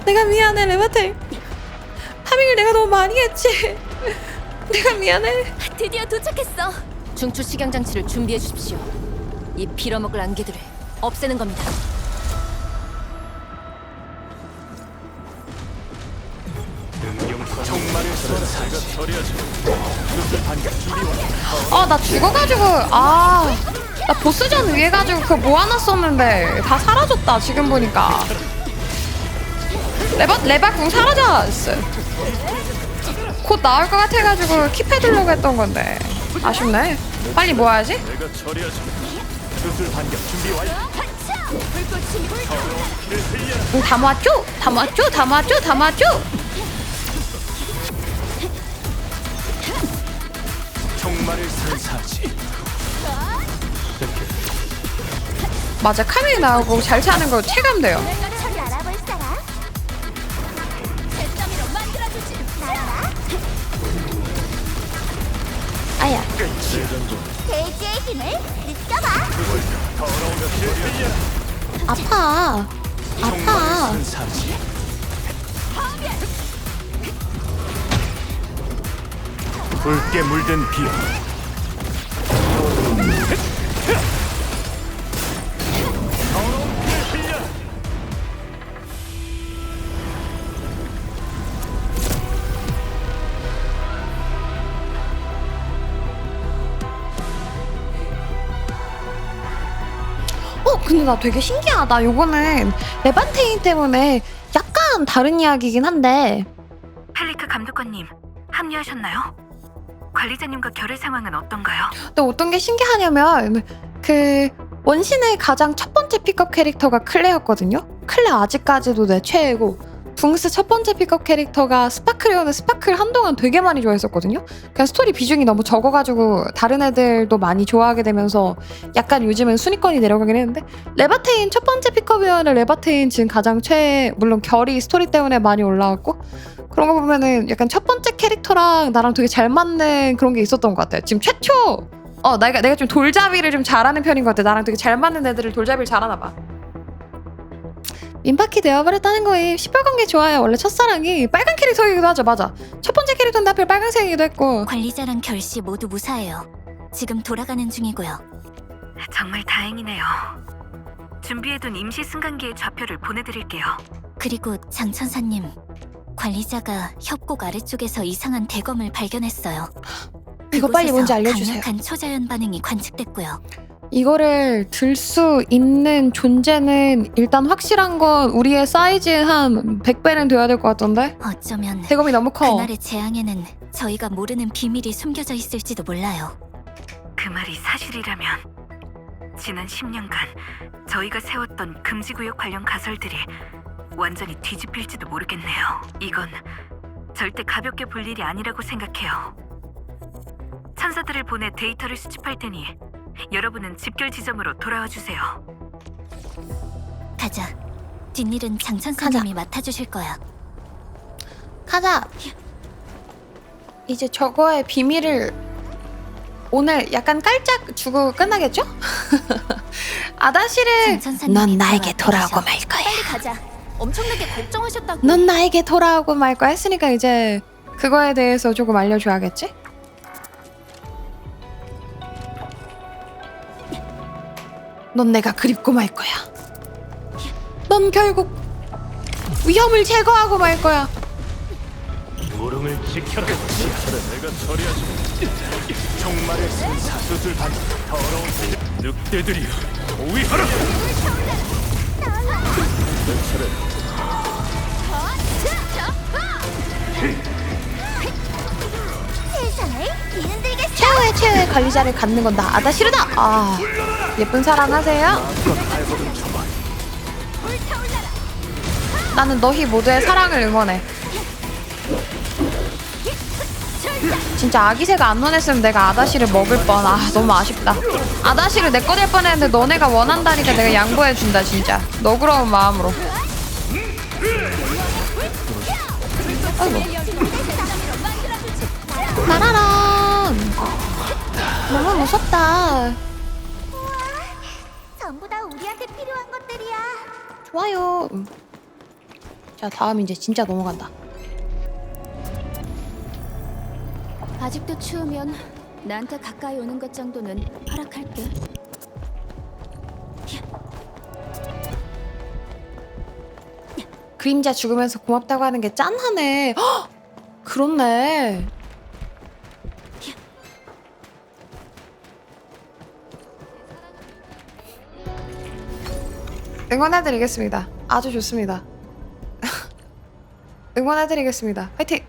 내가 미안해 레바테인. 파밍을 내가 너무 많이 했지. 내가 미안해. 드디어 도착했어. 중추 식양 장치를 준비해 주십시오. 이 빌어먹을 안개들을 없애는 겁니다. 정말을 쏘라. 제가 처리하지. 그것을 반격 준비 완료. 나 죽어가지고 나 보스전 위에 가지고 그거 모아놨었는데 다 사라졌다 지금 보니까. 레바궁 사라졌어. 곧 나올 것 같아가지고 킵해두려고 했던 건데 아쉽네. 빨리 모아야지. 내가 처리하지. 그것을 반격 준비 완료. 다 모았죠? 다 모았죠? 다 모았죠? 다 모았죠? 정말을 선사하지. 맞아 카밀 나오고 잘 차는 거 체감돼요. 저리 알아볼 사람? 잿더미로 만들어주지. 아야. 대지의 힘을 느껴봐. 더러우며 들려라. 아파. 아파. 선사하지. 붉게 물든 비로. 근데 나 되게 신기하다. 요거는 레반테인 때문에 약간 다른 이야기긴 한데 펠리크 감독관님, 합류하셨나요? 관리자님과 결의 상황은 어떤가요? 근데 어떤 게 신기하냐면 그 원신의 가장 첫 번째 픽업 캐릭터가 클레였거든요. 클레 아직까지도 내 최애고 붕스 첫 번째 픽업 캐릭터가 스파클이었는데 스파클 한동안 되게 많이 좋아했었거든요. 그냥 스토리 비중이 너무 적어가지고 다른 애들도 많이 좋아하게 되면서 약간 요즘은 순위권이 내려가긴 했는데 레바테인 첫 번째 픽업이었는데 레바테인 지금 가장 최애. 물론 결이 스토리 때문에 많이 올라왔고 그런 거 보면은 약간 첫 번째 캐릭터랑 나랑 되게 잘 맞는 그런 게 있었던 것 같아요. 지금 최초 내가 좀 돌잡이를 좀 잘하는 편인 것 같아. 나랑 되게 잘 맞는 애들을 돌잡이를 잘하나 봐. 민바퀴 되어버렸다는 거임. 시뻘건 게 좋아요. 원래 첫사랑이 빨간 캐릭터이기도 하죠. 맞아. 첫 번째 캐릭터인데 하필 빨간색이기도 했고. 관리자랑 결씨 모두 무사해요. 지금 돌아가는 중이고요. 정말 다행이네요. 준비해둔 임시 승강기의 좌표를 보내드릴게요. 그리고 장 천사님, 관리자가 협곡 아래쪽에서 이상한 대검을 발견했어요. 이거 빨리 뭔지 알려주세요. 강력한 초자연 반응이 관측됐고요. 이거를 들 수 있는 존재는 일단 확실한 건 우리의 사이즈의 한 100배는 돼야 될 것 같던데? 어쩌면 대검이 너무 커. 그날의 재앙에는 저희가 모르는 비밀이 숨겨져 있을지도 몰라요. 그 말이 사실이라면 지난 10년간 저희가 세웠던 금지구역 관련 가설들이 완전히 뒤집힐지도 모르겠네요. 이건 절대 가볍게 볼 일이 아니라고 생각해요. 천사들을 보내 데이터를 수집할 테니 여러분은 집결 지점으로 돌아와 주세요. 가자. 뒷일은 장 천사님이 맡아주실 거야. 가자. 이제 저거의 비밀을 오늘 약간 깔짝 주고 끝나겠죠? 아다시를 넌 나에게 돌아오고 말 거야. 빨리 가자. 엄청나게 걱정하셨다고. 넌 나에게 돌아오고 말 거야 했으니까 이제 그거에 대해서 조금 알려줘야겠지? 넌 내가 그립고 말 거야. 넌 결국 위험을 제거하고 말 거야. 무릉을 지켜라. 시체를 내가 처리하지. 종말을 쓴 사수들 반 더러운 늑대들이여 호위하라. 내 차례. 최후의 관리자를 갖는 건 나 아다시르다. 아, 예쁜 사랑하세요. 나는 너희 모두의 사랑을 응원해. 진짜 아기새가 안 원했으면 내가 아다시를 먹을 뻔. 아, 너무 아쉽다. 아다시를 내 거 될 뻔했는데 너네가 원한다니까 내가 양보해준다 진짜. 너그러운 마음으로. 아이고. 나라란. 너무 무섭다. 전부 다 우리한테 필요한 것들이야. 좋아요. 자, 다음 이제 진짜 넘어간다. 아직도 추우면 나한테 가까이 오는 것 정도는 허락할게. 그림자 죽으면서 고맙다고 하는 게 짠하네. 헉! 그렇네. 응원해드리겠습니다. 아주 좋습니다. 응원해드리겠습니다. 화이팅!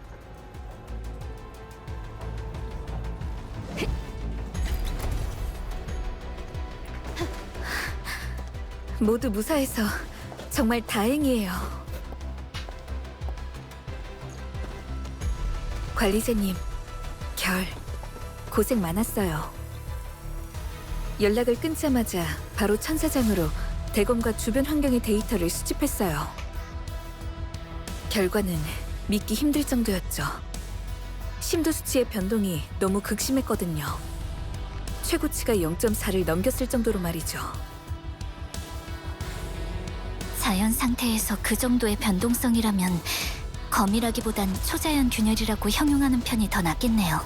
모두 무사해서 정말 다행이에요. 관리자님, 결, 고생 많았어요. 연락을 끊자마자 바로 천사장으로 대검과 주변 환경의 데이터를 수집했어요. 결과는 믿기 힘들 정도였죠. 심도 수치의 변동이 너무 극심했거든요. 최고치가 0.4를 넘겼을 정도로 말이죠. 자연 상태에서 그 정도의 변동성이라면 검이라기보단 초자연 균열이라고 형용하는 편이 더 낫겠네요.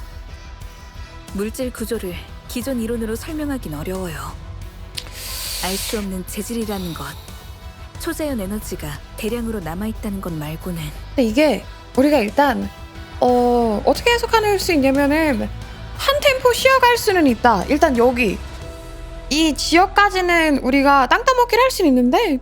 물질 구조를 기존 이론으로 설명하긴 어려워요. 알 수 없는 재질이라는 것, 초자연 에너지가 대량으로 남아있다는 것 말고는. 근데 이게 우리가 일단 어떻게 해석할 수 있냐면은 한 템포 쉬어갈 수는 있다. 일단 여기 이 지역까지는 우리가 땅 따먹기를 할 수 있는데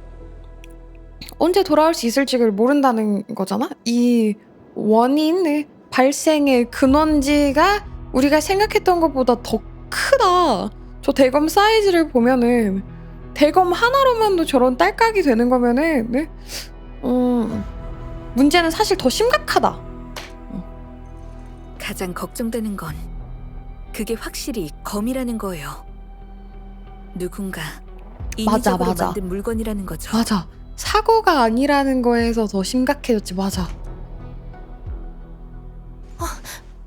언제 돌아올 수 있을지를 모른다는 거잖아. 이 원인 발생의 근원지가 우리가 생각했던 것보다 더 크다. 저 대검 사이즈를 보면은 대검 하나로만도 저런 딸깍이 되는 거면은 문제는 사실 더 심각하다. 가장 걱정되는 건 그게 확실히 검이라는 거예요. 누군가 맞아, 인위적으로 맞아. 만든 물건이라는 거죠. 맞아. 사고가 아니라는 거에서 더 심각해졌지. 맞아.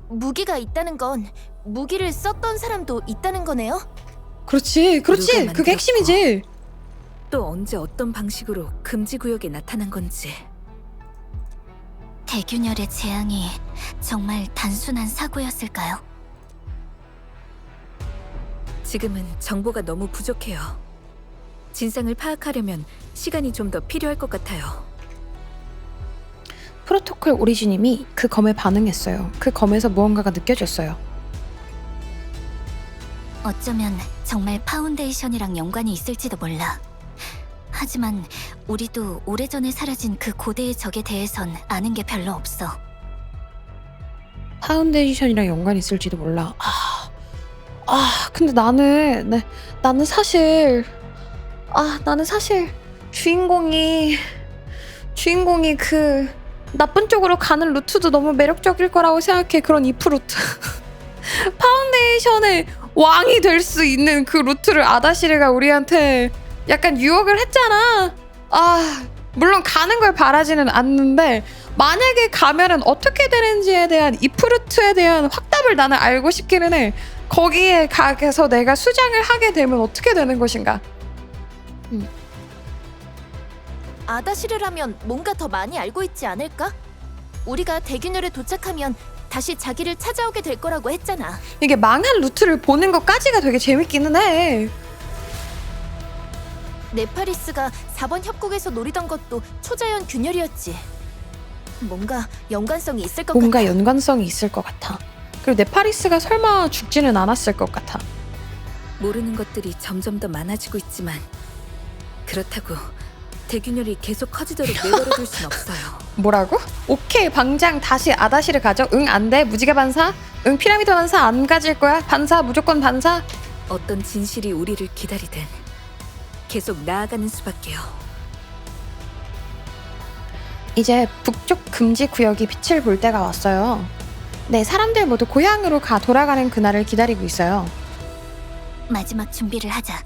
무기가 있다는 건 무기를 썼던 사람도 있다는 거네요? 그렇지. 그렇지. 누가 그게 핵심이지. 또 언제 어떤 방식으로 금지 구역에 나타난 건지. 대균열의 재앙이 정말 단순한 사고였을까요? 지금은 정보가 너무 부족해요. 진상을 파악하려면 시간이 좀 더 필요할 것 같아요. 프로토콜 오리지님이 그 검에 반응했어요. 그 검에서 무언가가 느껴졌어요. 어쩌면 정말 파운데이션이랑 연관이 있을지도 몰라. 하지만 우리도 오래전에 사라진 그 고대의 적에 대해선 아는 게 별로 없어. 파운데이션이랑 연관이 있을지도 몰라. 근데 나는 사실 주인공이 그 나쁜 쪽으로 가는 루트도 너무 매력적일 거라고 생각해. 그런 이프 루트. 파운데이션의 왕이 될 수 있는 그 루트를 아다시르가 우리한테 약간 유혹을 했잖아. 물론 가는 걸 바라지는 않는데 만약에 가면은 어떻게 되는지에 대한 이프 루트에 대한 확답을 나는 알고 싶기는 해. 거기에 가서 내가 수장을 하게 되면 어떻게 되는 것인가? 아다시르라면 뭔가 더 많이 알고 있지 않을까? 우리가 대균열에 도착하면 다시 자기를 찾아오게 될 거라고 했잖아. 이게 망한 루트를 보는 것까지가 되게 재밌기는 해. 네파리스가 4번 협곡에서 노리던 것도 초자연 균열이었지. 뭔가 연관성이 있을 것 뭔가 같아. 연관성이 있을 것 같아. 그리고 네파리스가 설마 죽지는 않았을 것 같아. 모르는 것들이 점점 더 많아지고 있지만 그렇다고 대균열이 계속 커지도록 내버려둘 순 없어요. 뭐라고? 오케이, 당장 다시 아다시를 가져. 응, 안 돼. 무지개 반사. 응, 피라미드 반사 안 가질 거야. 반사, 무조건 반사. 어떤 진실이 우리를 기다리든 계속 나아가는 수밖에요. 이제 북쪽 금지 구역이 빛을 볼 때가 왔어요. 네, 사람들 모두 고향으로 돌아가는 그날을 기다리고 있어요. 마지막 준비를 하자.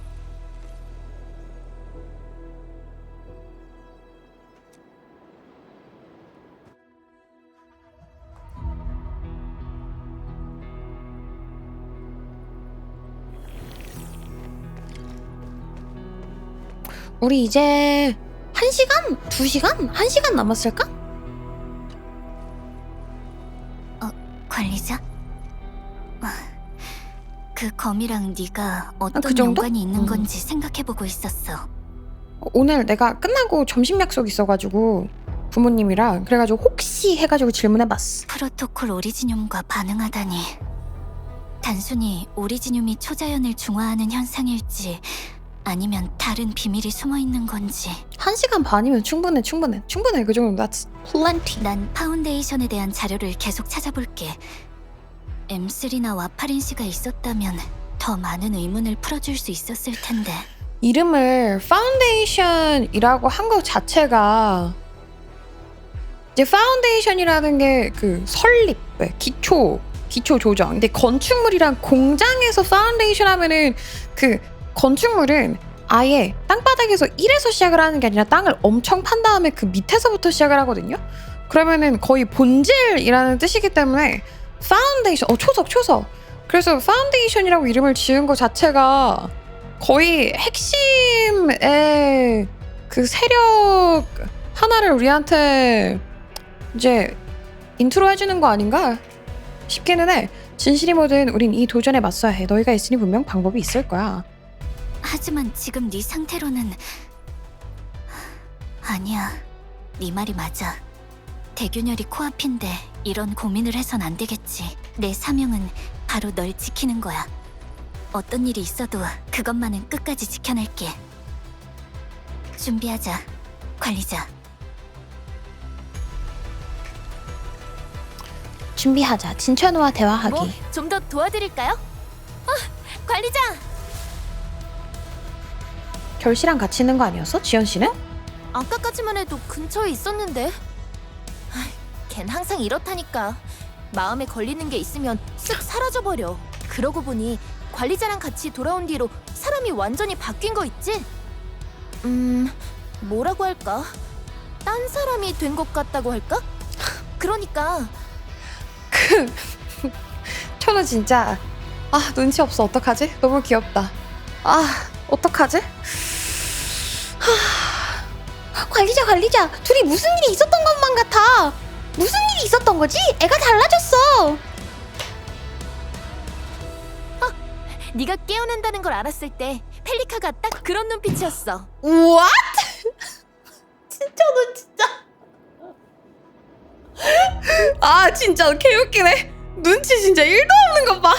우리 이제 1시간? 2시간? 1시간 남았을까? 관리자? 그 검이랑 네가 어떤 그 정도? 연관이 있는 건지 생각해보고 있었어. 오늘 내가 끝나고 점심 약속 있어가지고 부모님이랑 그래가지고 혹시 해가지고 질문해봤어. 프로토콜 오리지뇽과 반응하다니. 단순히 오리지뇽이 초자연을 중화하는 현상일지 아니면 다른 비밀이 숨어있는 건지. 1시간 반이면 충분해. 그 정도. That's plenty. 난 파운데이션에 대한 자료를 계속 찾아볼게. M3나 와파린 씨가 있었다면 더 많은 의문을 풀어줄 수 있었을 텐데. 이름을 파운데이션이라고 한 것 자체가 이제 파운데이션이라는 게 그 설립, 기초 조정. 근데 건축물이랑 공장에서 파운데이션 하면은 그 건축물은 아예 땅바닥에서 1에서 시작을 하는 게 아니라 땅을 엄청 판 다음에 그 밑에서부터 시작을 하거든요. 그러면은 거의 본질이라는 뜻이기 때문에 파운데이션, 초석. 그래서 파운데이션이라고 이름을 지은 것 자체가 거의 핵심의 그 세력 하나를 우리한테 이제 인트로 해주는 거 아닌가 싶기는 해. 진실이 뭐든 우린 이 도전에 맞서야 해. 너희가 있으니 분명 방법이 있을 거야. 하지만 지금 네 상태로는 아니야. 네 말이 맞아. 대균열이 코앞인데 이런 고민을 해선 안 되겠지. 내 사명은 바로 널 지키는 거야. 어떤 일이 있어도 그것만은 끝까지 지켜낼게. 준비하자, 관리자. 준비하자. 진천우와 대화하기. 뭐 좀 더 도와드릴까요? 관리자! 결씨랑 같이 있는 거 아니었어? 지연 씨는? 아까까지만 해도 근처에 있었는데. 걘 항상 이렇다니까. 마음에 걸리는 게 있으면 쓱 사라져버려. 그러고 보니 관리자랑 같이 돌아온 뒤로 사람이 완전히 바뀐 거 있지? 뭐라고 할까? 딴 사람이 된 것 같다고 할까? 그러니까 천우 진짜 눈치 없어. 어떡하지? 너무 귀엽다. 어떡하지? 관리자 둘이 무슨 일이 있었던 것만 같아. 무슨 일이 있었던 거지? 애가 달라졌어. 네가 깨어난다는 걸 알았을 때 펠리카가 딱 그런 눈빛이었어. What? 진짜 너 진짜 진짜 개웃기네. 눈치 진짜 1도 없는 것 봐.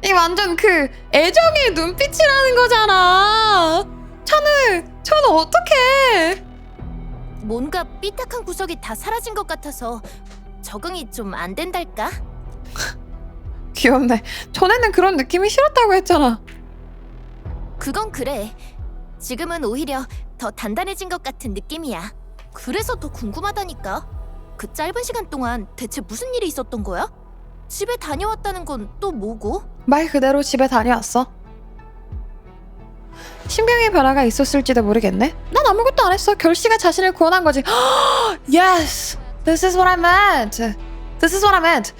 이 완전 그 애정의 눈빛이라는 거잖아. 천우 어떡해. 뭔가 삐딱한 구석이 다 사라진 것 같아서 적응이 좀 안 된달까? 귀엽네. 전에는 그런 느낌이 싫었다고 했잖아. 그건 그래. 지금은 오히려 더 단단해진 것 같은 느낌이야. 그래서 더 궁금하다니까. 그 짧은 시간 동안 대체 무슨 일이 있었던 거야? 집에 다녀왔다는 건 또 뭐고? 말 그대로 집에 다녀왔어. 신병의 변화가 있었을지도 모르겠네. 난 아무것도 안 했어. 결씨가 자신을 구원한 거지. Yes! This is what I meant. This is what I meant.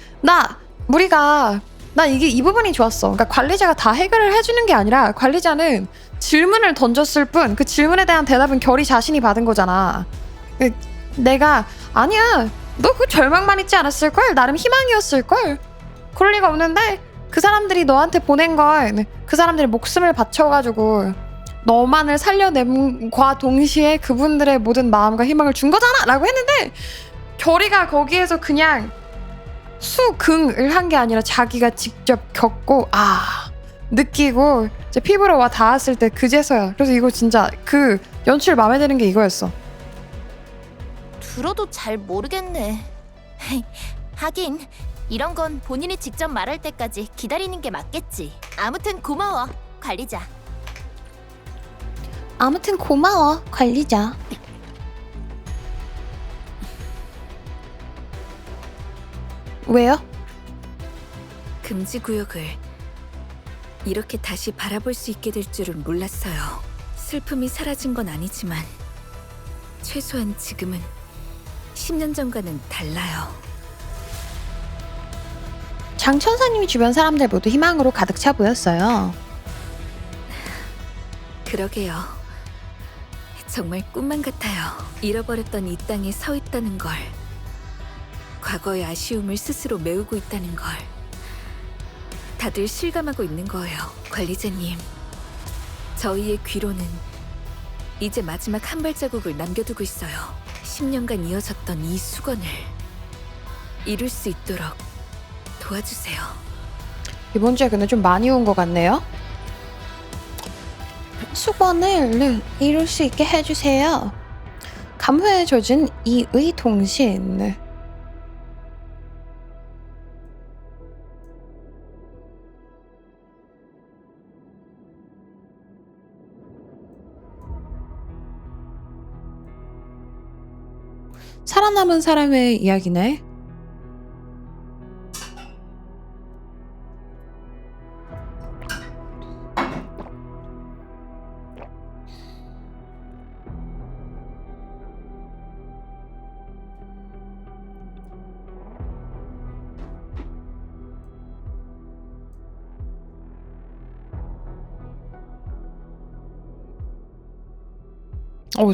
나 이게 이 부분이 좋았어. 그러니까 관리자가 다 해결을 해주는 게 아니라 관리자는 질문을 던졌을 뿐 그 질문에 대한 대답은 결이 자신이 받은 거잖아. 내가 아니야. 너 그 절망만 있지 않았을걸? 나름 희망이었을걸? 그럴 리가 없는데 그 사람들이 너한테 보낸 건 그 사람들이 목숨을 바쳐가지고 너만을 살려냄과 동시에 그분들의 모든 마음과 희망을 준 거잖아! 라고 했는데 결이가 거기에서 그냥 수긍을 한 게 아니라 자기가 직접 겪고 느끼고 이제 피부로 와 닿았을 때 그제서야. 그래서 이거 진짜 그 연출 마음에 드는 게 이거였어. 들어도 잘 모르겠네. 하긴 이런 건 본인이 직접 말할 때까지 기다리는 게 맞겠지. 아무튼 고마워, 관리자. 아무튼 고마워, 관리자. 왜요? 금지 구역을 이렇게 다시 바라볼 수 있게 될 줄은 몰랐어요. 슬픔이 사라진 건 아니지만 최소한 지금은 10년 전과는 달라요. 장 천사님이 주변 사람들 모두 희망으로 가득 차 보였어요. 그러게요. 정말 꿈만 같아요. 잃어버렸던 이 땅에 서 있다는 걸, 과거의 아쉬움을 스스로 메우고 있다는 걸 다들 실감하고 있는 거예요. 관리자님, 저희의 귀로는 이제 마지막 한 발자국을 남겨두고 있어요. 10년간 이어졌던 이 수건을 이룰 수 있도록 도와주세요. 이번 주에 근데 좀 많이 온 것 같네요. 수건을 이룰 수 있게 해주세요. 감회에 젖은 이의 통신. 살아남은 사람의 이야기네.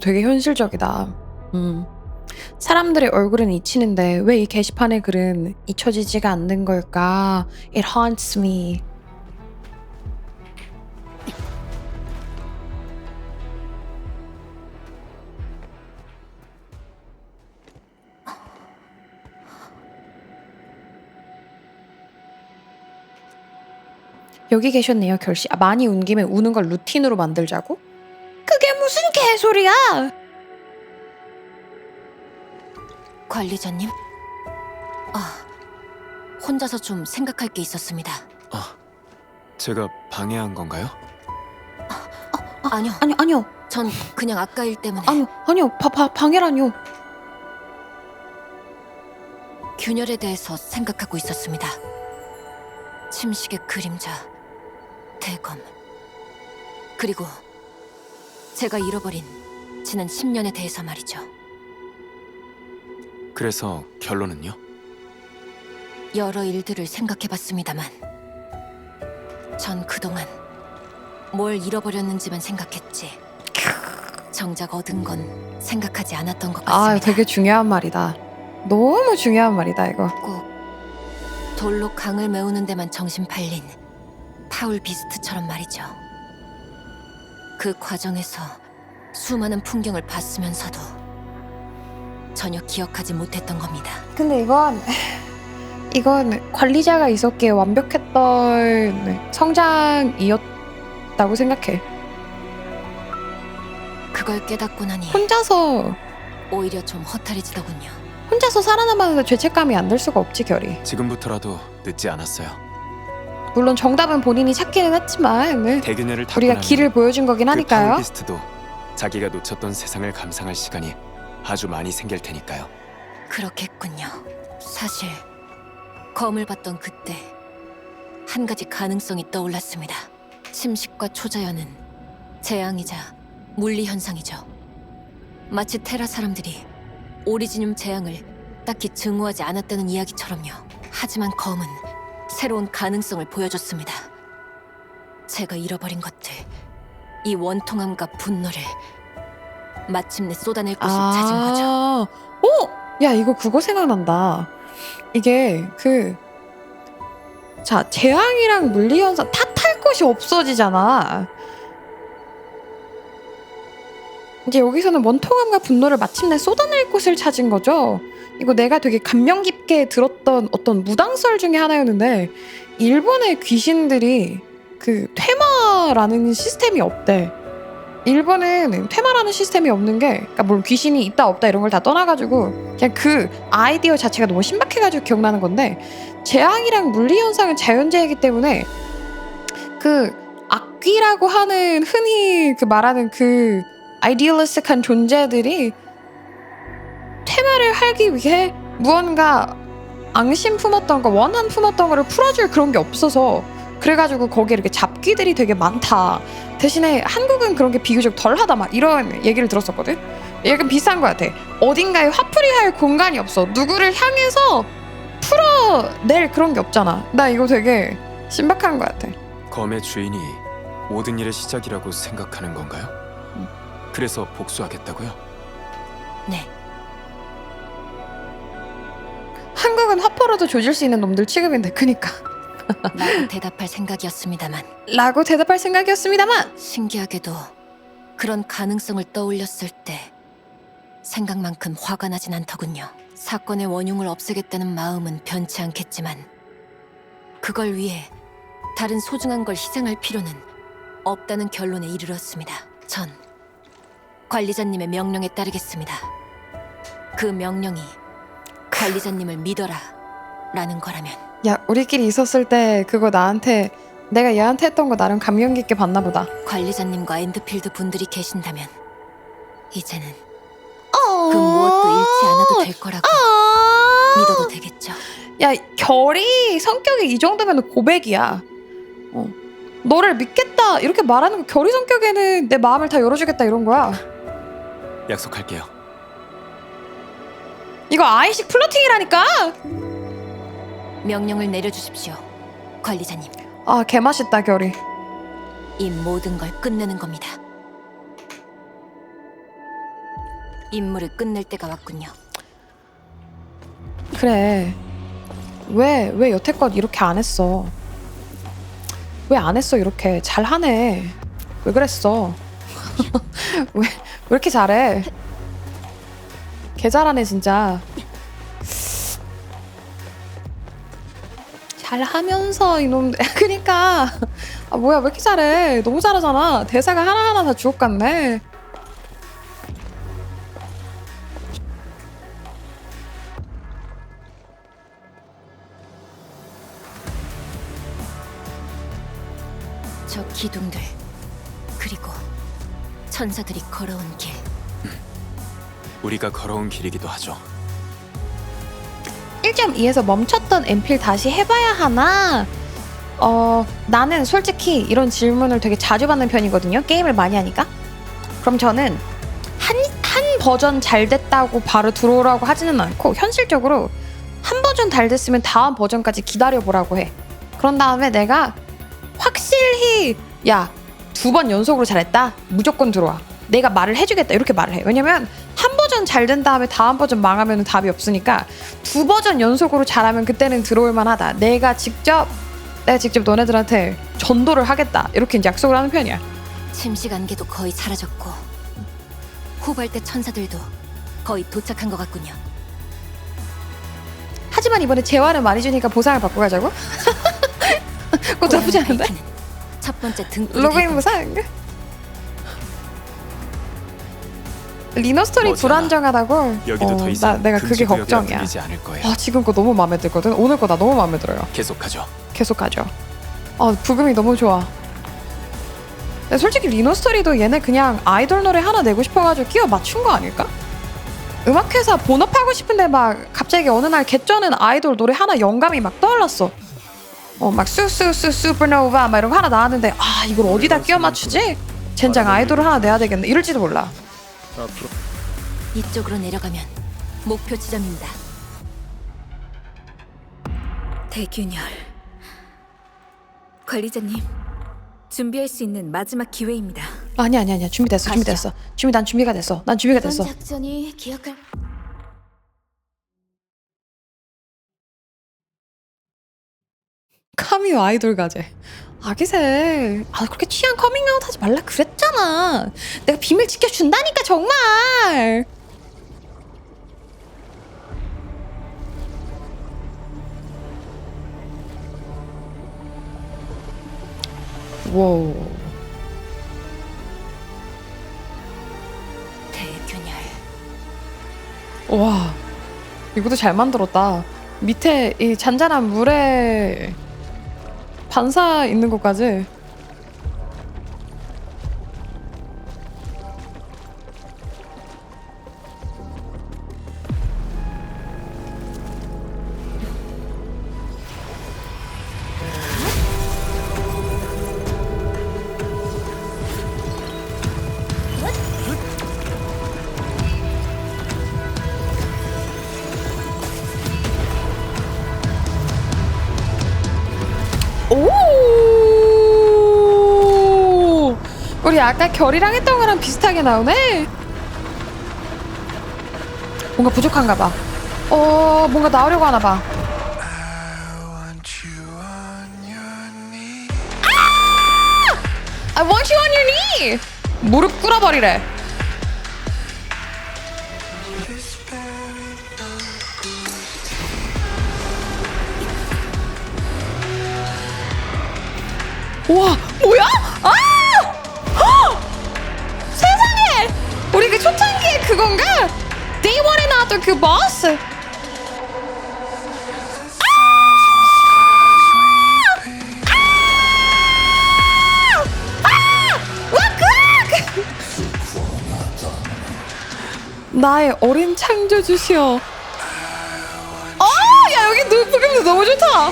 되게 현실적이다. 사람들의 얼굴은 잊히는데 왜 이 게시판의 글은 잊혀지지가 않는 걸까? It haunts me. 여기 계셨네요 결씨. 아, 많이 운 김에 우는 걸 루틴으로 만들자고? 그게 무슨 개소리야! 관리자님? 혼자서 좀 생각할 게 있었습니다. 제가 방해한 건가요? 아니요. 아니요. 전 그냥 아까 일 때문에 아니요. 방해라뇨. 균열에 대해서 생각하고 있었습니다. 침식의 그림자, 대검, 그리고 제가 잃어버린 지난 10년에 대해서 말이죠. 그래서 결론은요? 여러 일들을 생각해봤습니다만 전 그동안 뭘 잃어버렸는지만 생각했지 정작 얻은 건 생각하지 않았던 것 같습니다. 아, 되게 중요한 말이다. 너무 중요한 말이다 이거. 꼭 돌로 강을 메우는 데만 정신 팔린 파울 비스트처럼 말이죠. 그 과정에서 수많은 풍경을 봤으면서도 전혀 기억하지 못했던 겁니다. 근데 이건 관리자가 있었기에 완벽했던 성장이었다고 생각해. 그걸 깨닫고 나니 혼자서 오히려 좀 허탈해지더군요. 혼자서 살아남았는데 죄책감이 안 들 수가 없지 결이. 지금부터라도 늦지 않았어요. 물론 정답은 본인이 찾기는 했지만 대균열을 타고 우리가 나면 길을 보여준 거긴 그 하니까요. 파울비스트도 자기가 놓쳤던 세상을 감상할 시간이 아주 많이 생길 테니까요. 그렇겠군요. 사실 검을 봤던 그때 한 가지 가능성이 떠올랐습니다. 침식과 초자연은 재앙이자 물리 현상이죠. 마치 테라 사람들이 오리지늄 재앙을 딱히 증오하지 않았다는 이야기처럼요. 하지만 검은 새로운 가능성을 보여줬습니다. 제가 잃어버린 것들, 이 원통함과 분노를 마침내 쏟아낼 곳을 찾은 거죠. 오! 야 이거 그거 생각난다. 이게 자 재앙이랑 물리현상 탓할 것이 없어지잖아. 이제 여기서는 원통함과 분노를 마침내 쏟아낼 곳을 찾은 거죠. 이거 내가 되게 감명 깊게 들었던 어떤 무당설 중에 하나였는데 일본의 귀신들이 그 퇴마라는 시스템이 없대. 일본은 퇴마라는 시스템이 없는 게, 그러니까 물론 귀신이 있다 없다 이런 걸 다 떠나가지고 그냥 그 아이디어 자체가 너무 신박해가지고 기억나는 건데, 재앙이랑 물리현상은 자연재해이기 때문에 그 악귀라고 하는 흔히 그 말하는 그 아이디얼리스틱한 존재들이 퇴마를 하기 위해 무언가 앙심 품었던 거, 원한 품었던 거를 풀어줄 그런 게 없어서 그래가지고 거기에 이렇게 잡귀들이 되게 많다. 대신에 한국은 그런 게 비교적 덜하다 막 이런 얘기를 들었었거든. 약간 비슷한 거 같아. 어딘가에 화풀이할 공간이 없어. 누구를 향해서 풀어낼 그런 게 없잖아. 나 이거 되게 신박한 거 같아. 검의 주인이 모든 일의 시작이라고 생각하는 건가요? 그래서 복수하겠다고요? 네. 한국은 화포로도 조질 수 있는 놈들 취급인데, 그니까. 라고 대답할 생각이었습니다만 신기하게도 그런 가능성을 떠올렸을 때 생각만큼 화가 나진 않더군요. 사건의 원흉을 없애겠다는 마음은 변치 않겠지만 그걸 위해 다른 소중한 걸 희생할 필요는 없다는 결론에 이르렀습니다. 전 관리자님의 명령에 따르겠습니다. 그 명령이 관리자님을 믿어라 라는 거라면. 야, 우리끼리 있었을 때 그거 나한테, 내가 얘한테 했던 거 나름 감명 깊게 봤나 보다. 관리자님과 엔드필드 분들이 계신다면 이제는 그 무엇도 잃지 않아도 될 거라고 믿어도 되겠죠. 야, 결이 성격이 이 정도면 고백이야. 너를 믿겠다 이렇게 말하는 거, 결이 성격에는 내 마음을 다 열어주겠다 이런 거야. 약속할게요. 이거 아이식 플러팅이라니까. 명령을 내려주십시오, 관리자님. 아, 개맛있다 결이. 이 모든 걸 끝내는 겁니다. 임무를 끝낼 때가 왔군요. 그래, 왜 여태껏 이렇게 안 했어? 왜 안 했어? 이렇게 잘하네. 왜 그랬어? 왜 이렇게 잘해? 개 잘하네 진짜. 잘하면서 이놈들. 그니까 아 뭐야 왜 이렇게 잘해? 너무 잘하잖아. 대사가 하나하나 다 주옥 같네. 저 기둥들 그리고 천사들이 걸어온 길. 우리가 걸어온 길이기도 하죠. 1.2에서 멈췄던 엠필 다시 해봐야 하나? 나는 솔직히 이런 질문을 되게 자주 받는 편이거든요. 게임을 많이 하니까. 그럼 저는 한 버전 잘 됐다고 바로 들어오라고 하지는 않고 현실적으로 한 버전 잘 됐으면 다음 버전까지 기다려보라고 해. 그런 다음에 내가 확실히 야 2번 연속으로 잘했다? 무조건 들어와. 내가 말을 해주겠다 이렇게 말을 해. 왜냐면 한 버전 잘 된 다음에 다음 버전 망하면 답이 없으니까 2버전 연속으로 잘하면 그때는 들어올 만하다. 내가 직접 너네들한테 전도를 하겠다 이렇게 이제 약속을 하는 편이야. 침식 안개도 거의 사라졌고 호발대 천사들도 거의 도착한 것 같군요. 하지만 이번에 재화를 많이 주니까 보상을 받고 가자고? 그것도 나쁘지 않은데? 첫 번째 등불이 로그인 보상? 리노스토리 뭐잖아. 불안정하다고? 여기도 더 이상 내가 그게 금지 구역이라 걱정이야. 불리지 않을 거예요. 아 지금 거 너무 마음에 들거든. 오늘 거 나 너무 마음에 들어요. 계속하죠. 계속 가죠. 부금이 너무 좋아. 근데 솔직히 리노스토리도 얘네 그냥 아이돌 노래 하나 내고 싶어가지고 끼워 맞춘 거 아닐까? 음악회사 본업하고 싶은데 막 갑자기 어느 날 개쩌는 아이돌 노래 하나 영감이 막 떠올랐어. 막 수수수 슈퍼노바 막 이런 거 하나 나왔는데 아 이걸 어디다 끼워 맞추지? 젠장 아이돌을 하나 내야 되겠네. 이럴지도 몰라. 이쪽으로 내려가면 목표 지점입니다. 대균열. 관리자님, 준비할 수 있는 마지막 기회입니다. 아니야 준비됐어. 난 준비가 됐어. 작전이 기억할 카미오 아이돌 가제. 아기새. 그렇게 취한 커밍아웃 하지 말라 그랬잖아. 내가 비밀 지켜준다니까 정말. 와우. 대균열. 와. 이것도 잘 만들었다. 밑에 이 잔잔한 물에 반사 있는 것까지. 오! 우리 아까 결이랑 했던 거랑 비슷하게 나오네? 뭔가 부족한가 봐. 뭔가 나오려고 하나 봐. I want you on your knee! 무릎 꿇어버리래. 와 뭐야? 세상에! 우리 그 초창기에 그건가? Day 1에 나왔던 그 보스? 나의 어린 창조주시여. 야 여기 부금도 너무 좋다.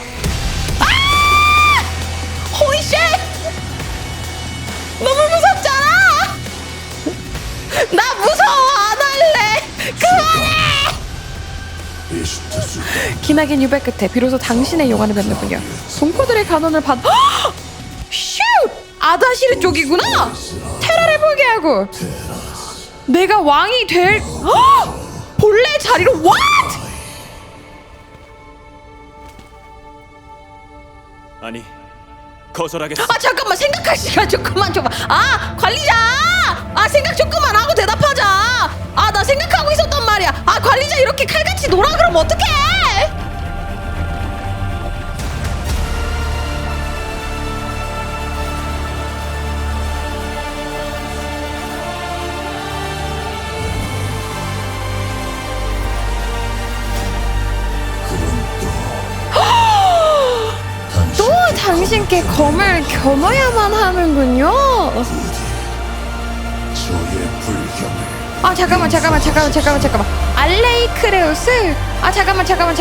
Holy shit! 너무 무섭잖아! 나 무서워! 안 할래! 그만해! 기나긴 유배 끝에 비로소 당신의 용안을 뵙는군요. 동포들의 간원을 받... 슛! 아다시르 쪽이구나! 테라를 보게 하고 내가 왕이 될... 본래 자리로... What? 아니, 거절하겠어. 잠깐만 생각할 시간 조금만 줘봐. 관리자! 생각 조금만 하고 대답하자. 나 생각하고 있었단 말이야. 관리자 이렇게 칼같이 놀아 그러면 어떡해? 당신께 검을 겨눠야만 하는군요. 아 잠깐만. 알레이크레우스. 아 잠깐만. 퍼스.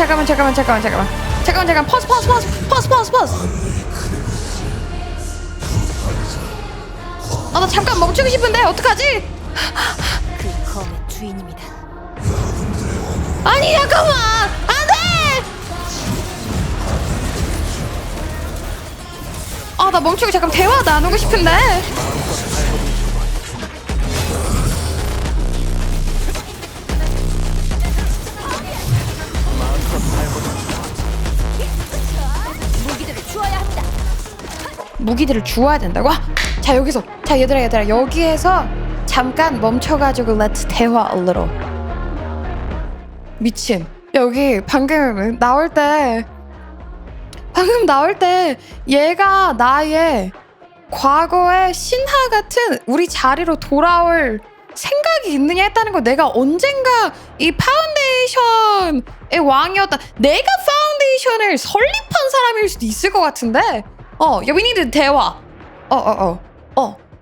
아 나 잠깐 멈추고 싶은데 어떡하지? 그 검의 주인입니다. 아니 잠깐만 안돼. 아 나 멈추고 잠깐 대화 나누고 싶은데. 무기들을 주어야 된다고? 자 여기서 자 얘들아 여기에서 잠깐 멈춰가지고 let's 대화 a little. 미친. 여기 방금 나올 때 얘가 나의 과거의 신하 같은 우리 자리로 돌아올 생각이 있느냐 했다는 거. 내가 언젠가 이 파운데이션의 왕이었다. 내가 파운데이션을 설립한 사람일 수도 있을 것 같은데. 여빈이들 대화.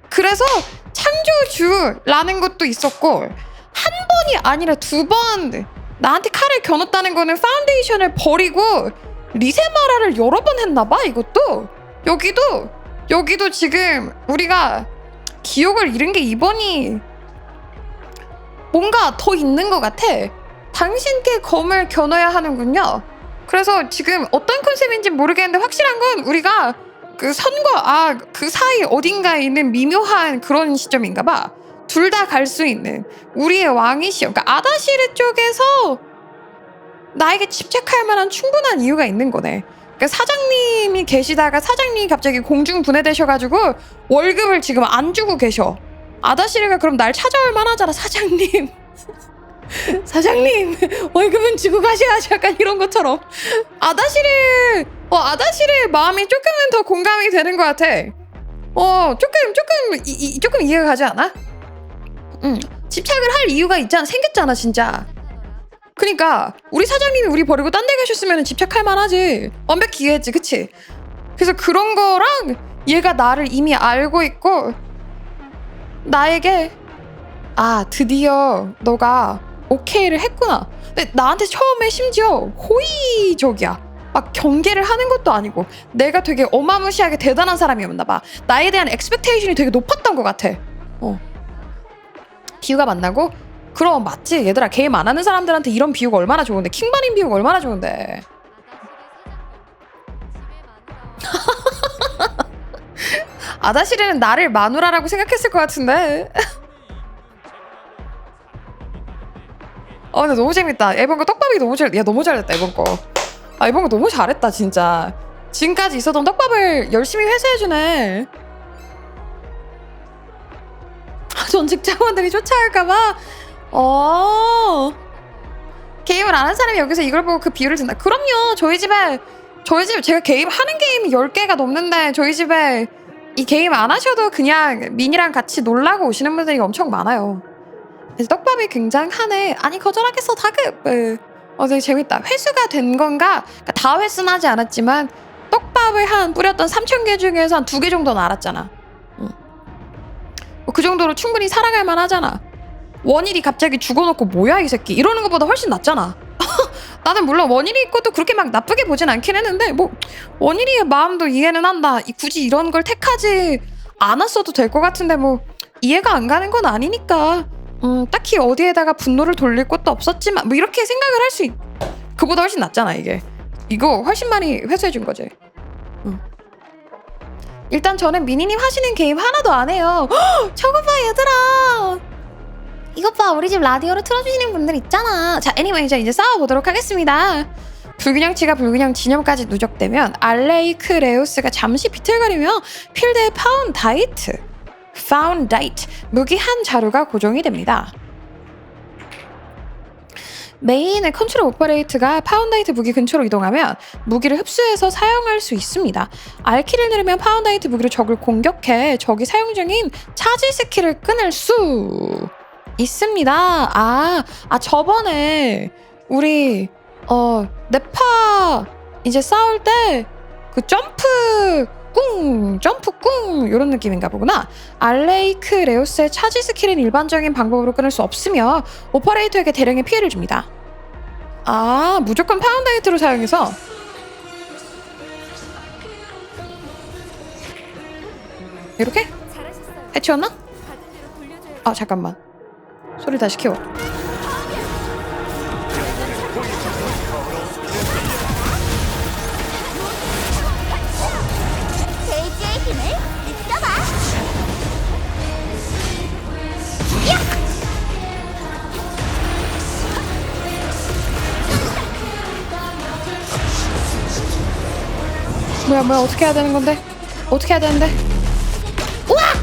그래서 창조주라는 것도 있었고 한 번이 아니라 2번 나한테 칼을 겨눴다는 거는 파운데이션을 버리고 리세마라를 여러 번 했나봐. 이것도 여기도 지금 우리가 기억을 잃은 게 이번이 뭔가 더 있는 것 같아. 당신께 검을 겨눠야 하는군요. 그래서 지금 어떤 컨셉인지 모르겠는데 확실한 건 우리가 그 선과 그 사이 어딘가에 있는 미묘한 그런 시점인가 봐. 둘 다 갈 수 있는 우리의 왕이시여. 그러니까 아다시르 쪽에서 나에게 집착할 만한 충분한 이유가 있는 거네. 그러니까 사장님이 계시다가 사장님이 갑자기 공중 분해되셔가지고 월급을 지금 안 주고 계셔. 아다시르가 그럼 날 찾아올 만하잖아. 사장님 월급은 주고 가셔야지. 약간 이런 것처럼 아다시르의 마음이 조금은 더 공감이 되는 것 같아. 조금 이해가 가지 않아? 집착을 할 이유가 생겼잖아 진짜. 그러니까 우리 사장님이 우리 버리고 딴 데 가셨으면 집착할 만하지. 완벽히 이해했지, 그치? 그래서 그런 거랑 얘가 나를 이미 알고 있고 나에게 드디어 너가 오케이를 했구나. 근데 나한테 처음에 심지어 호의적이야. 막 경계를 하는 것도 아니고 내가 되게 어마무시하게 대단한 사람이었나 봐. 나에 대한 expectation이 되게 높았던 것 같아. 비유가 맞나고? 그럼 맞지. 얘들아 게임 안 하는 사람들한테 이런 비유가 얼마나 좋은데. 킹바님 비유가 얼마나 좋은데. 아다시르는 나를 마누라라고 생각했을 것 같은데. 근데 너무 재밌다. 이번 거 떡밥이 너무 너무 잘했다 이번 거. 이번 거 너무 잘했다 진짜. 지금까지 있었던 떡밥을 열심히 회수해주네. 전 직장원들이 쫓아갈까봐. 게임을 안 한 사람이 여기서 이걸 보고 그 비유를 든다. 그럼요. 저희 집에 제가 하는 게임이 10개가 넘는데 저희 집에 이 게임 안 하셔도 그냥 민이랑 같이 놀라고 오시는 분들이 엄청 많아요. 그래서 떡밥이 굉장하네. 아니 거절하겠어 다급. 되게 재밌다. 회수가 된 건가? 그러니까 다 회수는 하지 않았지만 떡밥을 뿌렸던 3,000개 중에서 한 2개 정도는 알았잖아. 그 정도로 충분히 살아갈 만하잖아. 원일이 갑자기 죽어놓고 뭐야 이 새끼 이러는 것보다 훨씬 낫잖아. 나는 물론 원일이 것도 그렇게 막 나쁘게 보진 않긴 했는데 뭐 원일이의 마음도 이해는 한다. 굳이 이런 걸 택하지 않았어도 될 것 같은데 뭐 이해가 안 가는 건 아니니까 딱히 어디에다가 분노를 돌릴 것도 없었지만 뭐 이렇게 생각을 할 수 그보다 훨씬 낫잖아. 이거 훨씬 많이 회수해준 거지. 일단 저는 미니님 하시는 게임 하나도 안 해요. 저거 봐 얘들아. 이것 봐 우리 집 라디오로 틀어주시는 분들 있잖아. 자 anyway 이제 싸워보도록 하겠습니다. 불균형치가 불균형 진영까지 누적되면 알레이크레우스가 잠시 비틀거리며 필드의 파운다이트 무기 한 자루가 고정이 됩니다. 메인의 컨트롤 오퍼레이트가 파운다이트 무기 근처로 이동하면 무기를 흡수해서 사용할 수 있습니다. R키를 누르면 파운다이트 무기로 적을 공격해 적이 사용 중인 차지 스킬을 끊을 수 있습니다. 저번에 우리 네파 이제 싸울 때 그 점프 꿍 점프 꿍 이런 느낌인가 보구나. 알레이크 레오스의 차지 스킬은 일반적인 방법으로 끊을 수 없으며 오퍼레이터에게 대량의 피해를 줍니다. 아, 무조건 파운다이트로 사용해서. 이렇게? 해치웠나? 아, 잠깐만. 소리 다시 키워. 대지의 힘을 느껴봐. 뭐야 어떻게 해야 되는 건데? 어떻게 해야 되는데? 우악!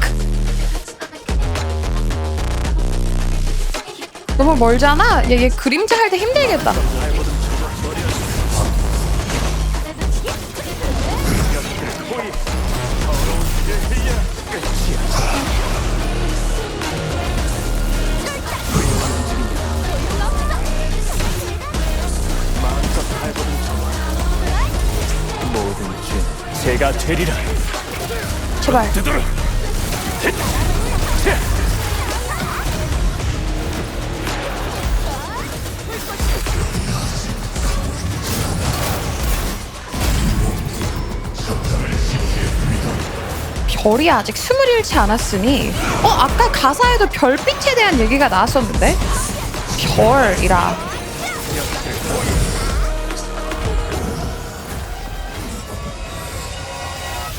너무 멀잖아? 얘 그림자 할 때 힘들겠다. 모든 죄 제가 되리라. 제발. 되도록. 별이 아직 21치 않았으니 아까 가사에도 별빛에 대한 얘기가 나왔었는데? 별이라.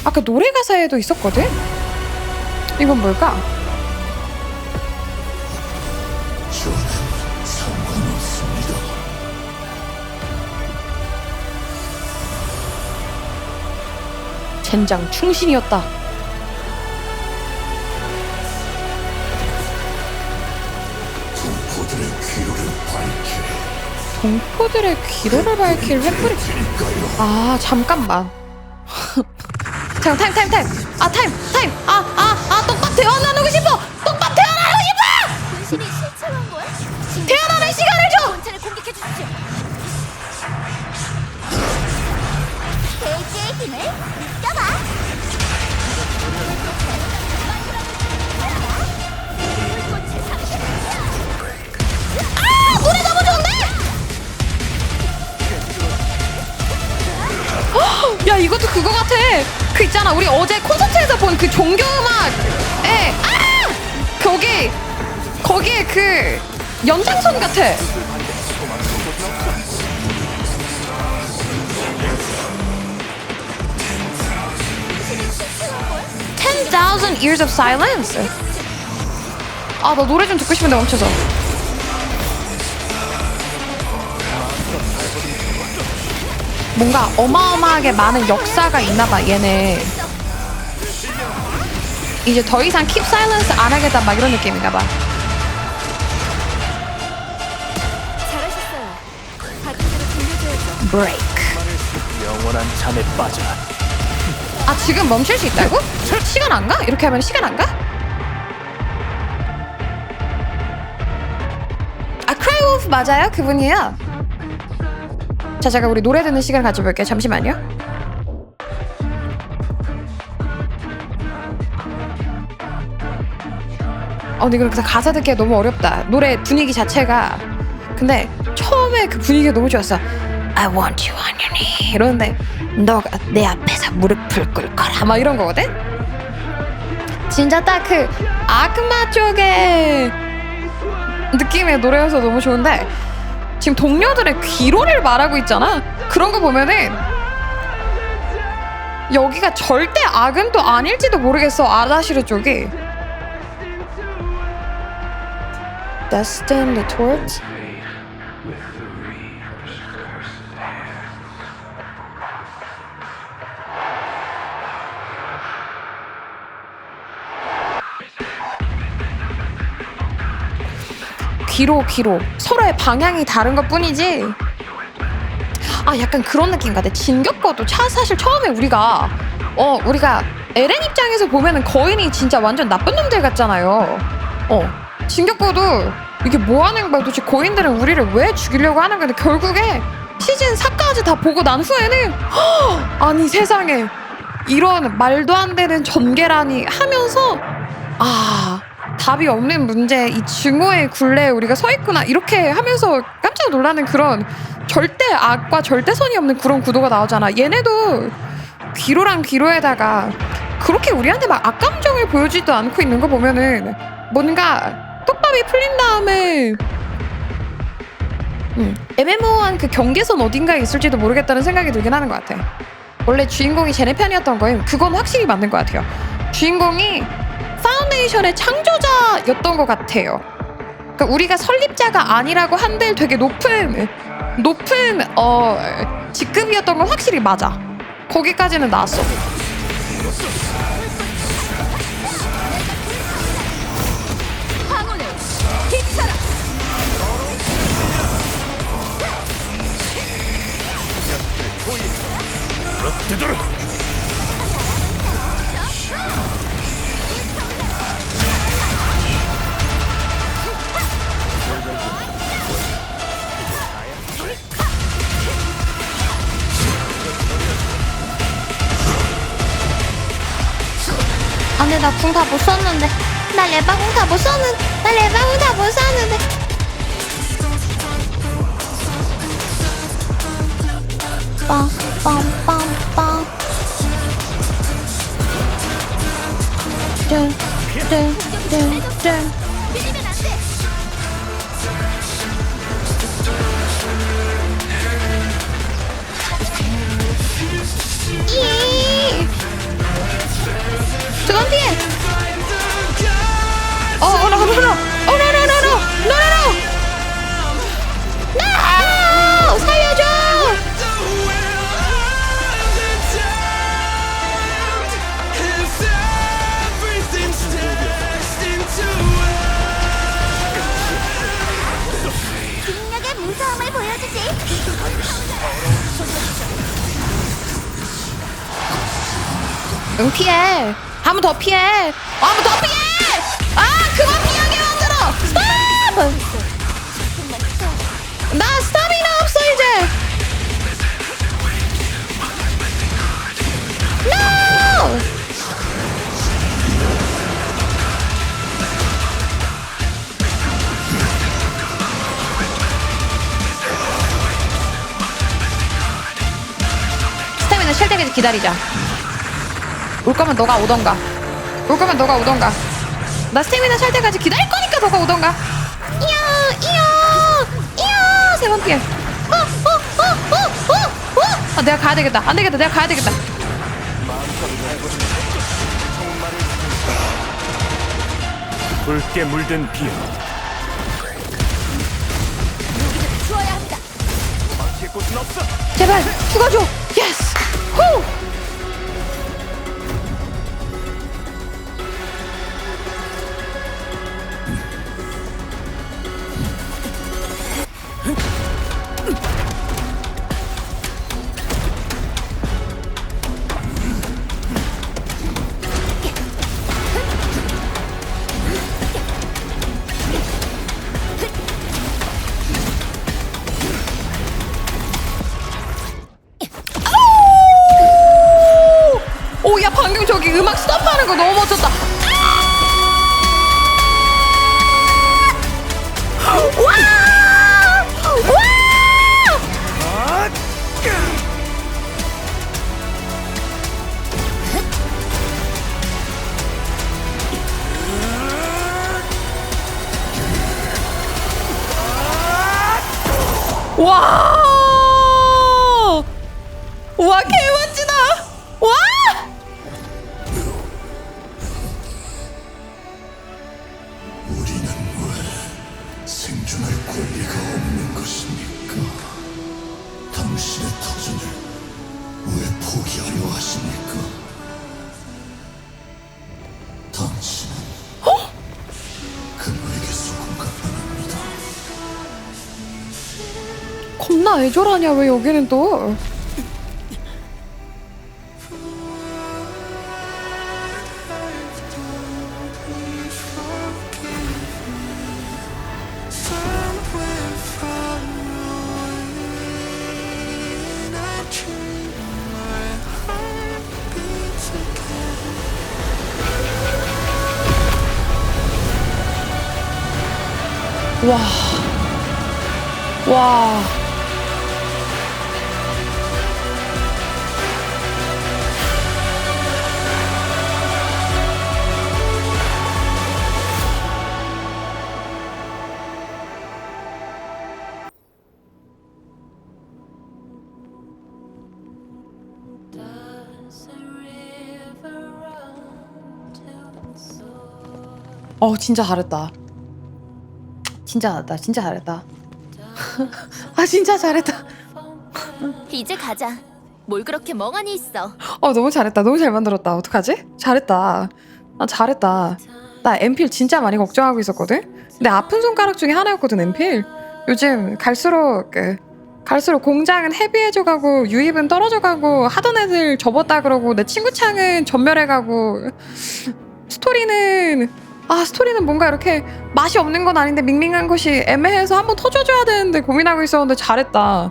아까 노래 가사에도 있었거든? 이건 뭘까? 젠장 충신이었다. 동포들의 귀로를 밝힐 횃불이. 아, 잠깐만. 잠깐, 타임. 아, 타임. 똑같아. 태어나고 싶어. 똑같아. 태어나고 싶어. 분신이 실체한 거야? 태어나는 시간을 줘. 본체를 공격해 주십시오. 대지의 힘을 느껴봐. 노래 너무 좋은데? 야, 이것도 그거 같아. 그 있잖아, 우리 어제 콘서트에서 본 그 종교 음악에 거기에 그 연장선 같아. 10,000 Years of Silence. 아, 나 노래 좀 듣고 싶은데 멈춰서. 뭔가 어마어마하게 많은 역사가 있나봐. 얘네 이제 더 이상 Keep Silence 안 하겠다 막 이런 느낌인가봐. 잘하셨어요. 받은 대로 돌려줘야죠. Break. 영원한 잠에 빠져. 아, 지금 멈출 수 있다고? 시간 안 가? 이렇게 하면 시간 안 가? 아, 크라이wolf 맞아요? 그분이에요? 자, 잠깐 우리 노래 듣는 시간 가져볼게요. 잠시만요. 근데 이거 가사 듣기가 너무 어렵다. 노래 분위기 자체가. 근데 처음에 그 분위기가 너무 좋았어. I want you on your knee 이러는데 너가 내 앞에서 무릎을 꿇거라 막 이런 거거든? 진짜 딱 그 악마 쪽의 느낌의 노래여서 너무 좋은데 지금 동료들의 귀로를 말하고 있잖아. 그런 거 보면은 여기가 절대 악은 또 아닐지도 모르겠어. 아다시르 쪽이. Destin the Torch. 귀로 서로의 방향이 다른 것 뿐이지. 아, 약간 그런 느낌 같아. 진격거도 사실 처음에 우리가 에렌 입장에서 보면은 거인이 진짜 완전 나쁜 놈들 같잖아요. 진격거도 이게 뭐 하는 거야 도대체. 거인들은 우리를 왜 죽이려고 하는 건데 결국에 시즌 4까지 다 보고 난 후에는 아니 세상에 이런 말도 안 되는 전개라니 하면서 답이 없는 문제, 이 증오의 굴레에 우리가 서 있구나 이렇게 하면서 깜짝 놀라는 그런 절대 악과 절대선이 없는 그런 구도가 나오잖아. 얘네도 귀로랑 귀로에다가 그렇게 우리한테 막 악감정을 보여주지도 않고 있는 거 보면은 뭔가 떡밥이 풀린 다음에 애매모호한 그 경계선 어딘가에 있을지도 모르겠다는 생각이 들긴 하는 것 같아. 원래 주인공이 쟤네 편이었던 거예요. 그건 확실히 맞는 것 같아요. 주인공이 파운데이션의 창조자였던 것 같아요. 그러니까 우리가 설립자가 아니라고 한들 되게 높은 직급이었던 건 확실히 맞아. 거기까지는 나왔어. 황혼을 비춰라. 되도록 근데 나 궁 다 못 썼는데. 나 레바궁 다 못 썼는데. 나 레바궁 다 못 썼는데. 빰빰빰빰. 짠짠짠짠. 저건 피해. No! 살려줘! 능력의 무서움을 보여주지. 응, 피해. 한 번 더 피해. 한 번 더 피해. 그만 피하게 만들어. 스톱. 나 스타미나 없어 이제. No. 스타미나 쉴 때까지 기다리자. 올 거면 너가 오던가. 나 스태미나 찰 때까지 기다릴 거니까 너가 오던가. 이야 3번 피해. 내가 가야 되겠다. 안 되겠다. 내가 가야 되겠다. 붉게 물든 비요. 주어야 합니다. 망칠 곳은 없어. 제발 죽어줘. 예스. 후. 야 방금 저기 음악 스톱하는 거 너무 멋졌다. 와 개멋지다. 와. 우리는 왜 생존할 권리가 없는 것입니까? 당신의 터전을 왜 포기하려 하십니까? 당신은 그노에게 속은 것뿐입니다. 겁나 애절하냐 왜 여기는 또. 와. 진짜 잘했다. 진짜 잘했다. 진짜 잘했다. 아 진짜 잘했다. 이제 가자. 뭘 그렇게 멍하니 있어. 너무 잘했다. 너무 잘 만들었다. 어떡하지? 잘했다. 잘했다. 나 엠필 진짜 많이 걱정하고 있었거든. 근데 아픈 손가락 중에 하나였거든 엠필. 요즘 갈수록 공장은 헤비해져가고 유입은 떨어져가고 하던 애들 접었다 그러고 내 친구 창은 전멸해가고 스토리는 뭔가 이렇게 맛이 없는 건 아닌데 밍밍한 것이 애매해서 한번 터져줘야 되는데 고민하고 있었는데 잘했다.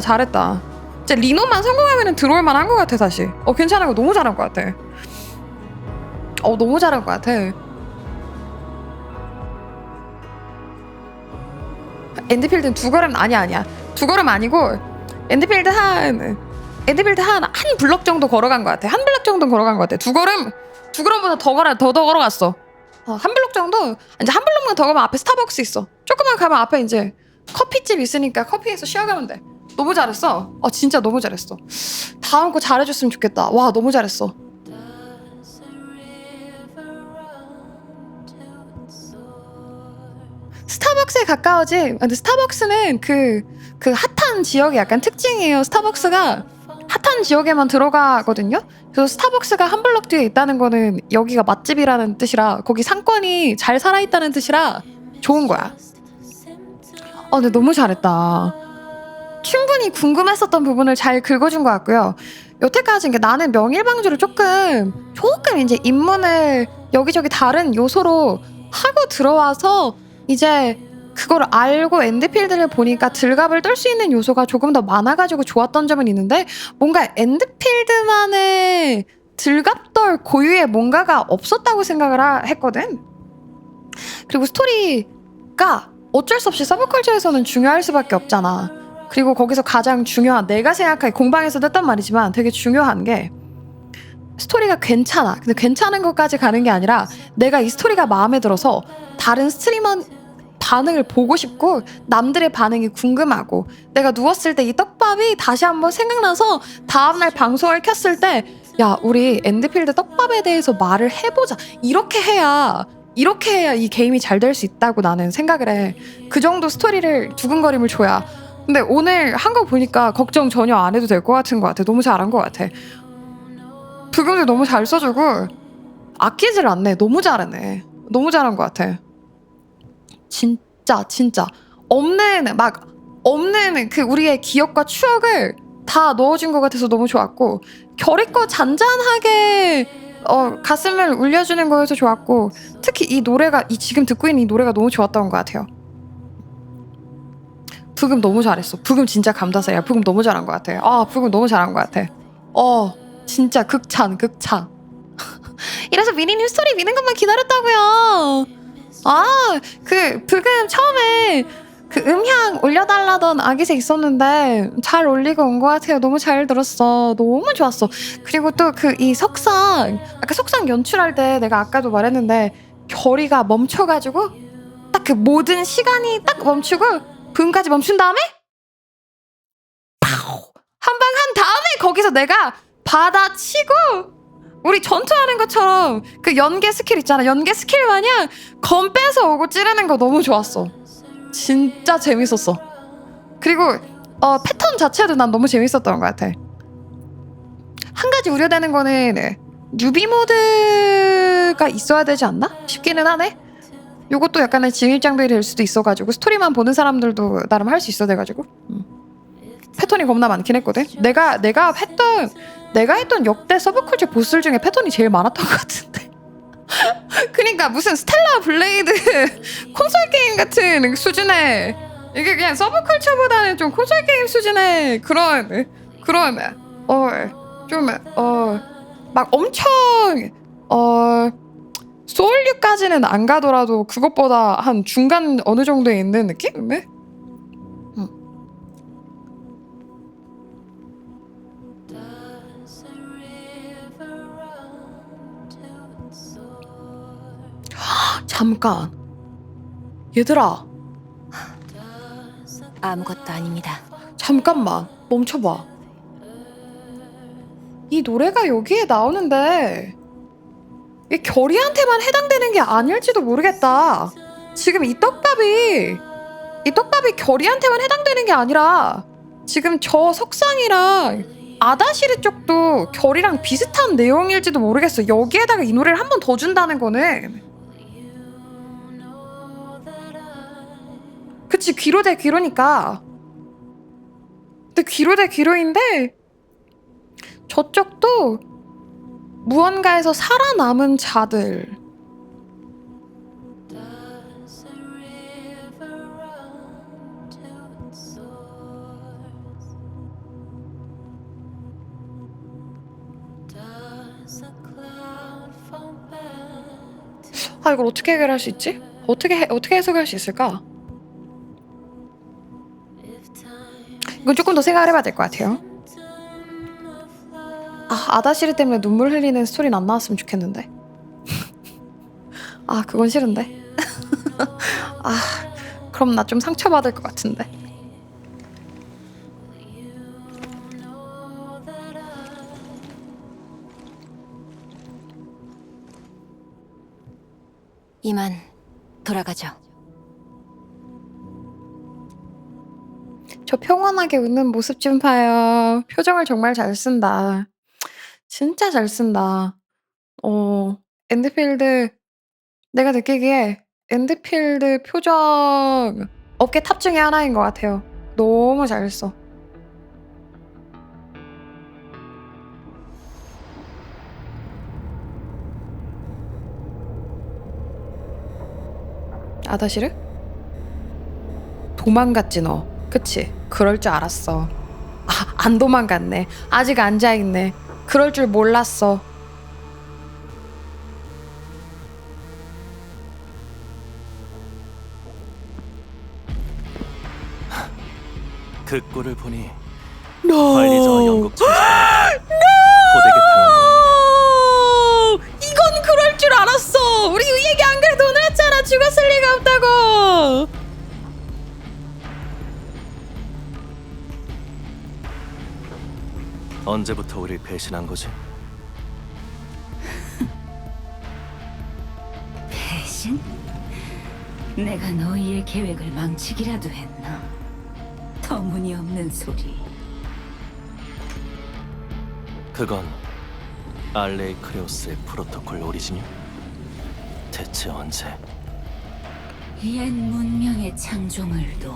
잘했다. 진짜 리노만 성공하면 들어올 만한 것 같아 다시. 괜찮은 거 너무 잘한 것 같아. 너무 잘한 것 같아. 엔드필드는 두 걸음 아니야. 두 걸음 아니고 엔드필드 한 블럭 정도 걸어간 것 같아. 한 블럭 정도 걸어간 것 같아. 두 걸음보다 더 걸어갔어. 한 블럭 정도. 이제 한 블럭만 더 가면 앞에 스타벅스 있어. 조금만 가면 앞에 이제 커피집 있으니까 커피에서 쉬어가면 돼. 너무 잘했어. 진짜 너무 잘했어. 다음 거 잘해줬으면 좋겠다. 와 너무 잘했어. 스타벅스에 가까워지. 근데 스타벅스는 그 핫한 지역이 약간 특징이에요. 스타벅스가 핫한 지역에만 들어가거든요. 그래서 스타벅스가 한 블럭 뒤에 있다는 거는 여기가 맛집이라는 뜻이라 거기 상권이 잘 살아있다는 뜻이라 좋은 거야. 근데 너무 잘했다. 충분히 궁금했었던 부분을 잘 긁어준 것 같고요. 여태까지 나는 명일방주를 조금 이제 입문을 여기저기 다른 요소로 하고 들어와서 이제 그걸 알고 엔드필드를 보니까 들갑을 떨 수 있는 요소가 조금 더 많아가지고 좋았던 점은 있는데 뭔가 엔드필드만의 들갑떨 고유의 뭔가가 없었다고 생각을 했거든. 그리고 스토리가 어쩔 수 없이 서브컬처에서는 중요할 수밖에 없잖아. 그리고 거기서 가장 중요한 내가 생각하기 공방에서도 했던 말이지만 되게 중요한 게 스토리가 괜찮아. 근데 괜찮은 것까지 가는 게 아니라 내가 이 스토리가 마음에 들어서 다른 스트리머 반응을 보고 싶고 남들의 반응이 궁금하고 내가 누웠을 때 이 떡밥이 다시 한번 생각나서 다음날 방송을 켰을 때 야 우리 엔드필드 떡밥에 대해서 말을 해보자. 이렇게 해야 이 게임이 잘 될 수 있다고 나는 생각을 해. 그 정도 스토리를 두근거림을 줘야. 근데 오늘 한 거 보니까 걱정 전혀 안 해도 될 것 같은 것 같아. 너무 잘한 것 같아. 부금도 너무 잘 써주고 아끼질 않네. 너무 잘하네. 너무 잘한 것 같아. 진짜 없는 그 우리의 기억과 추억을 다 넣어준 것 같아서 너무 좋았고 결의껏 잔잔하게 가슴을 울려주는 거여서 좋았고 특히 이 노래가 지금 듣고 있는 이 노래가 너무 좋았던 것 같아요. 부금 너무 잘했어. 부금 진짜 감다사야. 부금 너무 잘한 것 같아. 부금 너무 잘한 것 같아. 진짜 극찬. 이래서 미니님 스토리 미는 것만 기다렸다고요. 그 부금 처음에 그 음향 올려달라던 아기새 있었는데 잘 올리고 온 것 같아요. 너무 잘 들었어. 너무 좋았어. 그리고 또 그 이 석상 아까 석상 연출할 때 내가 아까도 말했는데 결의가 멈춰가지고 딱 그 모든 시간이 딱 멈추고 부금까지 멈춘 다음에 한 방 한 다음에 거기서 내가 받아치고 우리 전투하는 것처럼 그 연계 스킬 있잖아. 연계 스킬 마냥 검 빼서 오고 찌르는 거 너무 좋았어. 진짜 재밌었어. 그리고 패턴 자체도 난 너무 재밌었던 것 같아. 한 가지 우려되는 거는 뉴비 모드가 있어야 되지 않나 싶기는 하네. 요것도 약간의 진입장벽이 될 수도 있어가지고 스토리만 보는 사람들도 나름 할 수 있어 돼가지고 패턴이 겁나 많긴 했거든. 내가 했던 역대 서브컬처 보스들 중에 패턴이 제일 많았던 것 같은데. 그러니까 무슨 스텔라 블레이드 콘솔 게임 같은 수준의 이게 그냥 서브컬처보다는 좀 콘솔 게임 수준의 그런 좀 막 엄청 소울류까지는 안 가더라도 그것보다 한 중간 어느 정도에 있는 느낌? 네? 잠깐. 얘들아. 아무것도 아닙니다. 잠깐만. 멈춰봐. 이 노래가 여기에 나오는데 이 결이한테만 해당되는 게 아닐지도 모르겠다. 지금 이 떡밥이 결이한테만 해당되는 게 아니라 지금 저 석상이랑 아다시르 쪽도 결이랑 비슷한 내용일지도 모르겠어. 여기에다가 이 노래를 한 번 더 준다는 거는, 그치, 귀로 대 귀로니까. 근데 귀로 대 귀로인데 저쪽도 무언가에서 살아남은 자들, 아, 이걸 어떻게 해결할 수 있지? 어떻게 해석할 수 있을까? 이건 조금 더 생각을 해봐야 될 것 같아요. 아다시르 때문에 눈물 흘리는 스토리는 안 나왔으면 좋겠는데. 그건 싫은데. 그럼 나 좀 상처받을 것 같은데. 이만 돌아가죠. 저 평온하게 웃는 모습 좀 봐요. 표정을 정말 잘 쓴다. 진짜 잘 쓴다. 엔드필드, 내가 느끼기에 엔드필드 표정 업계 탑 중에 하나인 것 같아요. 너무 잘 써. 아다시르? 도망갔지 너. 그치? 그럴 줄 알았어. 안 도망갔네. 아직 앉아있네. 그럴 줄 몰랐어. 그 꼴을 보니 No. 관리자와 영국 청사가 호되게 당한 모양이네. 이건 그럴 줄 알았어. 우리 이 얘기 안 그래도 오늘 했잖아. 죽었을 리가 없다고. 언제부터 우릴 배신한 거지? 배신? 내가 너희의 계획을 망치기라도 했나? 터무니없는 소리. 그건 알레이 크레오스의 프로토콜 오리진이요? 대체 언제? 옛 문명의 창조물도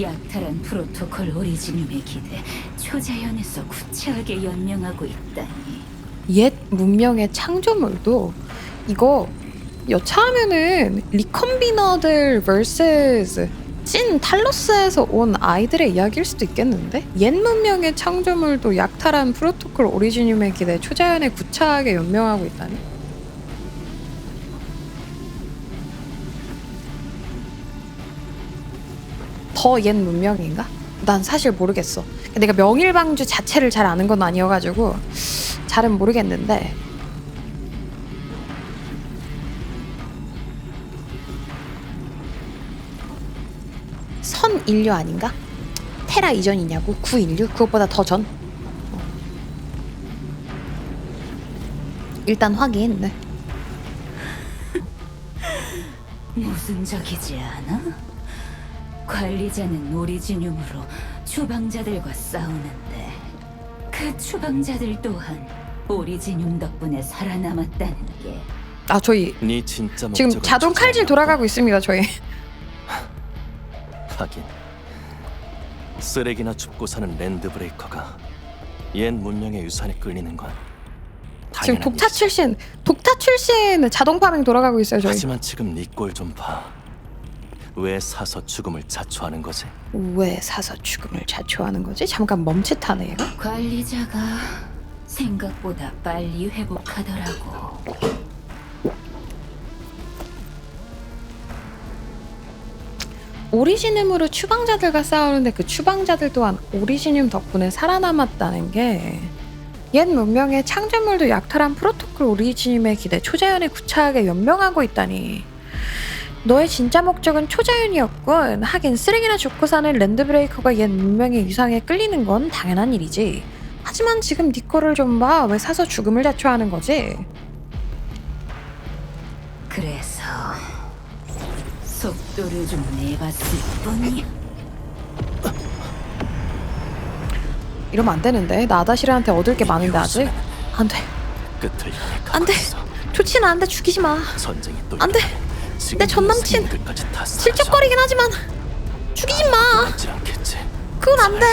약탈한 프로토콜 오리지늄에 기대 초자연에서 구체하게 연명하고 있다니. 옛 문명의 창조물도 이거 여차하면은 리컨비너들 vs 찐 탈로스에서 온 아이들의 이야기일 수도 있겠는데? 옛 문명의 창조물도 약탈한 프로토콜 오리지늄에 기대 초자연에 구차하게 연명하고 있다니? 더 옛 문명인가? 난 사실 모르겠어. 내가 명일방주 자체를 잘 아는 건 아니어가지고 잘은 모르겠는데, 선인류 아닌가? 테라 이전이냐고? 구인류? 그것보다 더 전? 일단 확인. 네. 모순적이지 않아? 관리자는 오리지늄으로 추방자들과 싸우는데 그 추방자들 또한 오리지늄 덕분에 살아남았다는 게. 저희 네 진짜 지금 자동 칼질 돌아가고 있습니다. 저희. 하긴 쓰레기나 줍고 사는 랜드브레이커가 옛 문명의 유산에 끌리는 건 지금 당연한 독타 출신 자동 파밍 돌아가고 있어요. 저희. 하지만 지금 네 꼴 좀 봐. 왜 사서 죽음을 자초하는 거지? 왜 사서 죽음을 자초하는 거지? 잠깐 멈칫하네 얘가. 관리자가 생각보다 빨리 회복하더라고. 오리지눔으로 추방자들과 싸우는데 그 추방자들 또한 오리지눔 덕분에 살아남았다는 게 옛 문명의 창조물도 약탈한 프로토콜 오리지눔의 기대 초자연에 구차하게 연명하고 있다니. 너의 진짜 목적은 초자연이었군. 하긴 쓰레기나 줍고 사는 랜드브레이커가 옛 문명의 유상에 끌리는 건 당연한 일이지. 하지만 지금 네 거를 좀 봐. 왜 사서 죽음을 자초하는 거지? 그래서 속도를 좀 내봤을 뿐이야. 이러면 안 되는데. 나 아다시르한테 얻을 게 많은데 아직? 안 돼. 끝을 향해 안 돼. 좋지는 않은데 죽이지 마. 전쟁이 또 안 돼. 내 전남친. 슬쩍거리긴 하지만 죽이지 마. 그건 안 돼.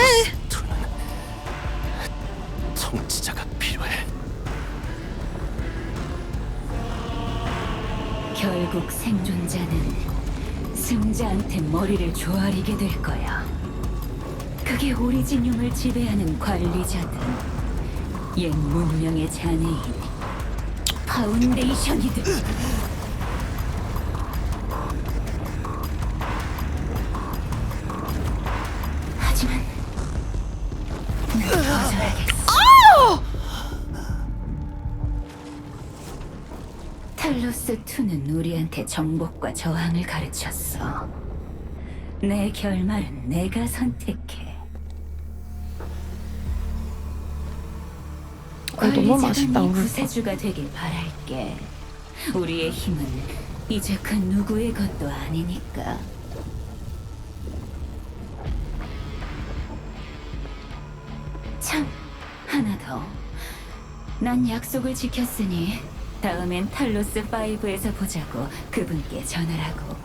통치자가 필요해. 결국 생존자는 승자한테 머리를 조아리게 될 거야. 그게 오리지늄을 지배하는 관리자든 옛 문명의 자네인 파운데이션이든. 하지만 난 거절하겠어. 탈로스2는 우리한테 정복과 저항을 가르쳤어. 내 결말은 내가 선택해. 너무 맛있다 오늘. 구세주가 되길 바랄게. 우리의 힘은 이제 그 누구의 것도 아니니까. 참, 하나 더. 난 약속을 지켰으니 다음엔 탈로스 5에서 보자고 그분께 전하라고.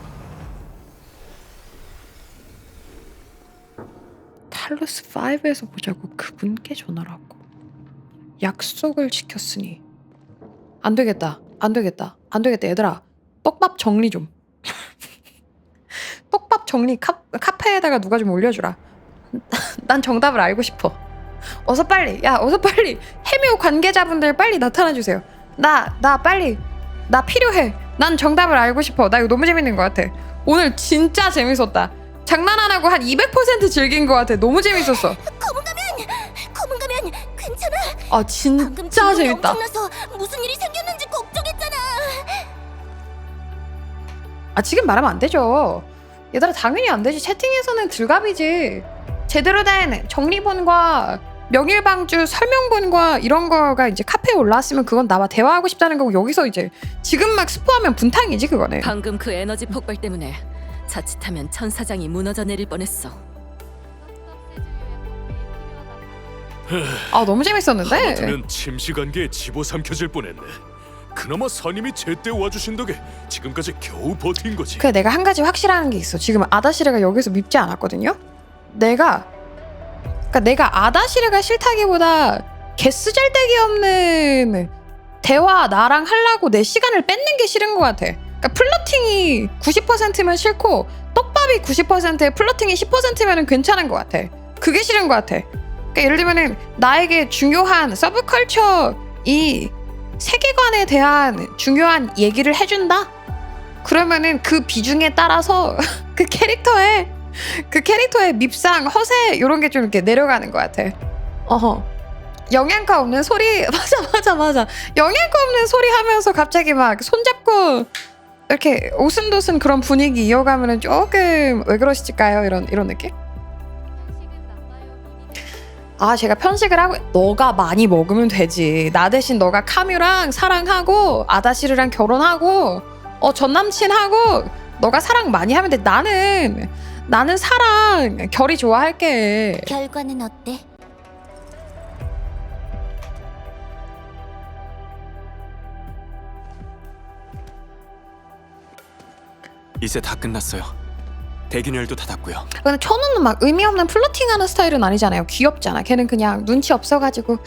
탈로스 5에서 보자고 그분께 전화라고. 약속을 지켰으니. 안 되겠다. 안 되겠다. 안 되겠다. 얘들아. 떡밥 정리 좀. 떡밥 정리 카페에다가 누가 좀 올려주라. 난 정답을 알고 싶어. 어서 빨리. 야, 어서 빨리. 해묘 관계자분들 빨리 나타나주세요. 나 빨리. 나 필요해. 난 정답을 알고 싶어. 나 이거 너무 재밌는 것 같아. 오늘 진짜 재밌었다. 장난 안 하고 한 200% 즐긴 것 같아. 너무 재밌었어. 검은 가면 괜찮아? 아 진짜 재밌다. 엄청나서 무슨 일이 생겼는지 걱정했잖아. 아 지금 말하면 안 되죠. 얘들아 당연히 안 되지. 채팅에서는 들갑이지. 제대로 된 정리본과 명일방주 설명본과 이런 거가 이제 카페에 올라왔으면 그건 나와 대화하고 싶다는 거고, 여기서 이제 지금 막 스포하면 분탕이지 그거는. 방금 그 에너지 폭발 때문에 자칫하면 천사장이 무너져 내릴 뻔했어. 아 너무 재밌었는데. 하마터면 침시관계에 집어삼켜질 뻔했네. 그나마 선임이 제때 와주신 덕에 지금까지 겨우 버틴 거지. 그래, 내가 한 가지 확실한 게 있어. 지금 아다시르가 여기서 밉지 않았거든요. 내가 아다시르가 싫다기보다 개쓰잘데기 없는 대화 나랑 하려고 내 시간을 뺏는 게 싫은 것 같아. 그러니까 플러팅이 90%면 싫고 떡밥이 90%에 플러팅이 10%면은 괜찮은 것 같아. 그게 싫은 것 같아. 그러니까 예를 들면은 나에게 중요한 서브컬처 이 세계관에 대한 중요한 얘기를 해준다? 그러면은 그 비중에 따라서 그 캐릭터의 밉상, 허세 이런 게 좀 이렇게 내려가는 것 같아. 영양가 없는 소리. 맞아. 영양가 없는 소리 하면서 갑자기 막 손잡고 이렇게 오순도순 그런 분위기 이어가면은 조금 왜 그러실까요? 이런 느낌? 아 제가 편식을 하고. 너가 많이 먹으면 되지. 나 대신 너가 카뮤랑 사랑하고 아다시르랑 결혼하고 전남친하고 너가 사랑 많이 하면 돼. 나는 사랑 결이 좋아할게. 결과는 어때? 이제 다 끝났어요. 대균열도 닫았고요. 근데 천우는 막 의미 없는 플러팅하는 스타일은 아니잖아요. 귀엽잖아. 걔는 그냥 눈치 없어가지고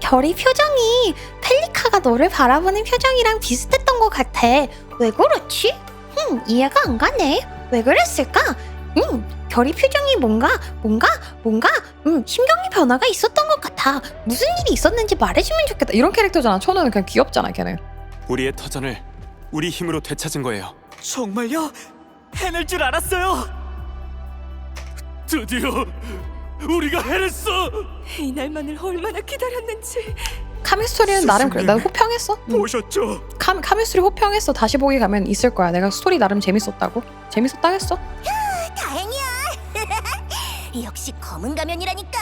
결이 표정이 펠리카가 너를 바라보는 표정이랑 비슷했던 것 같아. 왜 그렇지? 이해가 안 가네. 왜 그랬을까? 결이 표정이 뭔가 심경의 변화가 있었던 것 같아. 무슨 일이 있었는지 말해주면 좋겠다. 이런 캐릭터잖아. 천우는 그냥 귀엽잖아. 걔는. 우리의 터전을 우리 힘으로 되찾은 거예요. 정말요? 해낼 줄 알았어요. 드디어 우리가 해냈어. 이날만을 얼마나 기다렸는지. 카미스토리는 나름 그래. 나 호평했어. 보셨죠? 카미스토리 호평했어. 다시 보기 가면 있을 거야. 내가 스토리 나름 재밌었다고. 재밌었다 했어. 다행이야. 역시 검은 가면이라니까.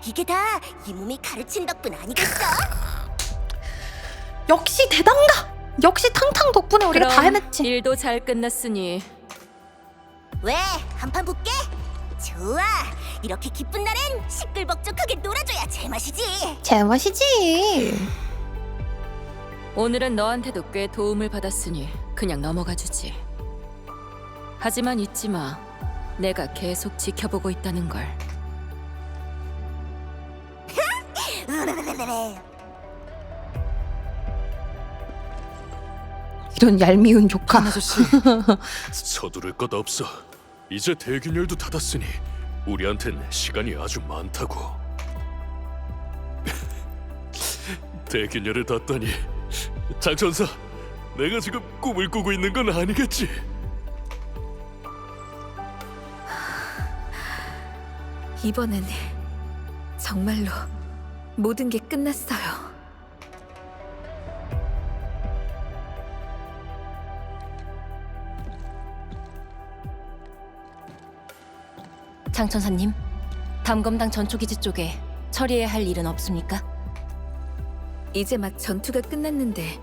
이게 다 이 몸이 가르친 덕분 아니겠어? 역시 대단가. 역시 탕탕 덕분에 우리가 다 해냈지. 일도 잘 끝났으니 왜? 한판 붙게? 좋아. 이렇게 기쁜 날엔 시끌벅적하게 놀아줘야 제맛이지. 제맛이지. 오늘은 너한테도 꽤 도움을 받았으니 그냥 넘어가주지. 하지만 잊지 마. 내가 계속 지켜보고 있다는 걸. 이런 얄미운 조카. 아저씨. 서두를 것 없어. 이제 대균열도 닫았으니 우리한텐 시간이 아주 많다고. 대균열을 닫다니. 장천사, 내가 지금 꿈을 꾸고 있는 건 아니겠지? 이번엔 정말로 모든 게 끝났어요. 장천사님, 담검당 전초기지 쪽에 처리해야 할 일은 없습니까? 이제 막 전투가 끝났는데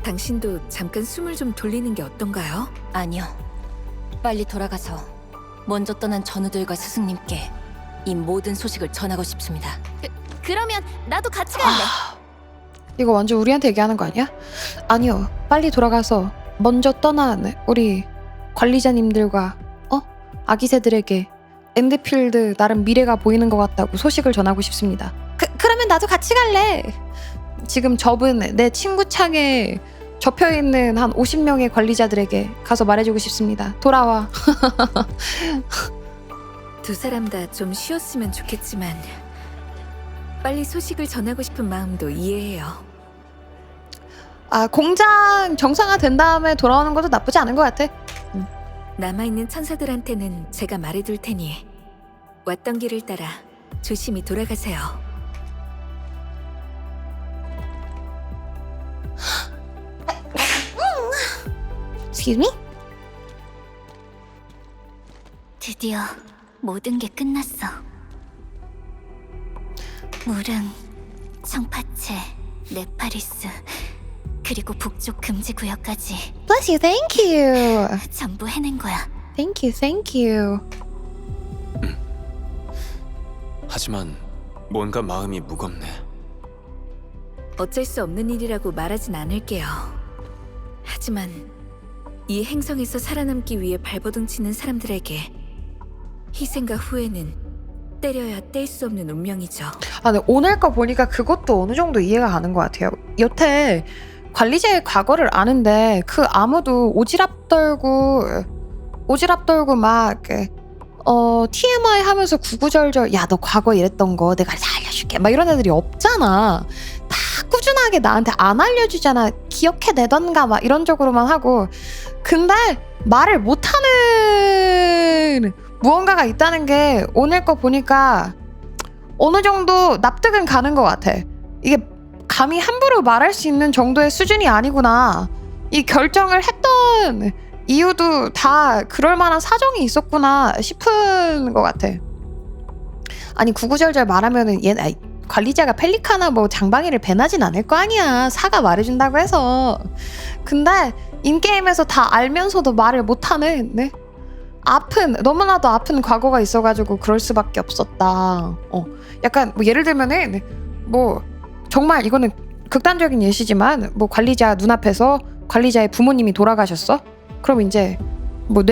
당신도 잠깐 숨을 좀 돌리는 게 어떤가요? 아니요. 빨리 돌아가서 먼저 떠난 전우들과 스승님께 이 모든 소식을 전하고 싶습니다. 그러면 나도 같이 갈래. 이거 완전 우리한테 얘기하는 거 아니야? 아니요. 빨리 돌아가서 먼저 떠난 우리 관리자님들과 아기새들에게 엔드필드 나름 미래가 보이는 것 같다고 소식을 전하고 싶습니다. 그러면 나도 같이 갈래. 지금 접은 내 친구 창에 접혀있는 한 50명의 관리자들에게 가서 말해주고 싶습니다. 돌아와. 두 사람 다 좀 쉬었으면 좋겠지만 빨리 소식을 전하고 싶은 마음도 이해해요. 아, 공장 정상화된 다음에 돌아오는 것도 나쁘지 않은 것 같아. 남아있는 천사들한테는 제가 말해둘 테니 왔던 길을 따라 조심히 돌아가세요. Excuse me? 드디어 모든 게 끝났어. 무릉, 청파체, 네파리스, 그리고 북쪽 금지 구역까지 Bless you, thank you. 전부 해낸 거야. Thank you, thank you. 하지만 뭔가 마음이 무겁네. 어쩔 수 없는 일이라고 말하진 않을게요. 하지만 이 행성에서 살아남기 위해 발버둥 치는 사람들에게 희생과 후회는 때려야 뗄 수 없는 운명이죠. 아, 근데 오늘 거 보니까 그것도 어느 정도 이해가 가는 것 같아요. 여태 관리자의 과거를 아는데 그 아무도 오지랖 떨고 막 TMI 하면서 구구절절 야, 너 과거 이랬던 거 내가 다 알려줄게 막 이런 애들이 없잖아. 다 꾸준하게 나한테 안 알려주잖아. 기억해내던가 막 이런 쪽으로만 하고. 근데 말을 못하는 무언가가 있다는 게 오늘 거 보니까 어느 정도 납득은 가는 것 같아. 이게 감히 함부로 말할 수 있는 정도의 수준이 아니구나. 이 결정을 했던 이유도 다 그럴 만한 사정이 있었구나 싶은 것 같아. 아니 구구절절 말하면은 얘 관리자가 펠리카나 뭐 장방이를 배나진 않을 거 아니야. 사가 말해준다고 해서. 근데 인게임에서 다 알면서도 말을 못하는 너무나도 아픈 과거가 있어가지고 그럴 수밖에 없었다. 약간 뭐 예를 들면은 뭐 정말 이거는 극단적인 예시지만 뭐 관리자 눈앞에서 관리자의 부모님이 돌아가셨어? 그럼 이제 뭐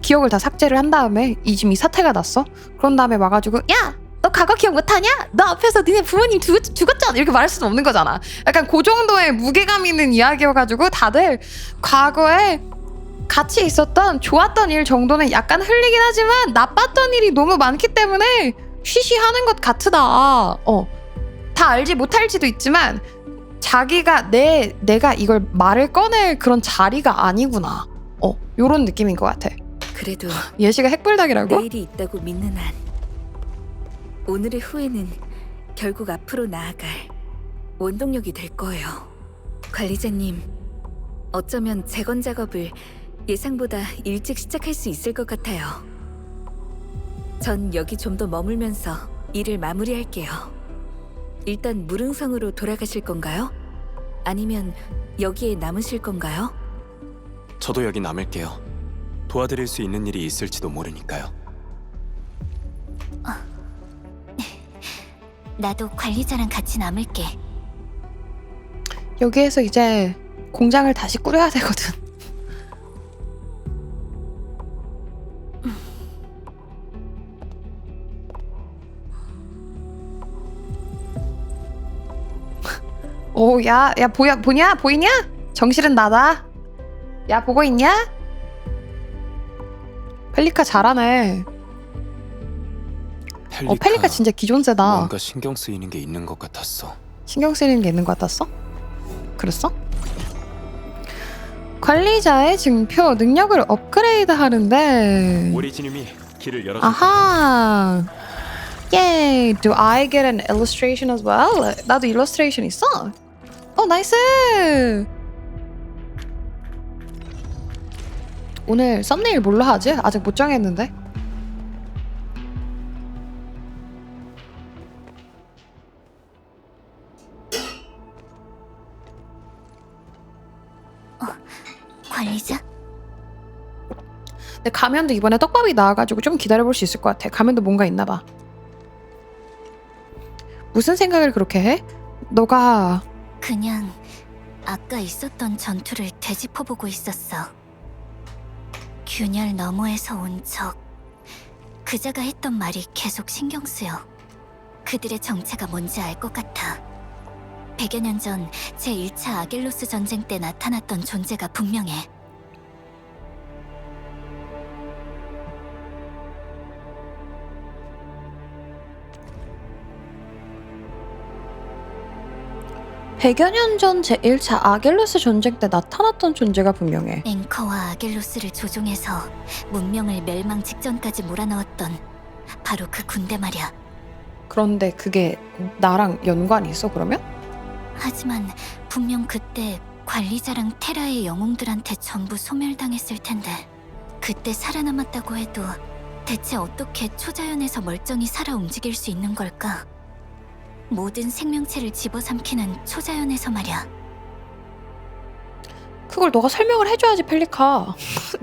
기억을 다 삭제를 한 다음에 지금 이 사태가 났어? 그런 다음에 와가지고 야! 너 과거 기억 못하냐? 너 앞에서 니네 부모님 죽었잖아 이렇게 말할 수는 없는 거잖아. 약간 그 정도의 무게감 있는 이야기여가지고 다들 과거에 같이 있었던 좋았던 일 정도는 약간 흘리긴 하지만 나빴던 일이 너무 많기 때문에 쉬쉬하는 것 같으다. 다 알지 못할지도 있지만 자기가 내가 이걸 말을 꺼낼 그런 자리가 아니구나. 요런 느낌인 것 같아. 그래도 예시가 핵불닭이라고? 내일이 있다고 믿는 한 오늘의 후회는 결국 앞으로 나아갈 원동력이 될 거예요. 관리자님, 어쩌면 재건 작업을 예상보다 일찍 시작할 수 있을 것 같아요. 전 여기 좀 더 머물면서 일을 마무리할게요. 일단 무릉성으로 돌아가실 건가요? 아니면 여기에 남으실 건가요? 저도 여기 남을게요. 도와드릴 수 있는 일이 있을지도 모르니까요. 나도 관리자랑 같이 남을게. 여기에서 이제 공장을 다시 꾸려야 되거든. 오, 야, 보이냐? 정실은 나다. 야, 보고 있냐? 펠리카 잘하네. 펠리카 진짜 기존세다. 뭔가 신경 쓰이는 게 있는 것 같았어. 신경 쓰이는 게 있는 것 같았어? 그랬어? 관리자의 증표 능력을 업그레이드 하는데. 오리지님이 길을 열어줄 아하. 예. Do I get an illustration as well? 나도 illustration 있어. 나이스. 오늘 썸네일 뭘로 하지? 아직 못 정했는데. 관리자? 근데 가면도 이번에 떡밥이 나와가지고 좀 기다려볼 수 있을 것 같아. 가면도 뭔가 있나봐. 무슨 생각을 그렇게 해? 너가 그냥 아까 있었던 전투를 되짚어보고 있었어. 균열 너머에서 온 적. 그자가 했던 말이 계속 신경 쓰여. 그들의 정체가 뭔지 알 것 같아. 100여 년 전 제1차 아겔로스 전쟁 때 나타났던 존재가 분명해. 백여 년 전 제1차 아겔로스 전쟁 때 나타났던 존재가 분명해. 앵커와 아겔로스를 조종해서 문명을 멸망 직전까지 몰아넣었던 바로 그 군대 말이야. 그런데 그게 나랑 연관이 있어 그러면? 하지만 분명 그때 관리자랑 테라의 영웅들한테 전부 소멸당했을 텐데 그때 살아남았다고 해도 대체 어떻게 초자연에서 멀쩡히 살아 움직일 수 있는 걸까? 모든 생명체를 집어삼키는 초자연에서 말이야. 그걸 너가 설명을 해줘야지 펠리카.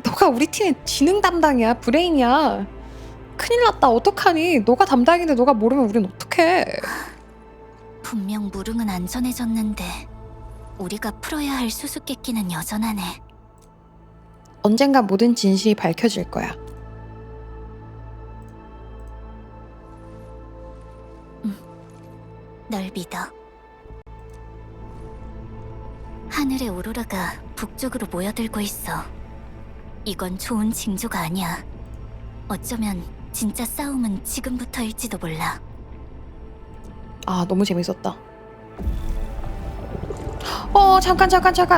너가 우리 팀의 지능 담당이야. 브레인이야. 큰일 났다. 어떡하니? 너가 담당인데 너가 모르면 우린 어떡해. 분명 무릉은 안전해졌는데 우리가 풀어야 할 수수께끼는 여전하네. 언젠가 모든 진실이 밝혀질 거야. 널 믿어. 하늘의 오로라가 북쪽으로 모여들고 있어. 이건 좋은 징조가 아니야. 어쩌면 진짜 싸움은 지금부터일지도 몰라. 아, 너무 재밌었다. 잠깐.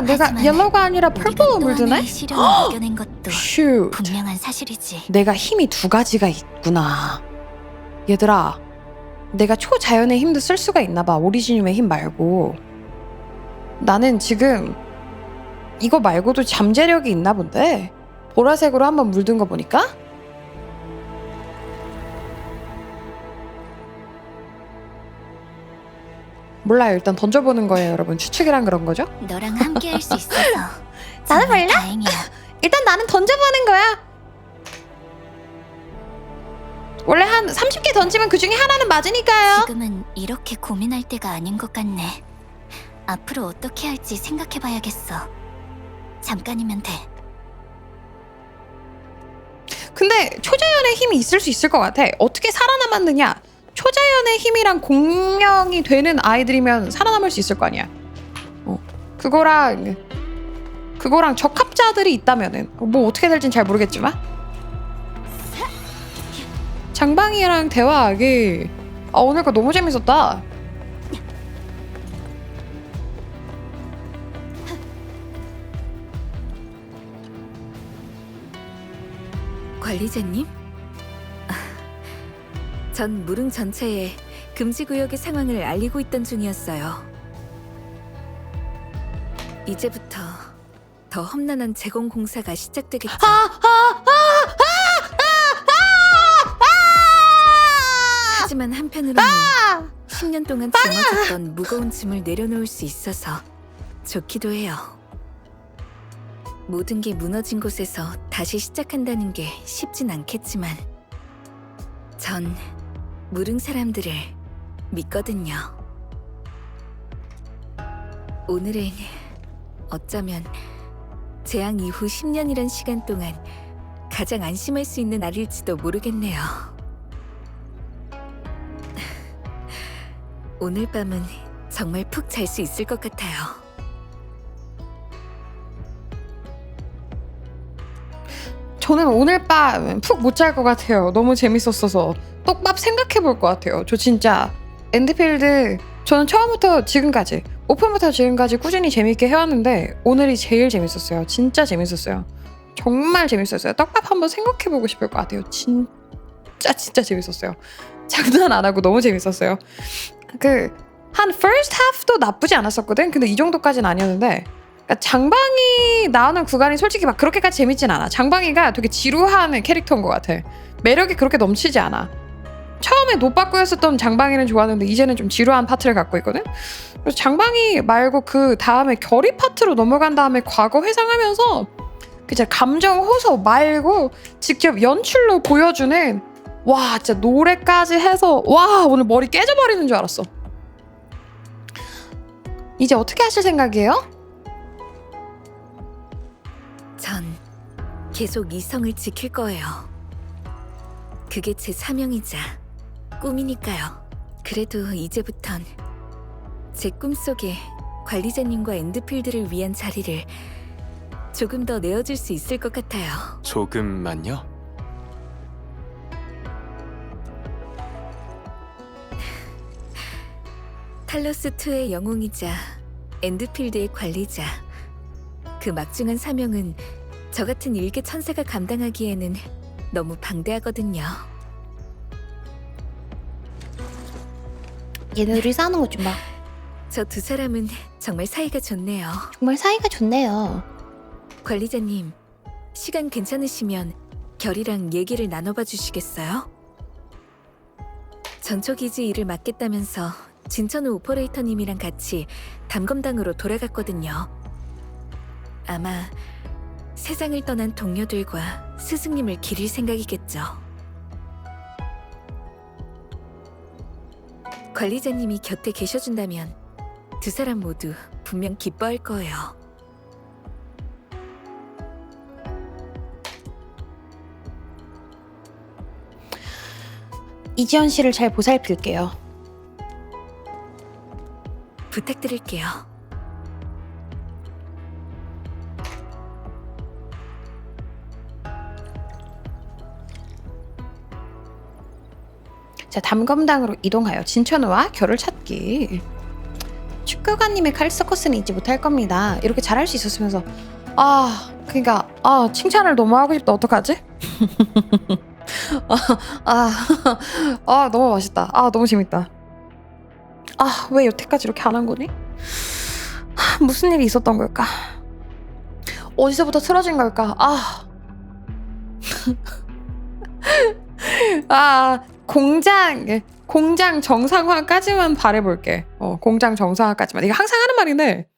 내가 옐로우가 아니라 펄플로 물드네? 시련을 이겨낸 것도 슛. 분명한 사실이지. 내가 힘이 두 가지가 있구나. 얘들아, 내가 초자연의 힘도 쓸 수가 있나 봐. 오리지님의 힘 말고. 나는 지금 이거 말고도 잠재력이 있나 본데. 보라색으로 한번 물든 거 보니까 몰라요. 일단 던져보는 거예요, 여러분. 추측이란 그런 거죠? 너랑 함께 할 수 있어서 나도 몰라? 다행이야. 일단 나는 던져보는 거야. 원래 한 30개 던지면 그 중에 하나는 맞으니까요. 지금은 이렇게 고민할 때가 아닌 것 같네. 앞으로 어떻게 할지 생각해봐야겠어. 잠깐이면 돼. 근데 초자연의 힘이 있을 수 있을 것 같아. 어떻게 살아남았느냐? 초자연의 힘이랑 공명이 되는 아이들이면 살아남을 수 있을 거 아니야. 그거랑 적합자들이 있다면은 뭐 어떻게 될진 잘 모르겠지만 장방이랑 대화하기. 오늘 거 너무 재밌었다. 관리자님? 전 무릉 전체에 금지구역의 상황을 알리고 있던 중이었어요. 이제부터 더 험난한 재건 공사가 시작되겠죠. 하지만 한편으로는 10년 동안 짊어졌던 무거운 짐을 내려놓을 수 있어서 좋기도 해요. 모든 게 무너진 곳에서 다시 시작한다는 게 쉽진 않겠지만 전 무릉 사람들을 믿거든요. 오늘은 어쩌면 재앙 이후 10년이란 시간 동안 가장 안심할 수 있는 날일지도 모르겠네요. 오늘 밤은 정말 푹 잘 수 있을 것 같아요. 저는 오늘 밤 푹 못 잘 것 같아요. 너무 재밌었어서 떡밥 생각해 볼 것 같아요. 저 진짜 엔드필드 저는 처음부터 지금까지 오픈부터 지금까지 꾸준히 재밌게 해왔는데 오늘이 제일 재밌었어요. 진짜 재밌었어요. 정말 재밌었어요. 떡밥 한번 생각해 보고 싶을 것 같아요. 진짜 재밌었어요. 장난 안 하고 너무 재밌었어요. 한 first half도 나쁘지 않았었거든. 근데 이 정도까지는 아니었는데 그러니까 장방이 나오는 구간이 솔직히 막 그렇게까지 재밌진 않아. 장방이가 되게 지루한 캐릭터인 것 같아. 매력이 그렇게 넘치지 않아. 처음에 노빠꾸였었던 장방이는 좋았는데 이제는 좀 지루한 파트를 갖고 있거든. 그래서 장방이 말고 그 다음에 결의 파트로 넘어간 다음에 과거 회상하면서 그 감정 호소 말고 직접 연출로 보여주는 와 진짜 노래까지 해서 와 오늘 머리 깨져버리는 줄 알았어. 이제 어떻게 하실 생각이에요? 전 계속 이성을 지킬 거예요. 그게 제 사명이자 꿈이니까요. 그래도 이제부턴 제 꿈속에 관리자님과 엔드필드를 위한 자리를 조금 더 내어줄 수 있을 것 같아요. 조금만요? 탈로스2의 영웅이자 엔드필드의 관리자. 그 막중한 사명은 저 같은 일개 천사가 감당하기에는 너무 방대하거든요. 얘네들이 싸우는 것 좀 봐. 저 두 사람은 정말 사이가 좋네요. 정말 사이가 좋네요. 관리자님, 시간 괜찮으시면 결이랑 얘기를 나눠봐 주시겠어요? 전초기지 일을 맡겠다면서 진천우 오퍼레이터님이랑 같이 담검당으로 돌아갔거든요. 아마 세상을 떠난 동료들과 스승님을 기릴 생각이겠죠. 관리자님이 곁에 계셔준다면 두 사람 모두 분명 기뻐할 거예요. 이지연 씨를 잘 보살필게요. 부탁드릴게요. 자, 담검당으로 이동하여 진천우와 결을 찾기. 축구관님의 칼 서커스는 잊지 못할 겁니다. 이렇게 잘할 수 있었으면서 그러니까 칭찬을 너무 하고 싶다. 어떡하지? 너무 맛있다. 너무 재밌다. 왜 여태까지 이렇게 안 한 거니? 무슨 일이 있었던 걸까? 어디서부터 틀어진 걸까? 공장 정상화까지만 바라볼게. 공장 정상화까지만. 이거 항상 하는 말인데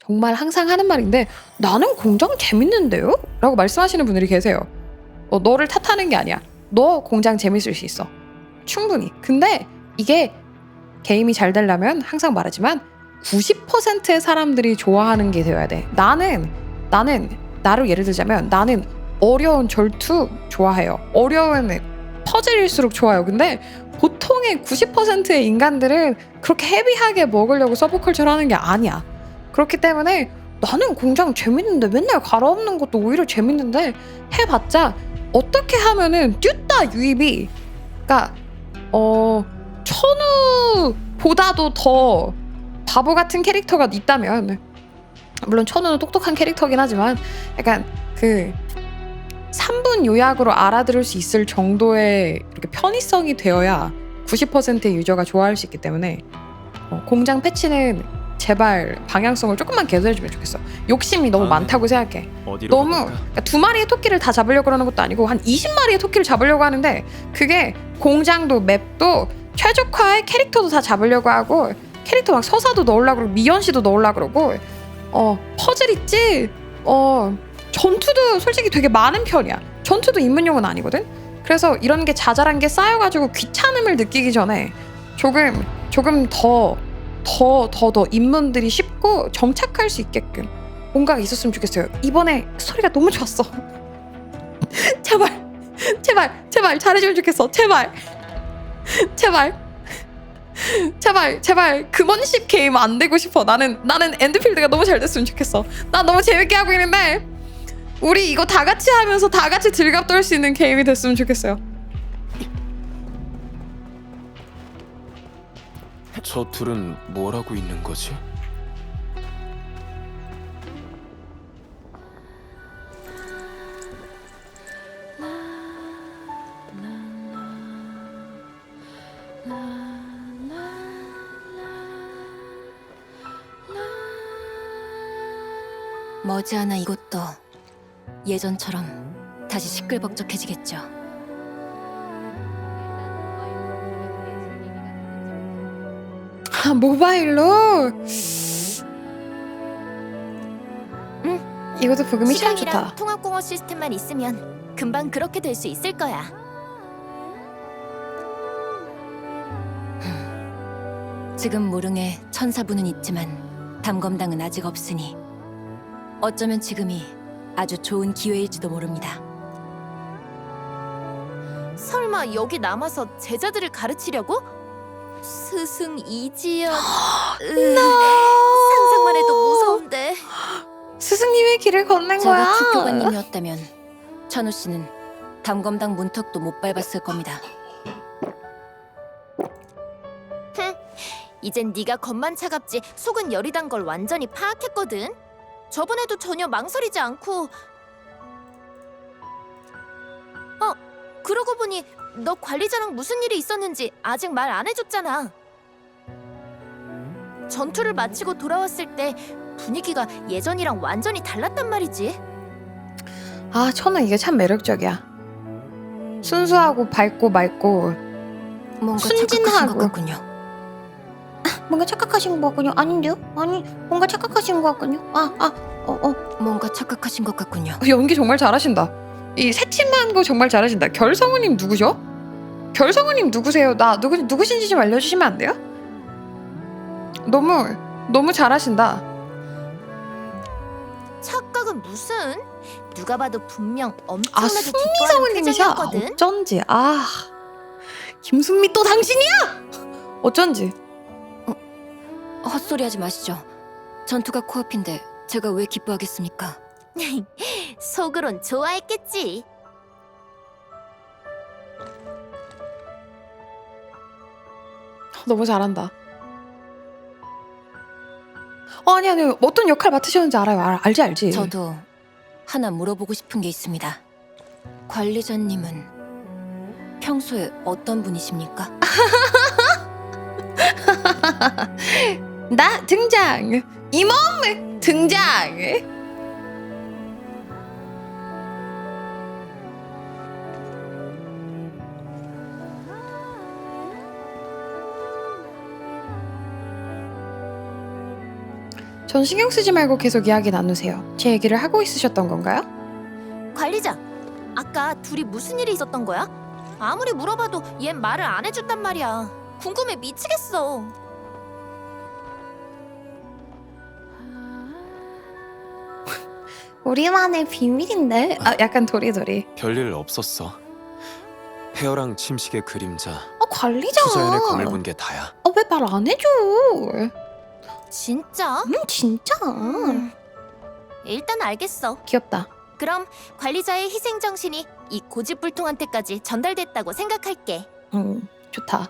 정말 항상 하는 말인데 나는 공장 재밌는데요? 라고 말씀하시는 분들이 계세요. 너를 탓하는 게 아니야. 너 공장 재밌을 수 있어. 충분히. 근데 이게 게임이 잘 되려면 항상 말하지만 90%의 사람들이 좋아하는 게 되어야 돼. 나는 나를 예를 들자면 나는 어려운 절투 좋아해요. 어려운 퍼즐일수록 좋아요. 근데 보통의 90%의 인간들은 그렇게 헤비하게 먹으려고 서브컬처를 하는 게 아니야. 그렇기 때문에 나는 공장 재밌는데 맨날 갈아엎는 것도 오히려 재밌는데 해봤자 어떻게 하면은 듀따 유입이 그러니까 천우보다도 더 바보 같은 캐릭터가 있다면 물론 천우는 똑똑한 캐릭터긴 하지만 약간 3분 요약으로 알아들을 수 있을 정도의 이렇게 편의성이 되어야 90%의 유저가 좋아할 수 있기 때문에 공장 패치는 제발 방향성을 조금만 개선해주면 좋겠어. 욕심이 너무 많다고 생각해. 너무 그러니까 2마리의 토끼를 다 잡으려고 그러는 것도 아니고 한 20마리의 토끼를 잡으려고 하는데 그게 공장도 맵도 최적화의 캐릭터도 다 잡으려고 하고 캐릭터 막 서사도 넣으려고 그러고 미연씨도 넣으려고 그러고 퍼즐 있지? 전투도 솔직히 되게 많은 편이야. 전투도 입문용은 아니거든? 그래서 이런 게 자잘한 게 쌓여가지고 귀찮음을 느끼기 전에 조금 더 입문들이 쉽고 정착할 수 있게끔 뭔가가 있었으면 좋겠어요. 이번에 스토리가 너무 좋았어. 제발 잘해주면 좋겠어. 제발 금원십 게임 안 되고 싶어. 나는 엔드필드가 너무 잘 됐으면 좋겠어. 나 너무 재밌게 하고 있는데 우리 이거 다 같이 하면서 다 같이 들갑 떨 수 있는 게임이 됐으면 좋겠어요. 저 둘은 뭘 하고 있는 거지? 머지않아 이곳도 예전처럼 다시 시끌벅적해지겠죠. 모바일로? 이것도 부금이 참 시간이랑 좋다. 통합공허 시스템만 있으면 금방 그렇게 될 수 있을 거야. 지금 무릉에 천사부는 있지만 담검당은 아직 없으니 어쩌면 지금이 아주 좋은 기회일지도 모릅니다. 설마 여기 남아서 제자들을 가르치려고? 스승 이지연. 상상만 해도 무서운데. 스승님의 길을 걷는 거야. 제가 축교관님이었다면 천우 씨는 담검당 문턱도 못 밟았을 겁니다. 이젠 네가 겉만 차갑지 속은 열이 단 걸 완전히 파악했거든. 저번에도 전혀 망설이지 않고. 그러고 보니 너 관리자랑 무슨 일이 있었는지 아직 말 안 해줬잖아. 전투를 마치고 돌아왔을 때 분위기가 예전이랑 완전히 달랐단 말이지. 아, 천우 이게 참 매력적이야. 순수하고 밝고 맑고 뭔가 순진하고. 착각하신 것 같군요. 뭔가 착각하신 거 같군요. 아닌데요? 아니, 뭔가 착각하신 거 같군요. 뭔가 착각하신 것 같군요. 연기 정말 잘하신다. 이 새침한 거 정말 잘하신다. 결성우님 누구죠? 결성우님 누구세요? 나 누구신지 좀 알려주시면 안 돼요? 너무 잘하신다. 착각은 무슨? 누가 봐도 분명 아, 엄청나게 승미 기뻐하는 성우님이셔? 표정이었거든. 어쩐지. 아, 김승미 또 당신이야? 어쩐지. 헛소리하지 마시죠. 전투가 코앞인데 제가 왜 기뻐하겠습니까? 속으론 좋아했겠지. 너무 잘한다. 아니 어떤 역할 맡으셨는지 알아요. 알지. 저도 하나 물어보고 싶은 게 있습니다. 관리자님은 평소에 어떤 분이십니까? 나 등장. 이 몸 등장. 전 신경 쓰지 말고 계속 이야기 나누세요. 제 얘기를 하고 있으셨던 건가요? 관리자, 아까 둘이 무슨 일이 있었던 거야? 아무리 물어봐도 얜 말을 안 해줬단 말이야. 궁금해 미치겠어. 우리만의 비밀인데. 약간 도리도리. 별일 없었어. 헤어랑 침식의 그림자, 관리자. 수자연의 검을 본 게 다야. 왜 말 안 해줘? 진짜? 진짜. 일단 알겠어. 귀엽다. 그럼 관리자의 희생 정신이 이 고집불통한테까지 전달됐다고 생각할게. 좋다.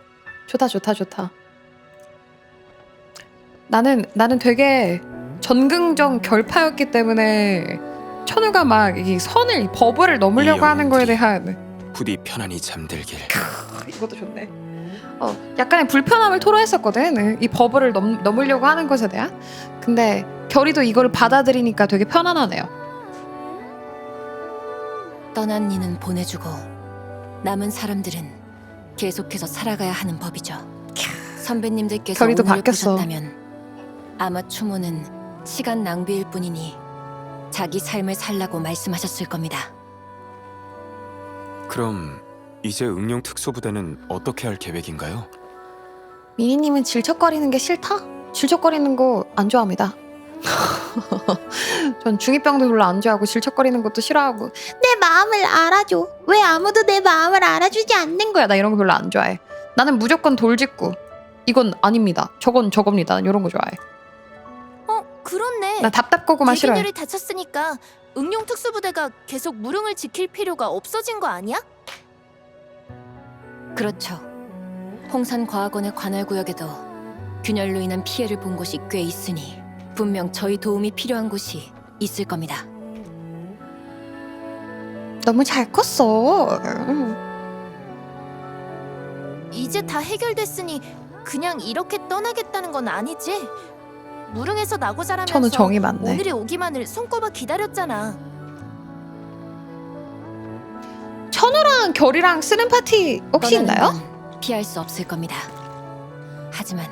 나는 되게 전긍정 결파였기 때문에 천우가 막 이 선을 이 버블을 넘으려고 하는 거에 대한 부디 편안히 잠들길. 이것도 좋네. 약간의 불편함을 토로했었거든. 이 버블을 넘으려고 하는 것에 대한. 근데 결이도 이거를 받아들이니까 되게 편안하네요. 떠난 이는 보내주고 남은 사람들은 계속해서 살아가야 하는 법이죠. 선배님들께서 결이도 오늘을 바뀌었어. 보셨다면 아마 추모는 시간 낭비일 뿐이니 자기 삶을 살라고 말씀하셨을 겁니다. 그럼 이제 응용 특수부대는 어떻게 할 계획인가요? 미니님은 질척거리는 게 싫다? 질척거리는 거 안 좋아합니다. 전 중2병도 별로 안 좋아하고 질척거리는 것도 싫어하고 내 마음을 알아줘. 왜 아무도 내 마음을 알아주지 않는 거야? 나 이런 거 별로 안 좋아해. 나는 무조건 돌직구. 이건 아닙니다. 저건 저겁니다. 난 이런 거 좋아해. 그렇네. 나 답답고구마 싫어해. 대균열이 다쳤으니까 응용 특수부대가 계속 무릉을 지킬 필요가 없어진 거 아니야? 그렇죠. 홍산과학원의 관할 구역에도 균열로 인한 피해를 본 곳이 꽤 있으니 분명 저희 도움이 필요한 곳이 있을 겁니다. 너무 잘 컸어. 이제 다 해결됐으니 그냥 이렇게 떠나겠다는 건 아니지? 무릉에서 나고 자라면서 천우 정이 많네. 오늘이 오기만을 손꼽아 기다렸잖아. 천우랑 결이랑 쓰는 파티 혹시 떠나는 있나요? 건 피할 수 없을 겁니다. 하지만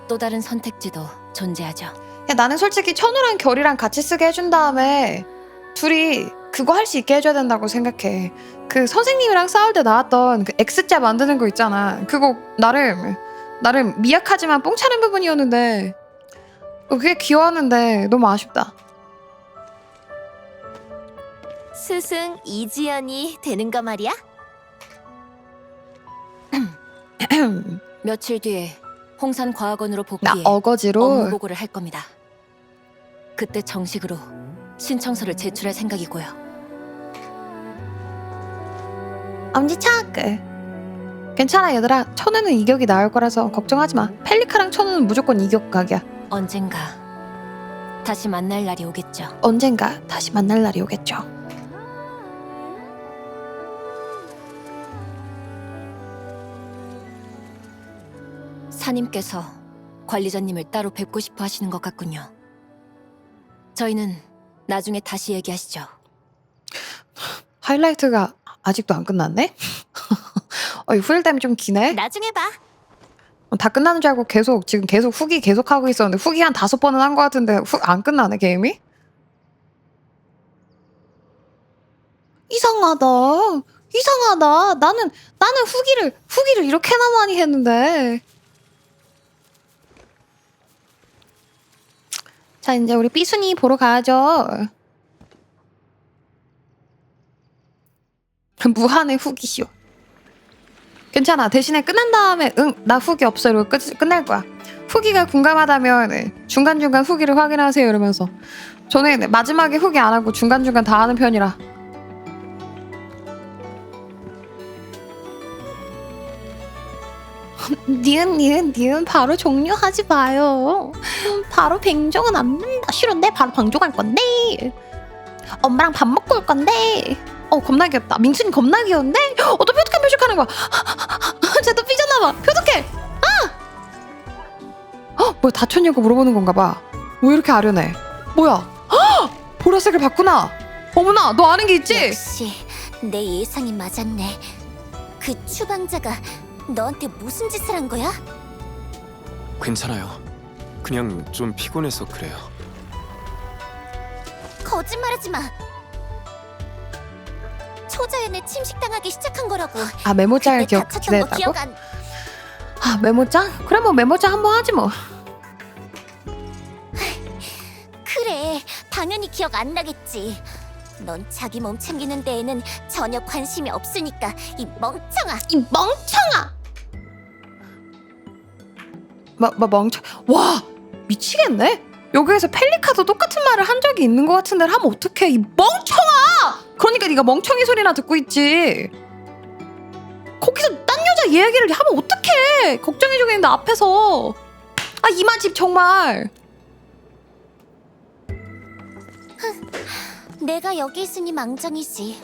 또 다른 선택지도 존재하죠. 야, 나는 솔직히 천우랑 결이랑 같이 쓰게 해준 다음에 둘이 그거 할 수 있게 해줘야 된다고 생각해. 그 선생님이랑 싸울 때 나왔던 그 X자 만드는 거 있잖아. 그거 나름 미약하지만 뽕차는 부분이었는데 그게 귀여웠는데 너무 아쉽다. 스승 이지연이 되는가 말이야? 며칠 뒤에 홍산과학원으로 나 복귀해 어거지로 업무 보고를 할 겁니다. 그때 정식으로 신청서를 제출할 생각이고요. 엄지척. 괜찮아 얘들아. 천우는 이격이 나올 거라서 걱정하지 마. 펠리카랑 천우는 무조건 이격 각이야. 언젠가 다시 만날 날이 오겠죠. 언젠가 다시 만날 날이 오겠죠. 사님께서 관리자님을 따로 뵙고 싶어 하시는 것 같군요. 저희는 나중에 다시 얘기하시죠. 하이라이트가 아직도 안 끝났네? 이 후일담이 좀 기네? 나중에 봐. 다 끝나는 줄 알고 지금 계속 후기 계속 하고 있었는데 후기 한 5번은 한 것 같은데 안 끝나네 게임이? 이상하다. 나는 후기를 이렇게나 많이 했는데. 자 이제 우리 삐순이 보러 가야죠. 무한의 후기쇼. 괜찮아. 대신에 끝난 다음에 나 후기 없어 이러고 끝낼 거야. 후기가 궁금하다면 중간중간 후기를 확인하세요 이러면서. 저는 마지막에 후기 안 하고 중간중간 다 하는 편이라. 니은 바로 종료하지 마요. 바로 뱅종은 안 된다. 싫은데 바로 방종할 건데. 엄마랑 밥 먹고 올 건데. 겁나 귀엽다. 민순이 겁나 귀여운데? 너 표독해 표식하는 거야. 쟤또 삐졌나봐. 표독해. 뭐야 다쳤냐고 물어보는 건가 봐. 왜 이렇게 아련해? 뭐야? 보라색을 봤구나. 어머나 너 아는 게 있지? 역시 내 예상이 맞았네. 그 추방자가 너한테 무슨 짓을 한 거야? 괜찮아요. 그냥 좀 피곤해서 그래요. 거짓말하지 마. 초자연에 침식당하기 시작한 거라고. 메모장을 그때 다쳤던 거 기대했다고? 기억 안... 메모장? 그래 뭐 메모장 한번 하지 뭐. 그래, 당연히 기억 안 나겠지. 넌 자기 몸 챙기는 데에는 전혀 관심이 없으니까 이 멍청아. 멍청. 와 미치겠네. 여기에서 펠리카도 똑같은 말을 한 적이 있는 것 같은데 하면 어떡해 이 멍청아. 그러니까 네가 멍청이 소리나 듣고 있지. 거기서 딴 여자 이야기를 하면 어떡해. 걱정해주고 있는데 앞에서. 이마집 정말. 내가 여기 있으니 망정이지.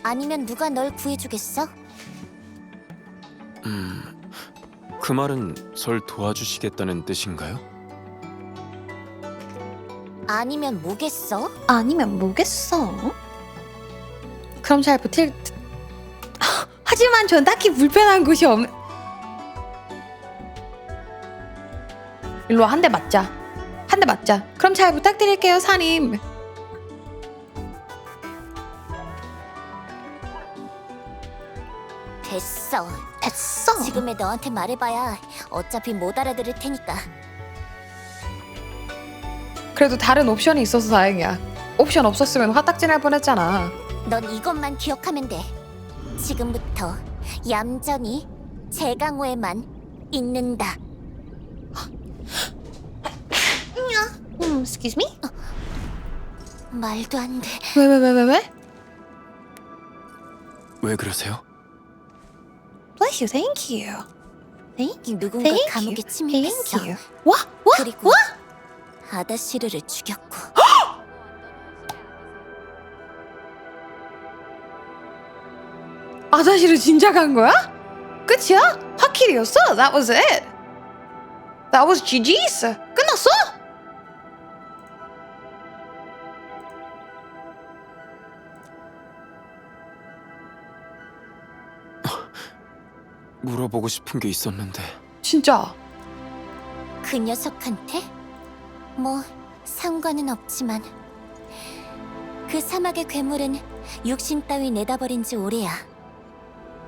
아니면 누가 널 구해주겠어? 그 말은 절 도와주시겠다는 뜻인가요? 아니면 뭐겠어? 아니면 뭐겠어? 그럼 잘 버틸 하지만 전 딱히 불편한 곳이 없는. 일로 와, 한 대 맞자. 한 대 맞자. 그럼 잘 부탁드릴게요, 사님. 됐어. 됐어. 지금의 너한테 말해봐야 어차피 못 알아들을 테니까. 그래도 다른 옵션이 있어서 다행이야. 옵션 없었으면 화딱지 날 뻔했잖아. 넌 이것만 기억하면 돼. 지금부터 얌전히 제강호에만 있는다. excuse me? 말도 안 돼. 왜? 왜 그러세요? Bless you, thank you. Thank you. 누군가 Thank 감옥에 you. 침입했어. Thank you. 와? 그리고 아다시르를 죽였고. 아다시를 진짜 간 거야? 끝이야? 하킬이었어? That was it. That was GG's. 끝났어? 물어보고 싶은 게 있었는데. 진짜? 그 녀석한테? 뭐 상관은 없지만 그 사막의 괴물은 육신 따위 내다버린 지 오래야.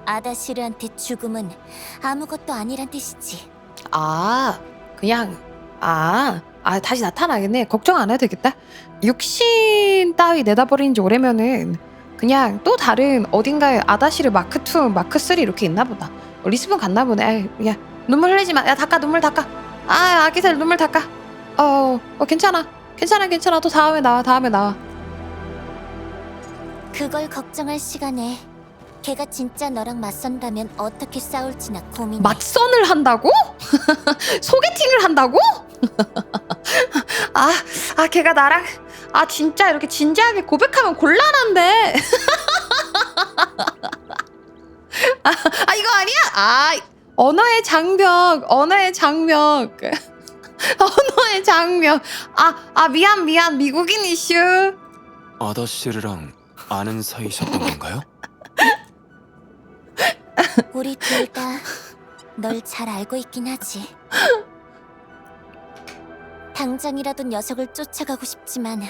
아다시르한테 죽음은 아무것도 아니란 뜻이지. 그냥 다시 나타나겠네. 걱정 안 해도 되겠다. 육신 따위 내다버린 지 오래면은 그냥 또 다른 어딘가에 아다시르 마크 2, 마크 3 이렇게 있나 보다. 리스본 갔나 보네. 야, 눈물 흘리지 마. 야, 닦아, 눈물 닦아. 아기들 눈물 닦아. 괜찮아. 또 다음에 나와. 그걸 걱정할 시간에 걔가 진짜 너랑 맞선다면 어떻게 싸울지나 고민해. 맞선을 한다고? 소개팅을 한다고? 걔가 나랑 진짜 이렇게 진지하게 고백하면 곤란한데. 이거 아니야? 언어의 장벽. 미안. 미국인 이슈. 아다시르랑 아는 사이셨던 건가요? 우리 둘 다 널 잘 알고 있긴 하지. 당장이라도 녀석을 쫓아가고 싶지만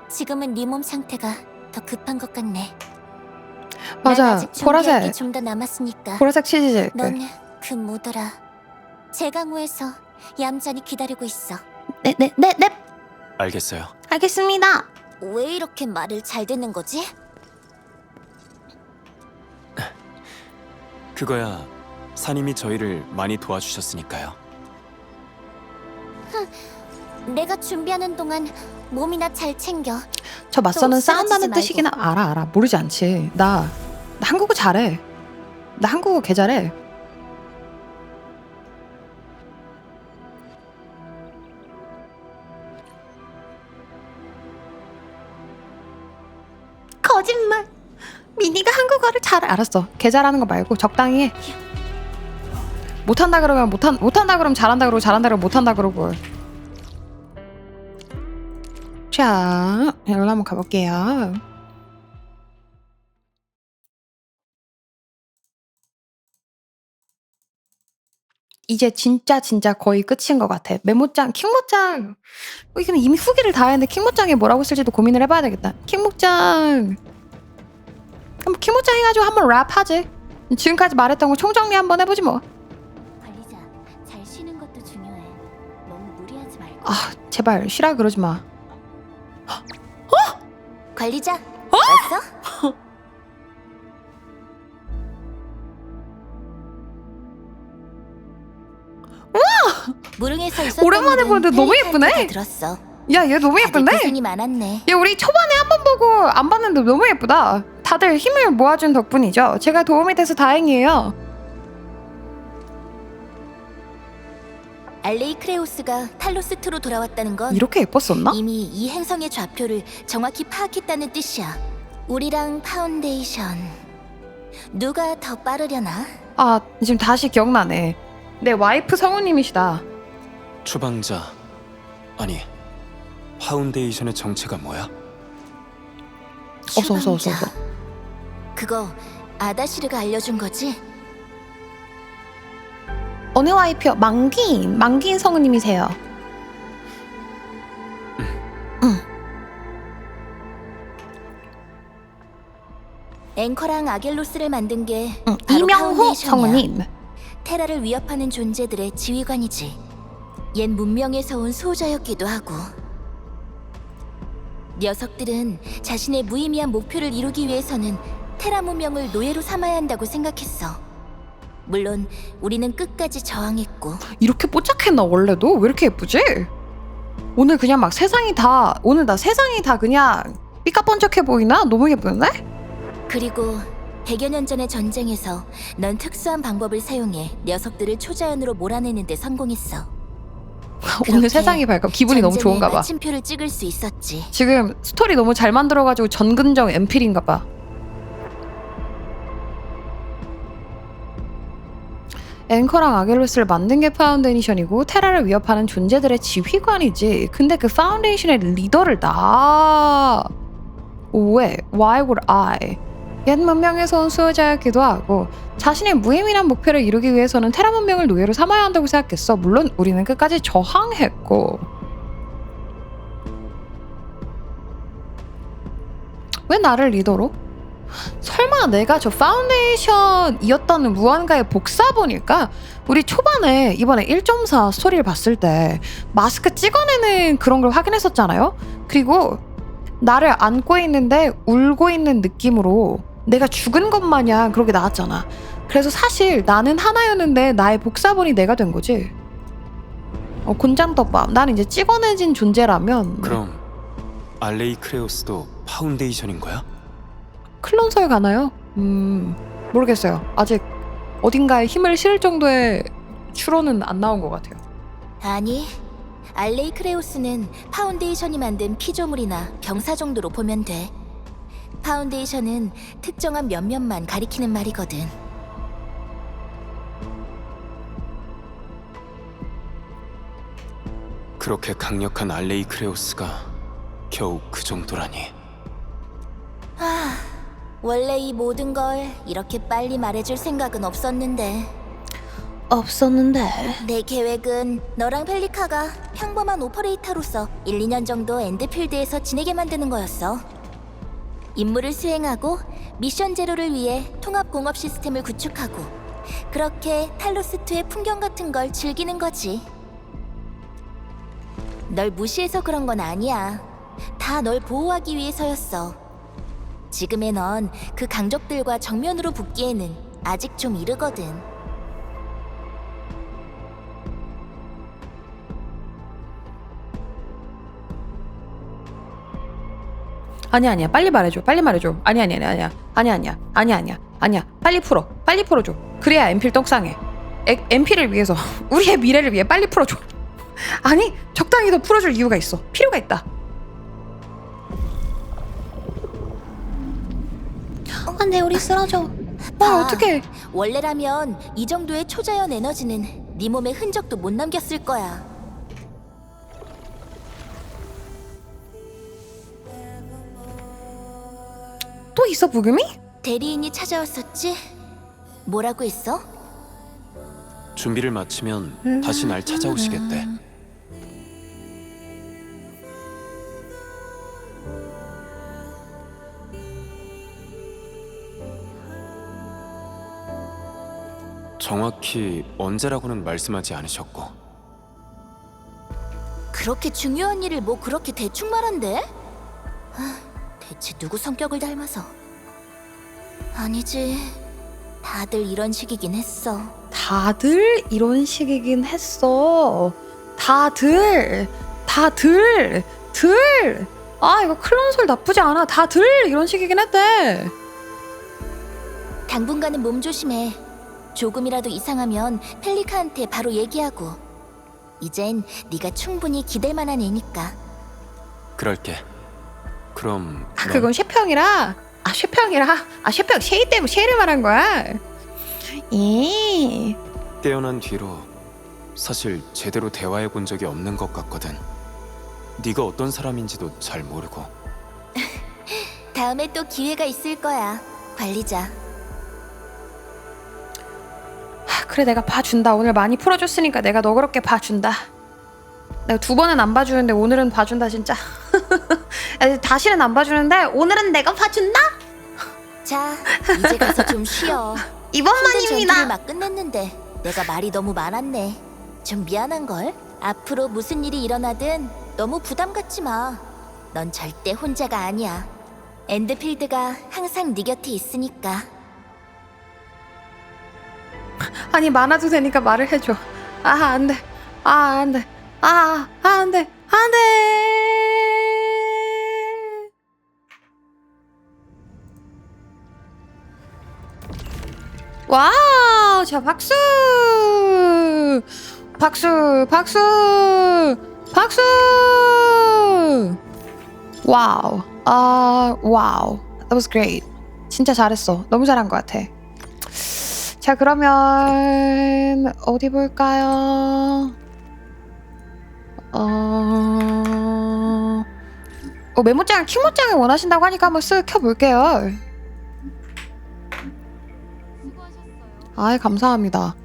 지금은 네 몸 상태가 더 급한 것 같네. 맞아. 보라색 좀 더 남았으니까. 보라색 치즈지. 넌 그 무더라 제강호에서 얌전히 기다리고 있어. 네. 알겠어요. 알겠습니다. 왜 이렇게 말을 잘 듣는 거지? 그거야 사님이 저희를 많이 도와주셨으니까요. 내가 준비하는 동안 몸이나 잘 챙겨. 저 맞서는 또 싸운다는 쓰러지지 뜻이긴 알아. 모르지 않지. 나 한국어 잘해. 나 한국어 개 잘해. 거짓말. 미니가 한국어를 잘 알았어. 개 잘하는 거 말고 적당히 해. 못한다 그러면 못한다 그러면 잘한다 그러고 잘한다 그러면 못한다 그러고. 자, 여기로 한번 가볼게요. 이제 진짜 거의 끝인 것 같아. 메모장, 킹모장. 이건 이미 후기를 다 했는데 킹모장에 뭐라고 쓸지도 고민을 해봐야 되겠다. 킹모장. 한번 킹모장 해가지고 한번 랩하지. 지금까지 말했던 거 총정리 한번 해보지 뭐. 관리자, 잘 쉬는 것도 중요해. 너무 무리하지 말고. 제발 쉬라 그러지 마. 관리자, 왔어? 무릉에서 있었던 오랜만에 일은 보는데 너무 헬리칸한테 예쁘네? 다 들었어. 야, 얘 너무 예쁜데? 고생이 많았네. 야, 우리 초반에 한 번 보고 안 봤는데 너무 예쁘다. 다들 힘을 모아준 덕분이죠. 제가 도움이 돼서 다행이에요. 알레이 크레오스가 탈로스2로 돌아왔다는 건 이렇게 예뻤었나? 이미 이 행성의 좌표를 정확히 파악했다는 뜻이야. 우리랑 파운데이션 누가 더 빠르려나? 아, 지금 다시 기억나네. 내 와이프 성우님이시다. 추방자 아니 파운데이션의 정체가 뭐야? 어서. 그거 아다시르가 알려준 거지? 어느 와이프요? 망긴 성우님이세요. 앵커랑 아겔로스를 만든 게 바로 이명호 파운데이션이야. 성우님. 테라를 위협하는 존재들의 지휘관이지. 옛 문명에서 온 수호자였기도 하고. 녀석들은 자신의 무의미한 목표를 이루기 위해서는 테라 문명을 노예로 삼아야 한다고 생각했어. 물론 우리는 끝까지 저항했고. 이렇게 뽀짝했나 원래도? 왜 이렇게 예쁘지? 오늘 그냥 막 오늘 나 세상이 다 그냥 삐까뻔쩍해 보이나? 너무 예쁘네? 그리고 100여 년 전의 전쟁에서 넌 특수한 방법을 사용해 녀석들을 초자연으로 몰아내는 데 성공했어. 오늘 세상이 밝아. 기분이 너무 좋은가 봐. 마침표를 찍을 수 있었지. 지금 스토리 너무 잘 만들어가지고 전근정 엠필인가 봐. 앵커랑 아겔로스를 만든 게 파운데이션이고 테라를 위협하는 존재들의 지휘관이지. 근데 그 파운데이션의 리더를 왜? Why would I? 옛 문명에서 온 수호자였기도 하고 자신의 무의미한 목표를 이루기 위해서는 테라 문명을 노예로 삼아야 한다고 생각했어. 물론 우리는 끝까지 저항했고. 왜 나를 리더로? 설마 내가 저 파운데이션이었다는 무언가의 복사본일까? 우리 초반에 이번에 1.4 스토리를 봤을 때 마스크 찍어내는 그런 걸 확인했었잖아요? 그리고 나를 안고 있는데 울고 있는 느낌으로 내가 죽은 것 마냥 그렇게 나왔잖아. 그래서 사실 나는 하나였는데 나의 복사본이 내가 된 거지. 곤장떡밥. 난 이제 찍어내진 존재라면. 그럼 알레이 크레오스도 파운데이션인 거야? 클론설 가나요? 모르겠어요. 아직 어딘가에 힘을 실을 정도의 추론은 안 나온 것 같아요. 아니, 알레이 크레오스는 파운데이션이 만든 피조물이나 병사 정도로 보면 돼. 파운데이션은 특정한 몇몇만 가리키는 말이거든. 그렇게 강력한 알레이 크레오스가 겨우 그 정도라니. 원래 이 모든 걸 이렇게 빨리 말해줄 생각은 없었는데. 내 계획은 너랑 펠리카가 평범한 오퍼레이터로서 1, 2년 정도 엔드필드에서 지내게 만드는 거였어. 임무를 수행하고 미션 제로를 위해 통합 공업 시스템을 구축하고 그렇게 탈로스2의 풍경 같은 걸 즐기는 거지. 널 무시해서 그런 건 아니야. 다 널 보호하기 위해서였어. 지금의 넌 그 강적들과 정면으로 붙기에는 아직 좀 이르거든. 아니야. 빨리 말해줘. 아니야. 빨리 풀어줘. 그래야 엠필 떡상해. 엠필을 위해서, 우리의 미래를 위해 빨리 풀어줘. 아니, 적당히 더 풀어줄 이유가 있어. 필요가 있다. 근데 우리 쓰러져. 어떡해. 원래라면 이 정도의 초자연 에너지는 네 몸에 흔적도 못 남겼을 거야. 또 있어, 부금이? 대리인이 찾아왔었지? 뭐라고 했어? 준비를 마치면 다시 날 찾아오시겠대. 정확히 언제라고는 말씀하지 않으셨고. 그렇게 중요한 일을 뭐 그렇게 대충 말한대? 대체 누구 성격을 닮아서? 아니지, 다들 이런 식이긴 했어. 이거 클론솔 나쁘지 않아. 다들 이런 식이긴 했대. 당분간은 몸 조심해. 조금이라도 이상하면 펠리카한테 바로 얘기하고. 이젠 네가 충분히 기댈 만한 애니까. 그럴게. 그럼 아, 그건 쉐평이라. 아, 쉐평이라. 아, 쉐평 쉐이 때문에 쉐이를 말한 거야. 예. 깨어난 뒤로 사실 제대로 대화해 본 적이 없는 것 같거든. 네가 어떤 사람인지도 잘 모르고. 다음에 또 기회가 있을 거야, 관리자. 그래, 내가 봐준다. 오늘 많이 풀어줬으니까 내가 너그럽게 봐준다. 내가 2번은 안 봐주는데 오늘은 봐준다 진짜. 다시는 안 봐주는데 오늘은 내가 봐준다. 자, 이제 가서 좀 쉬어. 이번만입니다. 힘든 전투를 막 끝냈는데 내가 말이 너무 많았네. 좀 미안한걸? 앞으로 무슨 일이 일어나든 너무 부담 갖지 마. 넌 절대 혼자가 아니야. 엔드필드가 항상 네 곁에 있으니까. 아니, 많아도 되니까 말을 해줘. 아, 안 돼. 아, 안 돼. 아, 안 돼. 안 돼. 와우, 자, 박수. 박수, 박수, 박수. 와우. 와우. That was great. 진짜 잘했어. 너무 잘한 것 같아. 자, 그러면 어디 볼까요? 메모장, 킹모장을 원하신다고 하니까 한번 쓱 켜볼게요. 아이, 감사합니다.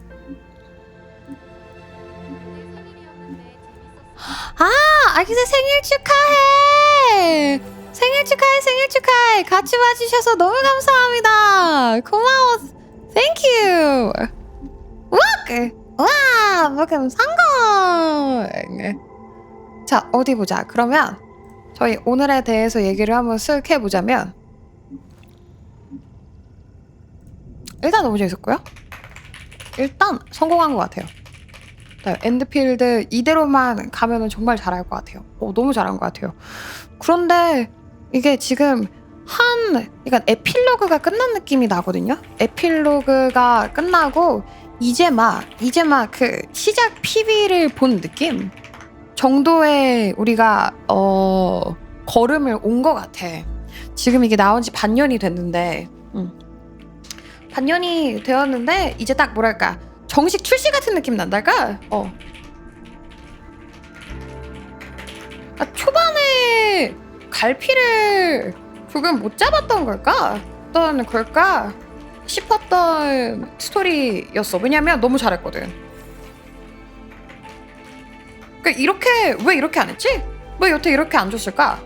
아기새 생일 축하해! 생일 축하해, 생일 축하해! 같이 와주셔서 너무 감사합니다. 고마워. Thank you. 와, 먹음 성공. 자, 어디 보자. 그러면 저희 오늘에 대해서 얘기를 한번 쓱 해보자면, 일단 너무 재밌었고요. 일단 성공한 것 같아요. 엔드필드 이대로만 가면은 정말 잘할 것 같아요. 너무 잘한 것 같아요. 그런데 이게 지금 그러니까 에필로그가 끝난 느낌이 나거든요. 에필로그가 끝나고 이제 막 그 시작 PV를 본 느낌 정도의 우리가 걸음을 온 것 같아. 지금 이게 나온 지 반년이 됐는데, 반년이 되었는데 이제 딱 뭐랄까 정식 출시 같은 느낌 난달까? 초반에 갈피를 조금 못 잡았던 걸까? 어떤 걸까? 싶었던 스토리였어. 왜냐면 너무 잘했거든. 그러니까 왜 이렇게 안 했지? 왜 여태 이렇게 안 줬을까?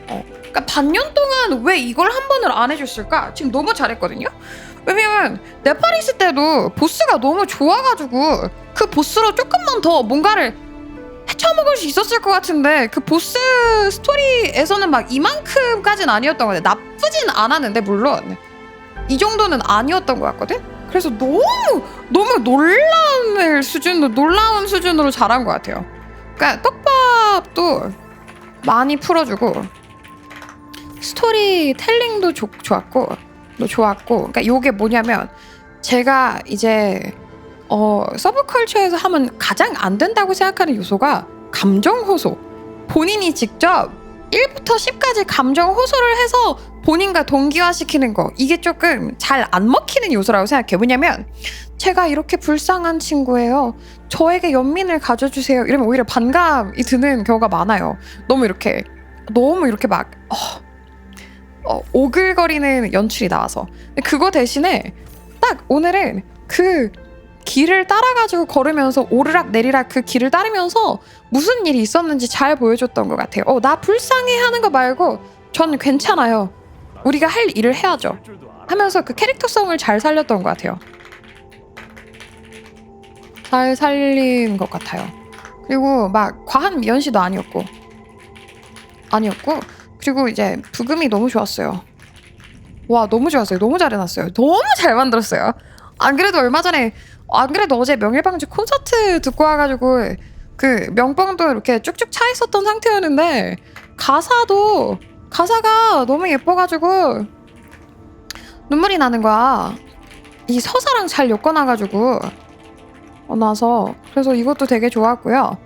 그러니까 반년 동안 왜 이걸 한 번을 안 해줬을까? 지금 너무 잘했거든요. 왜냐면 네파리스 때도 보스가 너무 좋아가지고 그 보스로 조금만 더 뭔가를 헤쳐먹을 수 있었을 것 같은데, 그 보스 스토리에서는 막 이만큼까지는 아니었던 것 같아. 나쁘진 않았는데 물론 이 정도는 아니었던 것 같거든. 그래서 너무 놀라운 수준으로 잘한 것 같아요. 그러니까 떡밥도 많이 풀어주고 스토리텔링도 좋았고, 그러니까 요게 뭐냐면, 제가 이제 서브컬처에서 하면 가장 안 된다고 생각하는 요소가 감정 호소. 본인이 직접 1부터 10까지 감정 호소를 해서 본인과 동기화시키는 거, 이게 조금 잘 안 먹히는 요소라고 생각해요. 왜냐면 제가 이렇게 불쌍한 친구예요, 저에게 연민을 가져주세요 이러면 오히려 반감이 드는 경우가 많아요. 너무 이렇게 막 오글거리는 연출이 나와서. 근데 그거 대신에 딱 오늘은 그 길을 따라가지고 걸으면서 오르락 내리락 그 길을 따르면서 무슨 일이 있었는지 잘 보여줬던 것 같아요. 나 불쌍해 하는 거 말고 전 괜찮아요, 우리가 할 일을 해야죠 하면서 그 캐릭터성을 잘 살렸던 것 같아요. 잘 살린 것 같아요. 그리고 막 과한 미연시도 아니었고 그리고 이제 부금이 너무 좋았어요. 와, 너무 좋았어요. 너무 잘 해놨어요. 너무 잘 만들었어요. 안 그래도 어제 명일방주 콘서트 듣고 와가지고 그 명뻥도 이렇게 쭉쭉 차 있었던 상태였는데, 가사가 너무 예뻐가지고 눈물이 나는 거야. 이 서사랑 잘 엮어놔가지고 나서 그래서 이것도 되게 좋았고요.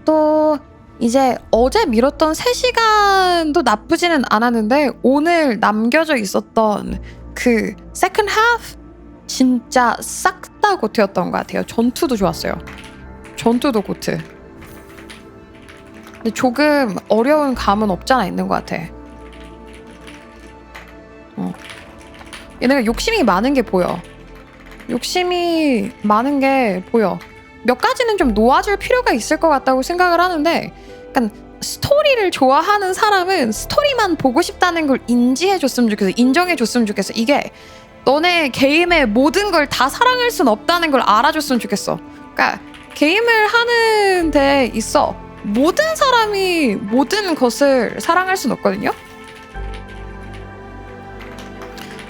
또 이제 어제 미뤘던 3시간도 나쁘지는 않았는데 오늘 남겨져 있었던 그 세컨드 하프 진짜 싹 다 고트였던 것 같아요. 전투도 좋았어요. 전투도 고트. 근데 조금 어려운 감은 없잖아 있는 것 같아. 얘네가 욕심이 많은 게 보여. 욕심이 많은 게 보여. 몇 가지는 좀 놓아줄 필요가 있을 것 같다고 생각을 하는데 약간 스토리를 좋아하는 사람은 스토리만 보고 싶다는 걸 인지해줬으면 좋겠어. 인정해줬으면 좋겠어. 이게 너네 게임의 모든 걸 다 사랑할 순 없다는 걸 알아줬으면 좋겠어. 그러니까 게임을 하는 데 있어 모든 사람이 모든 것을 사랑할 순 없거든요.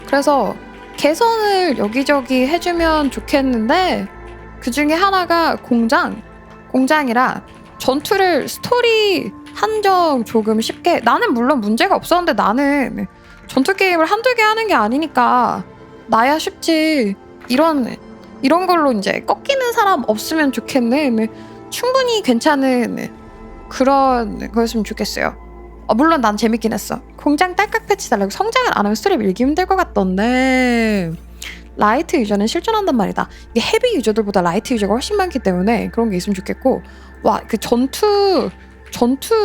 그래서 개선을 여기저기 해주면 좋겠는데 그 중에 하나가 공장이라 전투를 스토리 한정 조금 쉽게 나는 물론 문제가 없었는데 나는 전투 게임을 한두 개 하는 게 아니니까 나야 쉽지 이런 걸로 이제 꺾이는 사람 없으면 좋겠는 충분히 괜찮은 그런 거였으면 좋겠어요. 물론 난 재밌긴 했어. 공장 딸깍 패치 달라고 성장을 안 하면 스토리 밀기 힘들 것 같던데 라이트 유저는 실존한단 말이다. 이게 헤비 유저들보다 라이트 유저가 훨씬 많기 때문에 그런 게 있으면 좋겠고 와 그 전투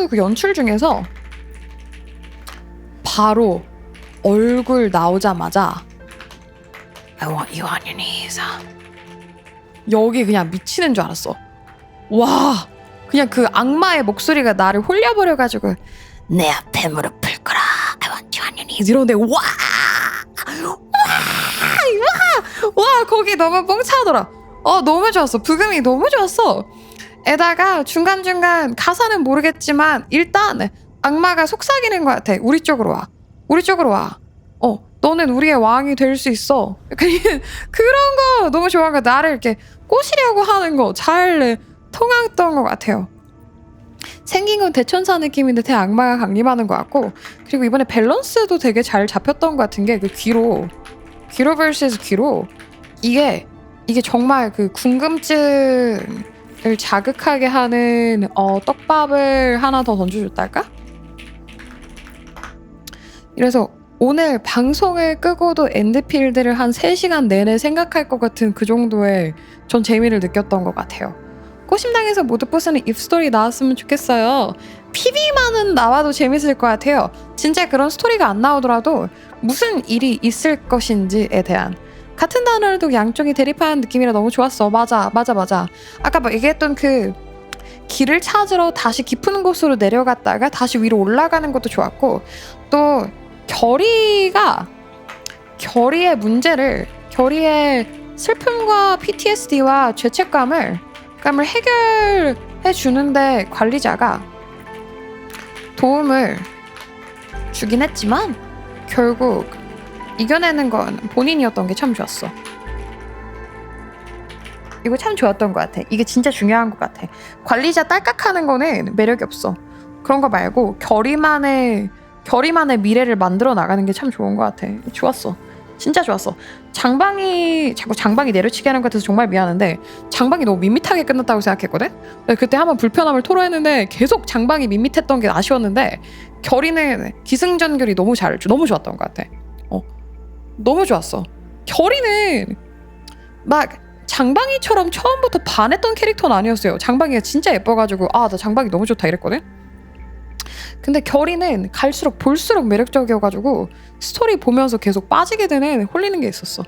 그 연출 중에서 바로 얼굴 나오자마자 I want you on your knees. 여기 그냥 미치는 줄 알았어. 와 그냥 그 악마의 목소리가 나를 홀려버려가지고 내 앞에 무릎을 꿇어라 I want you on your knees 이러는데 와 거기 너무 뻥 차더라. 너무 좋았어. 부금이 너무 좋았어. 에다가 중간중간 가사는 모르겠지만 일단 악마가 속삭이는 것 같아. 우리 쪽으로 와. 너는 우리의 왕이 될 수 있어. 그런 거 너무 좋아한 거. 나를 이렇게 꼬시려고 하는 거 잘 통했던 것 같아요. 생긴 건 대천사 느낌인데 대악마가 강림하는 것 같고 그리고 이번에 밸런스도 되게 잘 잡혔던 것 같은 게 그 귀로 vs 귀로 이게 정말 그 궁금증을 자극하게 하는 떡밥을 하나 더 던져줬달까? 이래서 오늘 방송을 끄고도 엔드필드를 한 3시간 내내 생각할 것 같은 그 정도의 전 재미를 느꼈던 것 같아요. 꼬심당에서 모두 부수는 입스토리 나왔으면 좋겠어요. PB만은 나와도 재밌을 것 같아요. 진짜 그런 스토리가 안 나오더라도 무슨 일이 있을 것인지에 대한 같은 단어로도 양쪽이 대립하는 느낌이라 너무 좋았어. 맞아. 아까 막 얘기했던 그 길을 찾으러 다시 깊은 곳으로 내려갔다가 다시 위로 올라가는 것도 좋았고 또 결의의 문제를 결의의 슬픔과 PTSD와 죄책감을 해결해 주는데 관리자가 도움을 주긴 했지만 결국 이겨내는 건 본인이었던 게 참 좋았어. 이거 참 좋았던 것 같아. 이게 진짜 중요한 것 같아. 관리자 딸깍하는 거는 매력이 없어. 그런 거 말고 결의만의 미래를 만들어 나가는 게 참 좋은 것 같아. 좋았어. 진짜 좋았어. 자꾸 장방이 내려치게 하는 것 같아서 정말 미안한데 장방이 너무 밋밋하게 끝났다고 생각했거든? 그때 한번 불편함을 토로했는데 계속 장방이 밋밋했던 게 아쉬웠는데 결의는 기승전결이 너무 좋았던 것 같아. 너무 좋았어. 결의는 막 장방이처럼 처음부터 반했던 캐릭터는 아니었어요. 장방이가 진짜 예뻐가지고 나 장방이 너무 좋다 이랬거든? 근데 결의는 갈수록 볼수록 매력적이어가지고 스토리 보면서 계속 빠지게 되는 홀리는 게 있었어.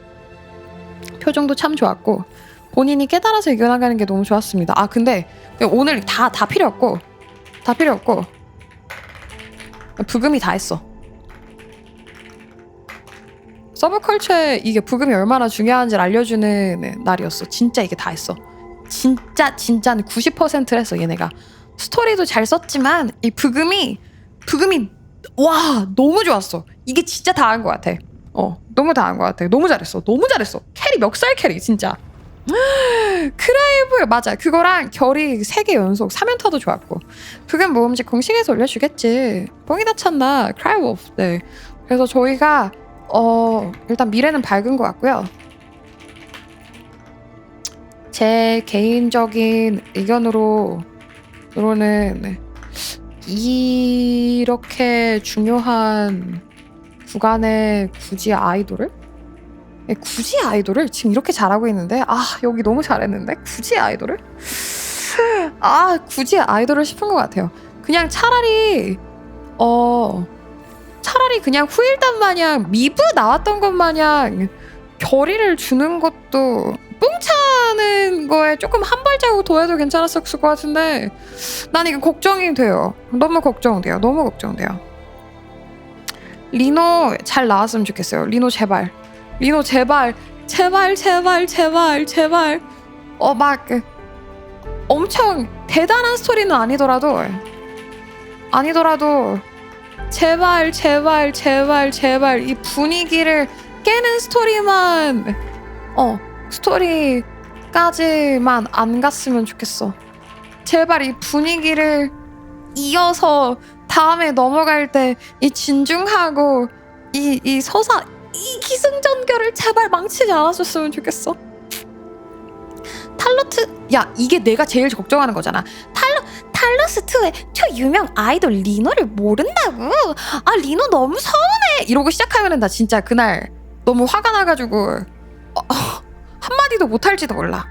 표정도 참 좋았고 본인이 깨달아서 이겨나가는 게 너무 좋았습니다. 근데 오늘 다 필요 없고 부금이 다 했어. 서브컬처에 이게 부금이 얼마나 중요한지를 알려주는 날이었어. 진짜 이게 다 했어. 진짜는 90%를 했어 얘네가. 스토리도 잘 썼지만 이 부금이 와 너무 좋았어. 이게 진짜 다 한 것 같아. 너무 다 한 것 같아. 너무 잘했어. 캐리 멱살 캐리 진짜. 크라이브 맞아. 그거랑 결이 3개 연속 3연타도 좋았고 부금 모음집 공식에서 올려주겠지. 뻥이 다 찼나 크라이브. 네. 그래서 저희가 일단 미래는 밝은 것 같고요. 제 개인적인 의견으로는 이렇게 중요한 구간에 굳이 아이돌을 지금 이렇게 잘하고 있는데 여기 너무 잘했는데 굳이 아이돌을 싶은 것 같아요. 그냥 차라리 그냥 후일담 마냥 미브 나왔던 것 마냥 결의를 주는 것도 뽕차는 거에 조금 한 발자국 더 해도 괜찮았을 것 같은데 난 이거 걱정이 돼요. 너무 걱정돼요. 리노 잘 나왔으면 좋겠어요. 리노 제발 막 엄청 대단한 스토리는 아니더라도 제발 이 분위기를 깨는 스토리까지만 안 갔으면 좋겠어. 제발 이 분위기를 이어서 다음에 넘어갈 때 이 진중하고 이 서사 이 기승전결을 제발 망치지 않았었으면 좋겠어. 이게 내가 제일 걱정하는 거잖아. 탈러스2의 초유명 아이돌 리노를 모른다고? 리노 너무 서운해 이러고 시작하면은 나 진짜 그날 너무 화가 나가지고 한마디도 못할지도 몰라.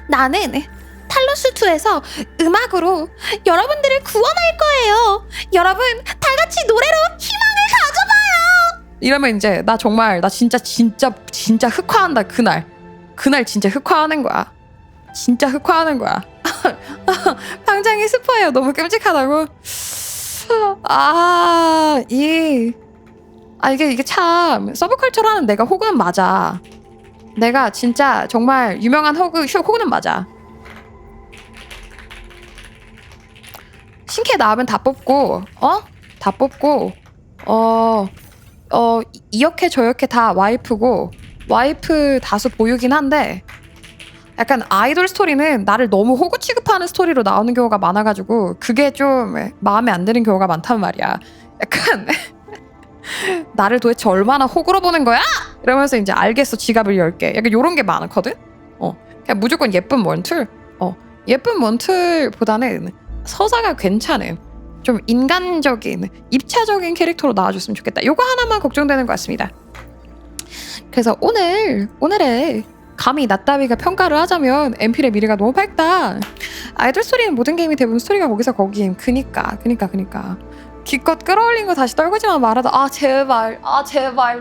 나는 탈러스2에서 음악으로 여러분들을 구원할 거예요. 여러분 다 같이 노래로 희망을 가져봐요. 이러면 이제 나 진짜 흑화한다. 그날 진짜 흑화하는 거야. 당장이 스포예요. 너무 끔찍하다고. 이게 참 서브컬처라는 내가 호구는 맞아. 내가 진짜 정말 유명한 호구는 맞아. 신캐 나오면 다 뽑고 이렇게 저렇게 다 와이프고 와이프 다수 보유긴 한데 약간 아이돌 스토리는 나를 너무 호구 취급하는 스토리로 나오는 경우가 많아가지고 그게 좀 마음에 안 드는 경우가 많단 말이야. 약간 나를 도대체 얼마나 호구로 보는 거야? 이러면서 이제 알겠어 지갑을 열게. 약간 요런 게 많거든? 그냥 무조건 예쁜 원툴? 예쁜 원툴보다는 서사가 괜찮은 좀 인간적인 입체적인 캐릭터로 나와줬으면 좋겠다. 요거 하나만 걱정되는 것 같습니다. 그래서 오늘의 감히 낫다위가 평가를 하자면 엠필의 미래가 너무 밝다. 아이돌 스토리는 모든 게임이 대부분 스토리가 거기서 거기임. 그니까 기껏 끌어올린 거 다시 떨구지만 말아도 제발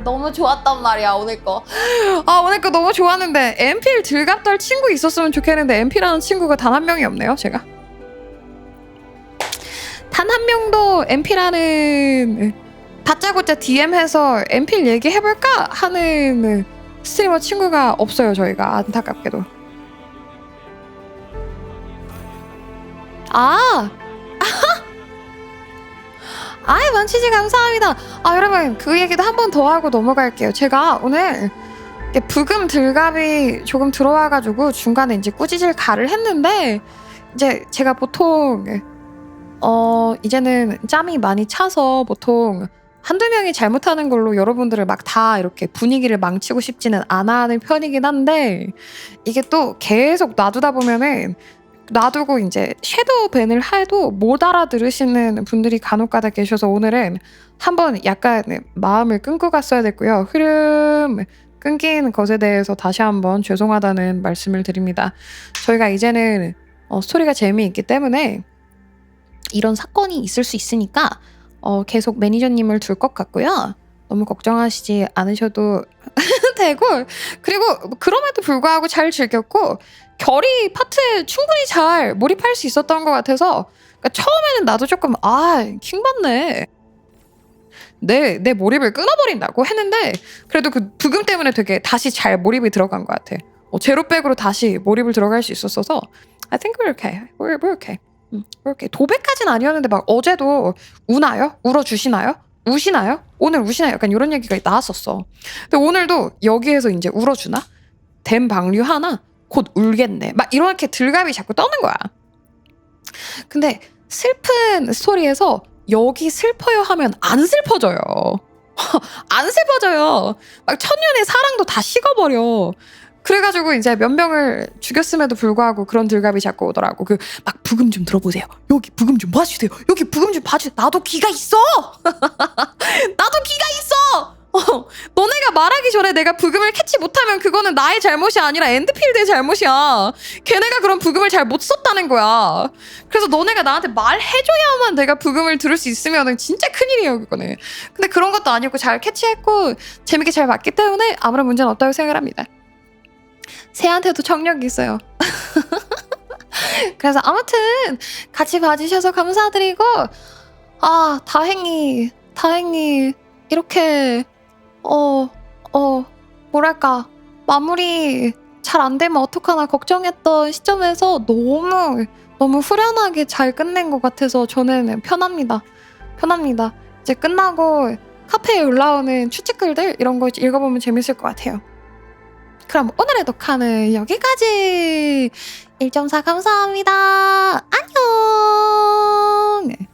너무 좋았단 말이야 오늘 거. 오늘 거 너무 좋았는데 엠필 들갑떨 친구 있었으면 좋겠는데 엠필하는 친구가 단 한 명이 없네요. 제가 단 한 명도 엠필하는 다짜고짜 DM해서 엠필 얘기해볼까 하는 스트리머 친구가 없어요. 저희가 안타깝게도. 만치지 감사합니다. 여러분 그 얘기도 한 번 더 하고 넘어갈게요. 제가 오늘 부금 들갑이 조금 들어와가지고 중간에 이제 꾸짖을 가를 했는데 이제 제가 보통 이제는 짬이 많이 차서 보통 한두 명이 잘못하는 걸로 여러분들을 막 다 이렇게 분위기를 망치고 싶지는 않아 하는 편이긴 한데 이게 또 계속 놔두다 보면은 놔두고 이제 섀도우 밴을 해도 못 알아들으시는 분들이 간혹가다 계셔서 오늘은 한번 약간 마음을 끊고 갔어야 됐고요. 흐름 끊긴 것에 대해서 다시 한번 죄송하다는 말씀을 드립니다. 저희가 이제는 스토리가 재미있기 때문에 이런 사건이 있을 수 있으니까 계속 매니저님을 둘 것 같고요. 너무 걱정하시지 않으셔도 되고 그리고 그럼에도 불구하고 잘 즐겼고 결이 파트에 충분히 잘 몰입할 수 있었던 것 같아서 그러니까 처음에는 나도 조금 킹받네 내 몰입을 끊어버린다고 했는데 그래도 그 부금 때문에 되게 다시 잘 몰입이 들어간 것 같아. 제로백으로 다시 몰입을 들어갈 수 있었어서 I think we're okay. We're okay. Okay. 도배까지는 아니었는데 막 어제도 우나요? 울어주시나요? 우시나요? 오늘 우시나요? 약간 이런 얘기가 나왔었어. 근데 오늘도 여기에서 이제 울어주나? 댐 방류 하나? 곧 울겠네. 막 이렇게 들갑이 자꾸 떠는 거야. 근데 슬픈 스토리에서 여기 슬퍼요 하면 안 슬퍼져요. 안 슬퍼져요. 막 천년의 사랑도 다 식어버려. 그래가지고 이제 몇 명을 죽였음에도 불구하고 그런 들갑이 자꾸 오더라고. 그 막 부금 좀 들어보세요. 여기 부금 좀 봐주세요. 여기 부금 좀 봐주세요. 나도 귀가 있어. 나도 귀가 있어. 너네가 말하기 전에 내가 부금을 캐치 못하면 그거는 나의 잘못이 아니라 엔드필드의 잘못이야. 걔네가 그런 부금을 잘 못 썼다는 거야. 그래서 너네가 나한테 말해줘야만 내가 부금을 들을 수 있으면 진짜 큰일이에요 그거는. 근데 그런 것도 아니었고 잘 캐치했고 재밌게 잘 봤기 때문에 아무런 문제는 없다고 생각을 합니다. 새한테도 청력이 있어요. 그래서 아무튼 같이 봐주셔서 감사드리고 다행히 이렇게 뭐랄까 마무리 잘 안 되면 어떡하나 걱정했던 시점에서 너무 후련하게 잘 끝낸 것 같아서 저는 편합니다. 이제 끝나고 카페에 올라오는 추측글들 이런 거 읽어보면 재밌을 것 같아요. 그럼 오늘의 녹화는 여기까지. 1.4 감사합니다. 안녕.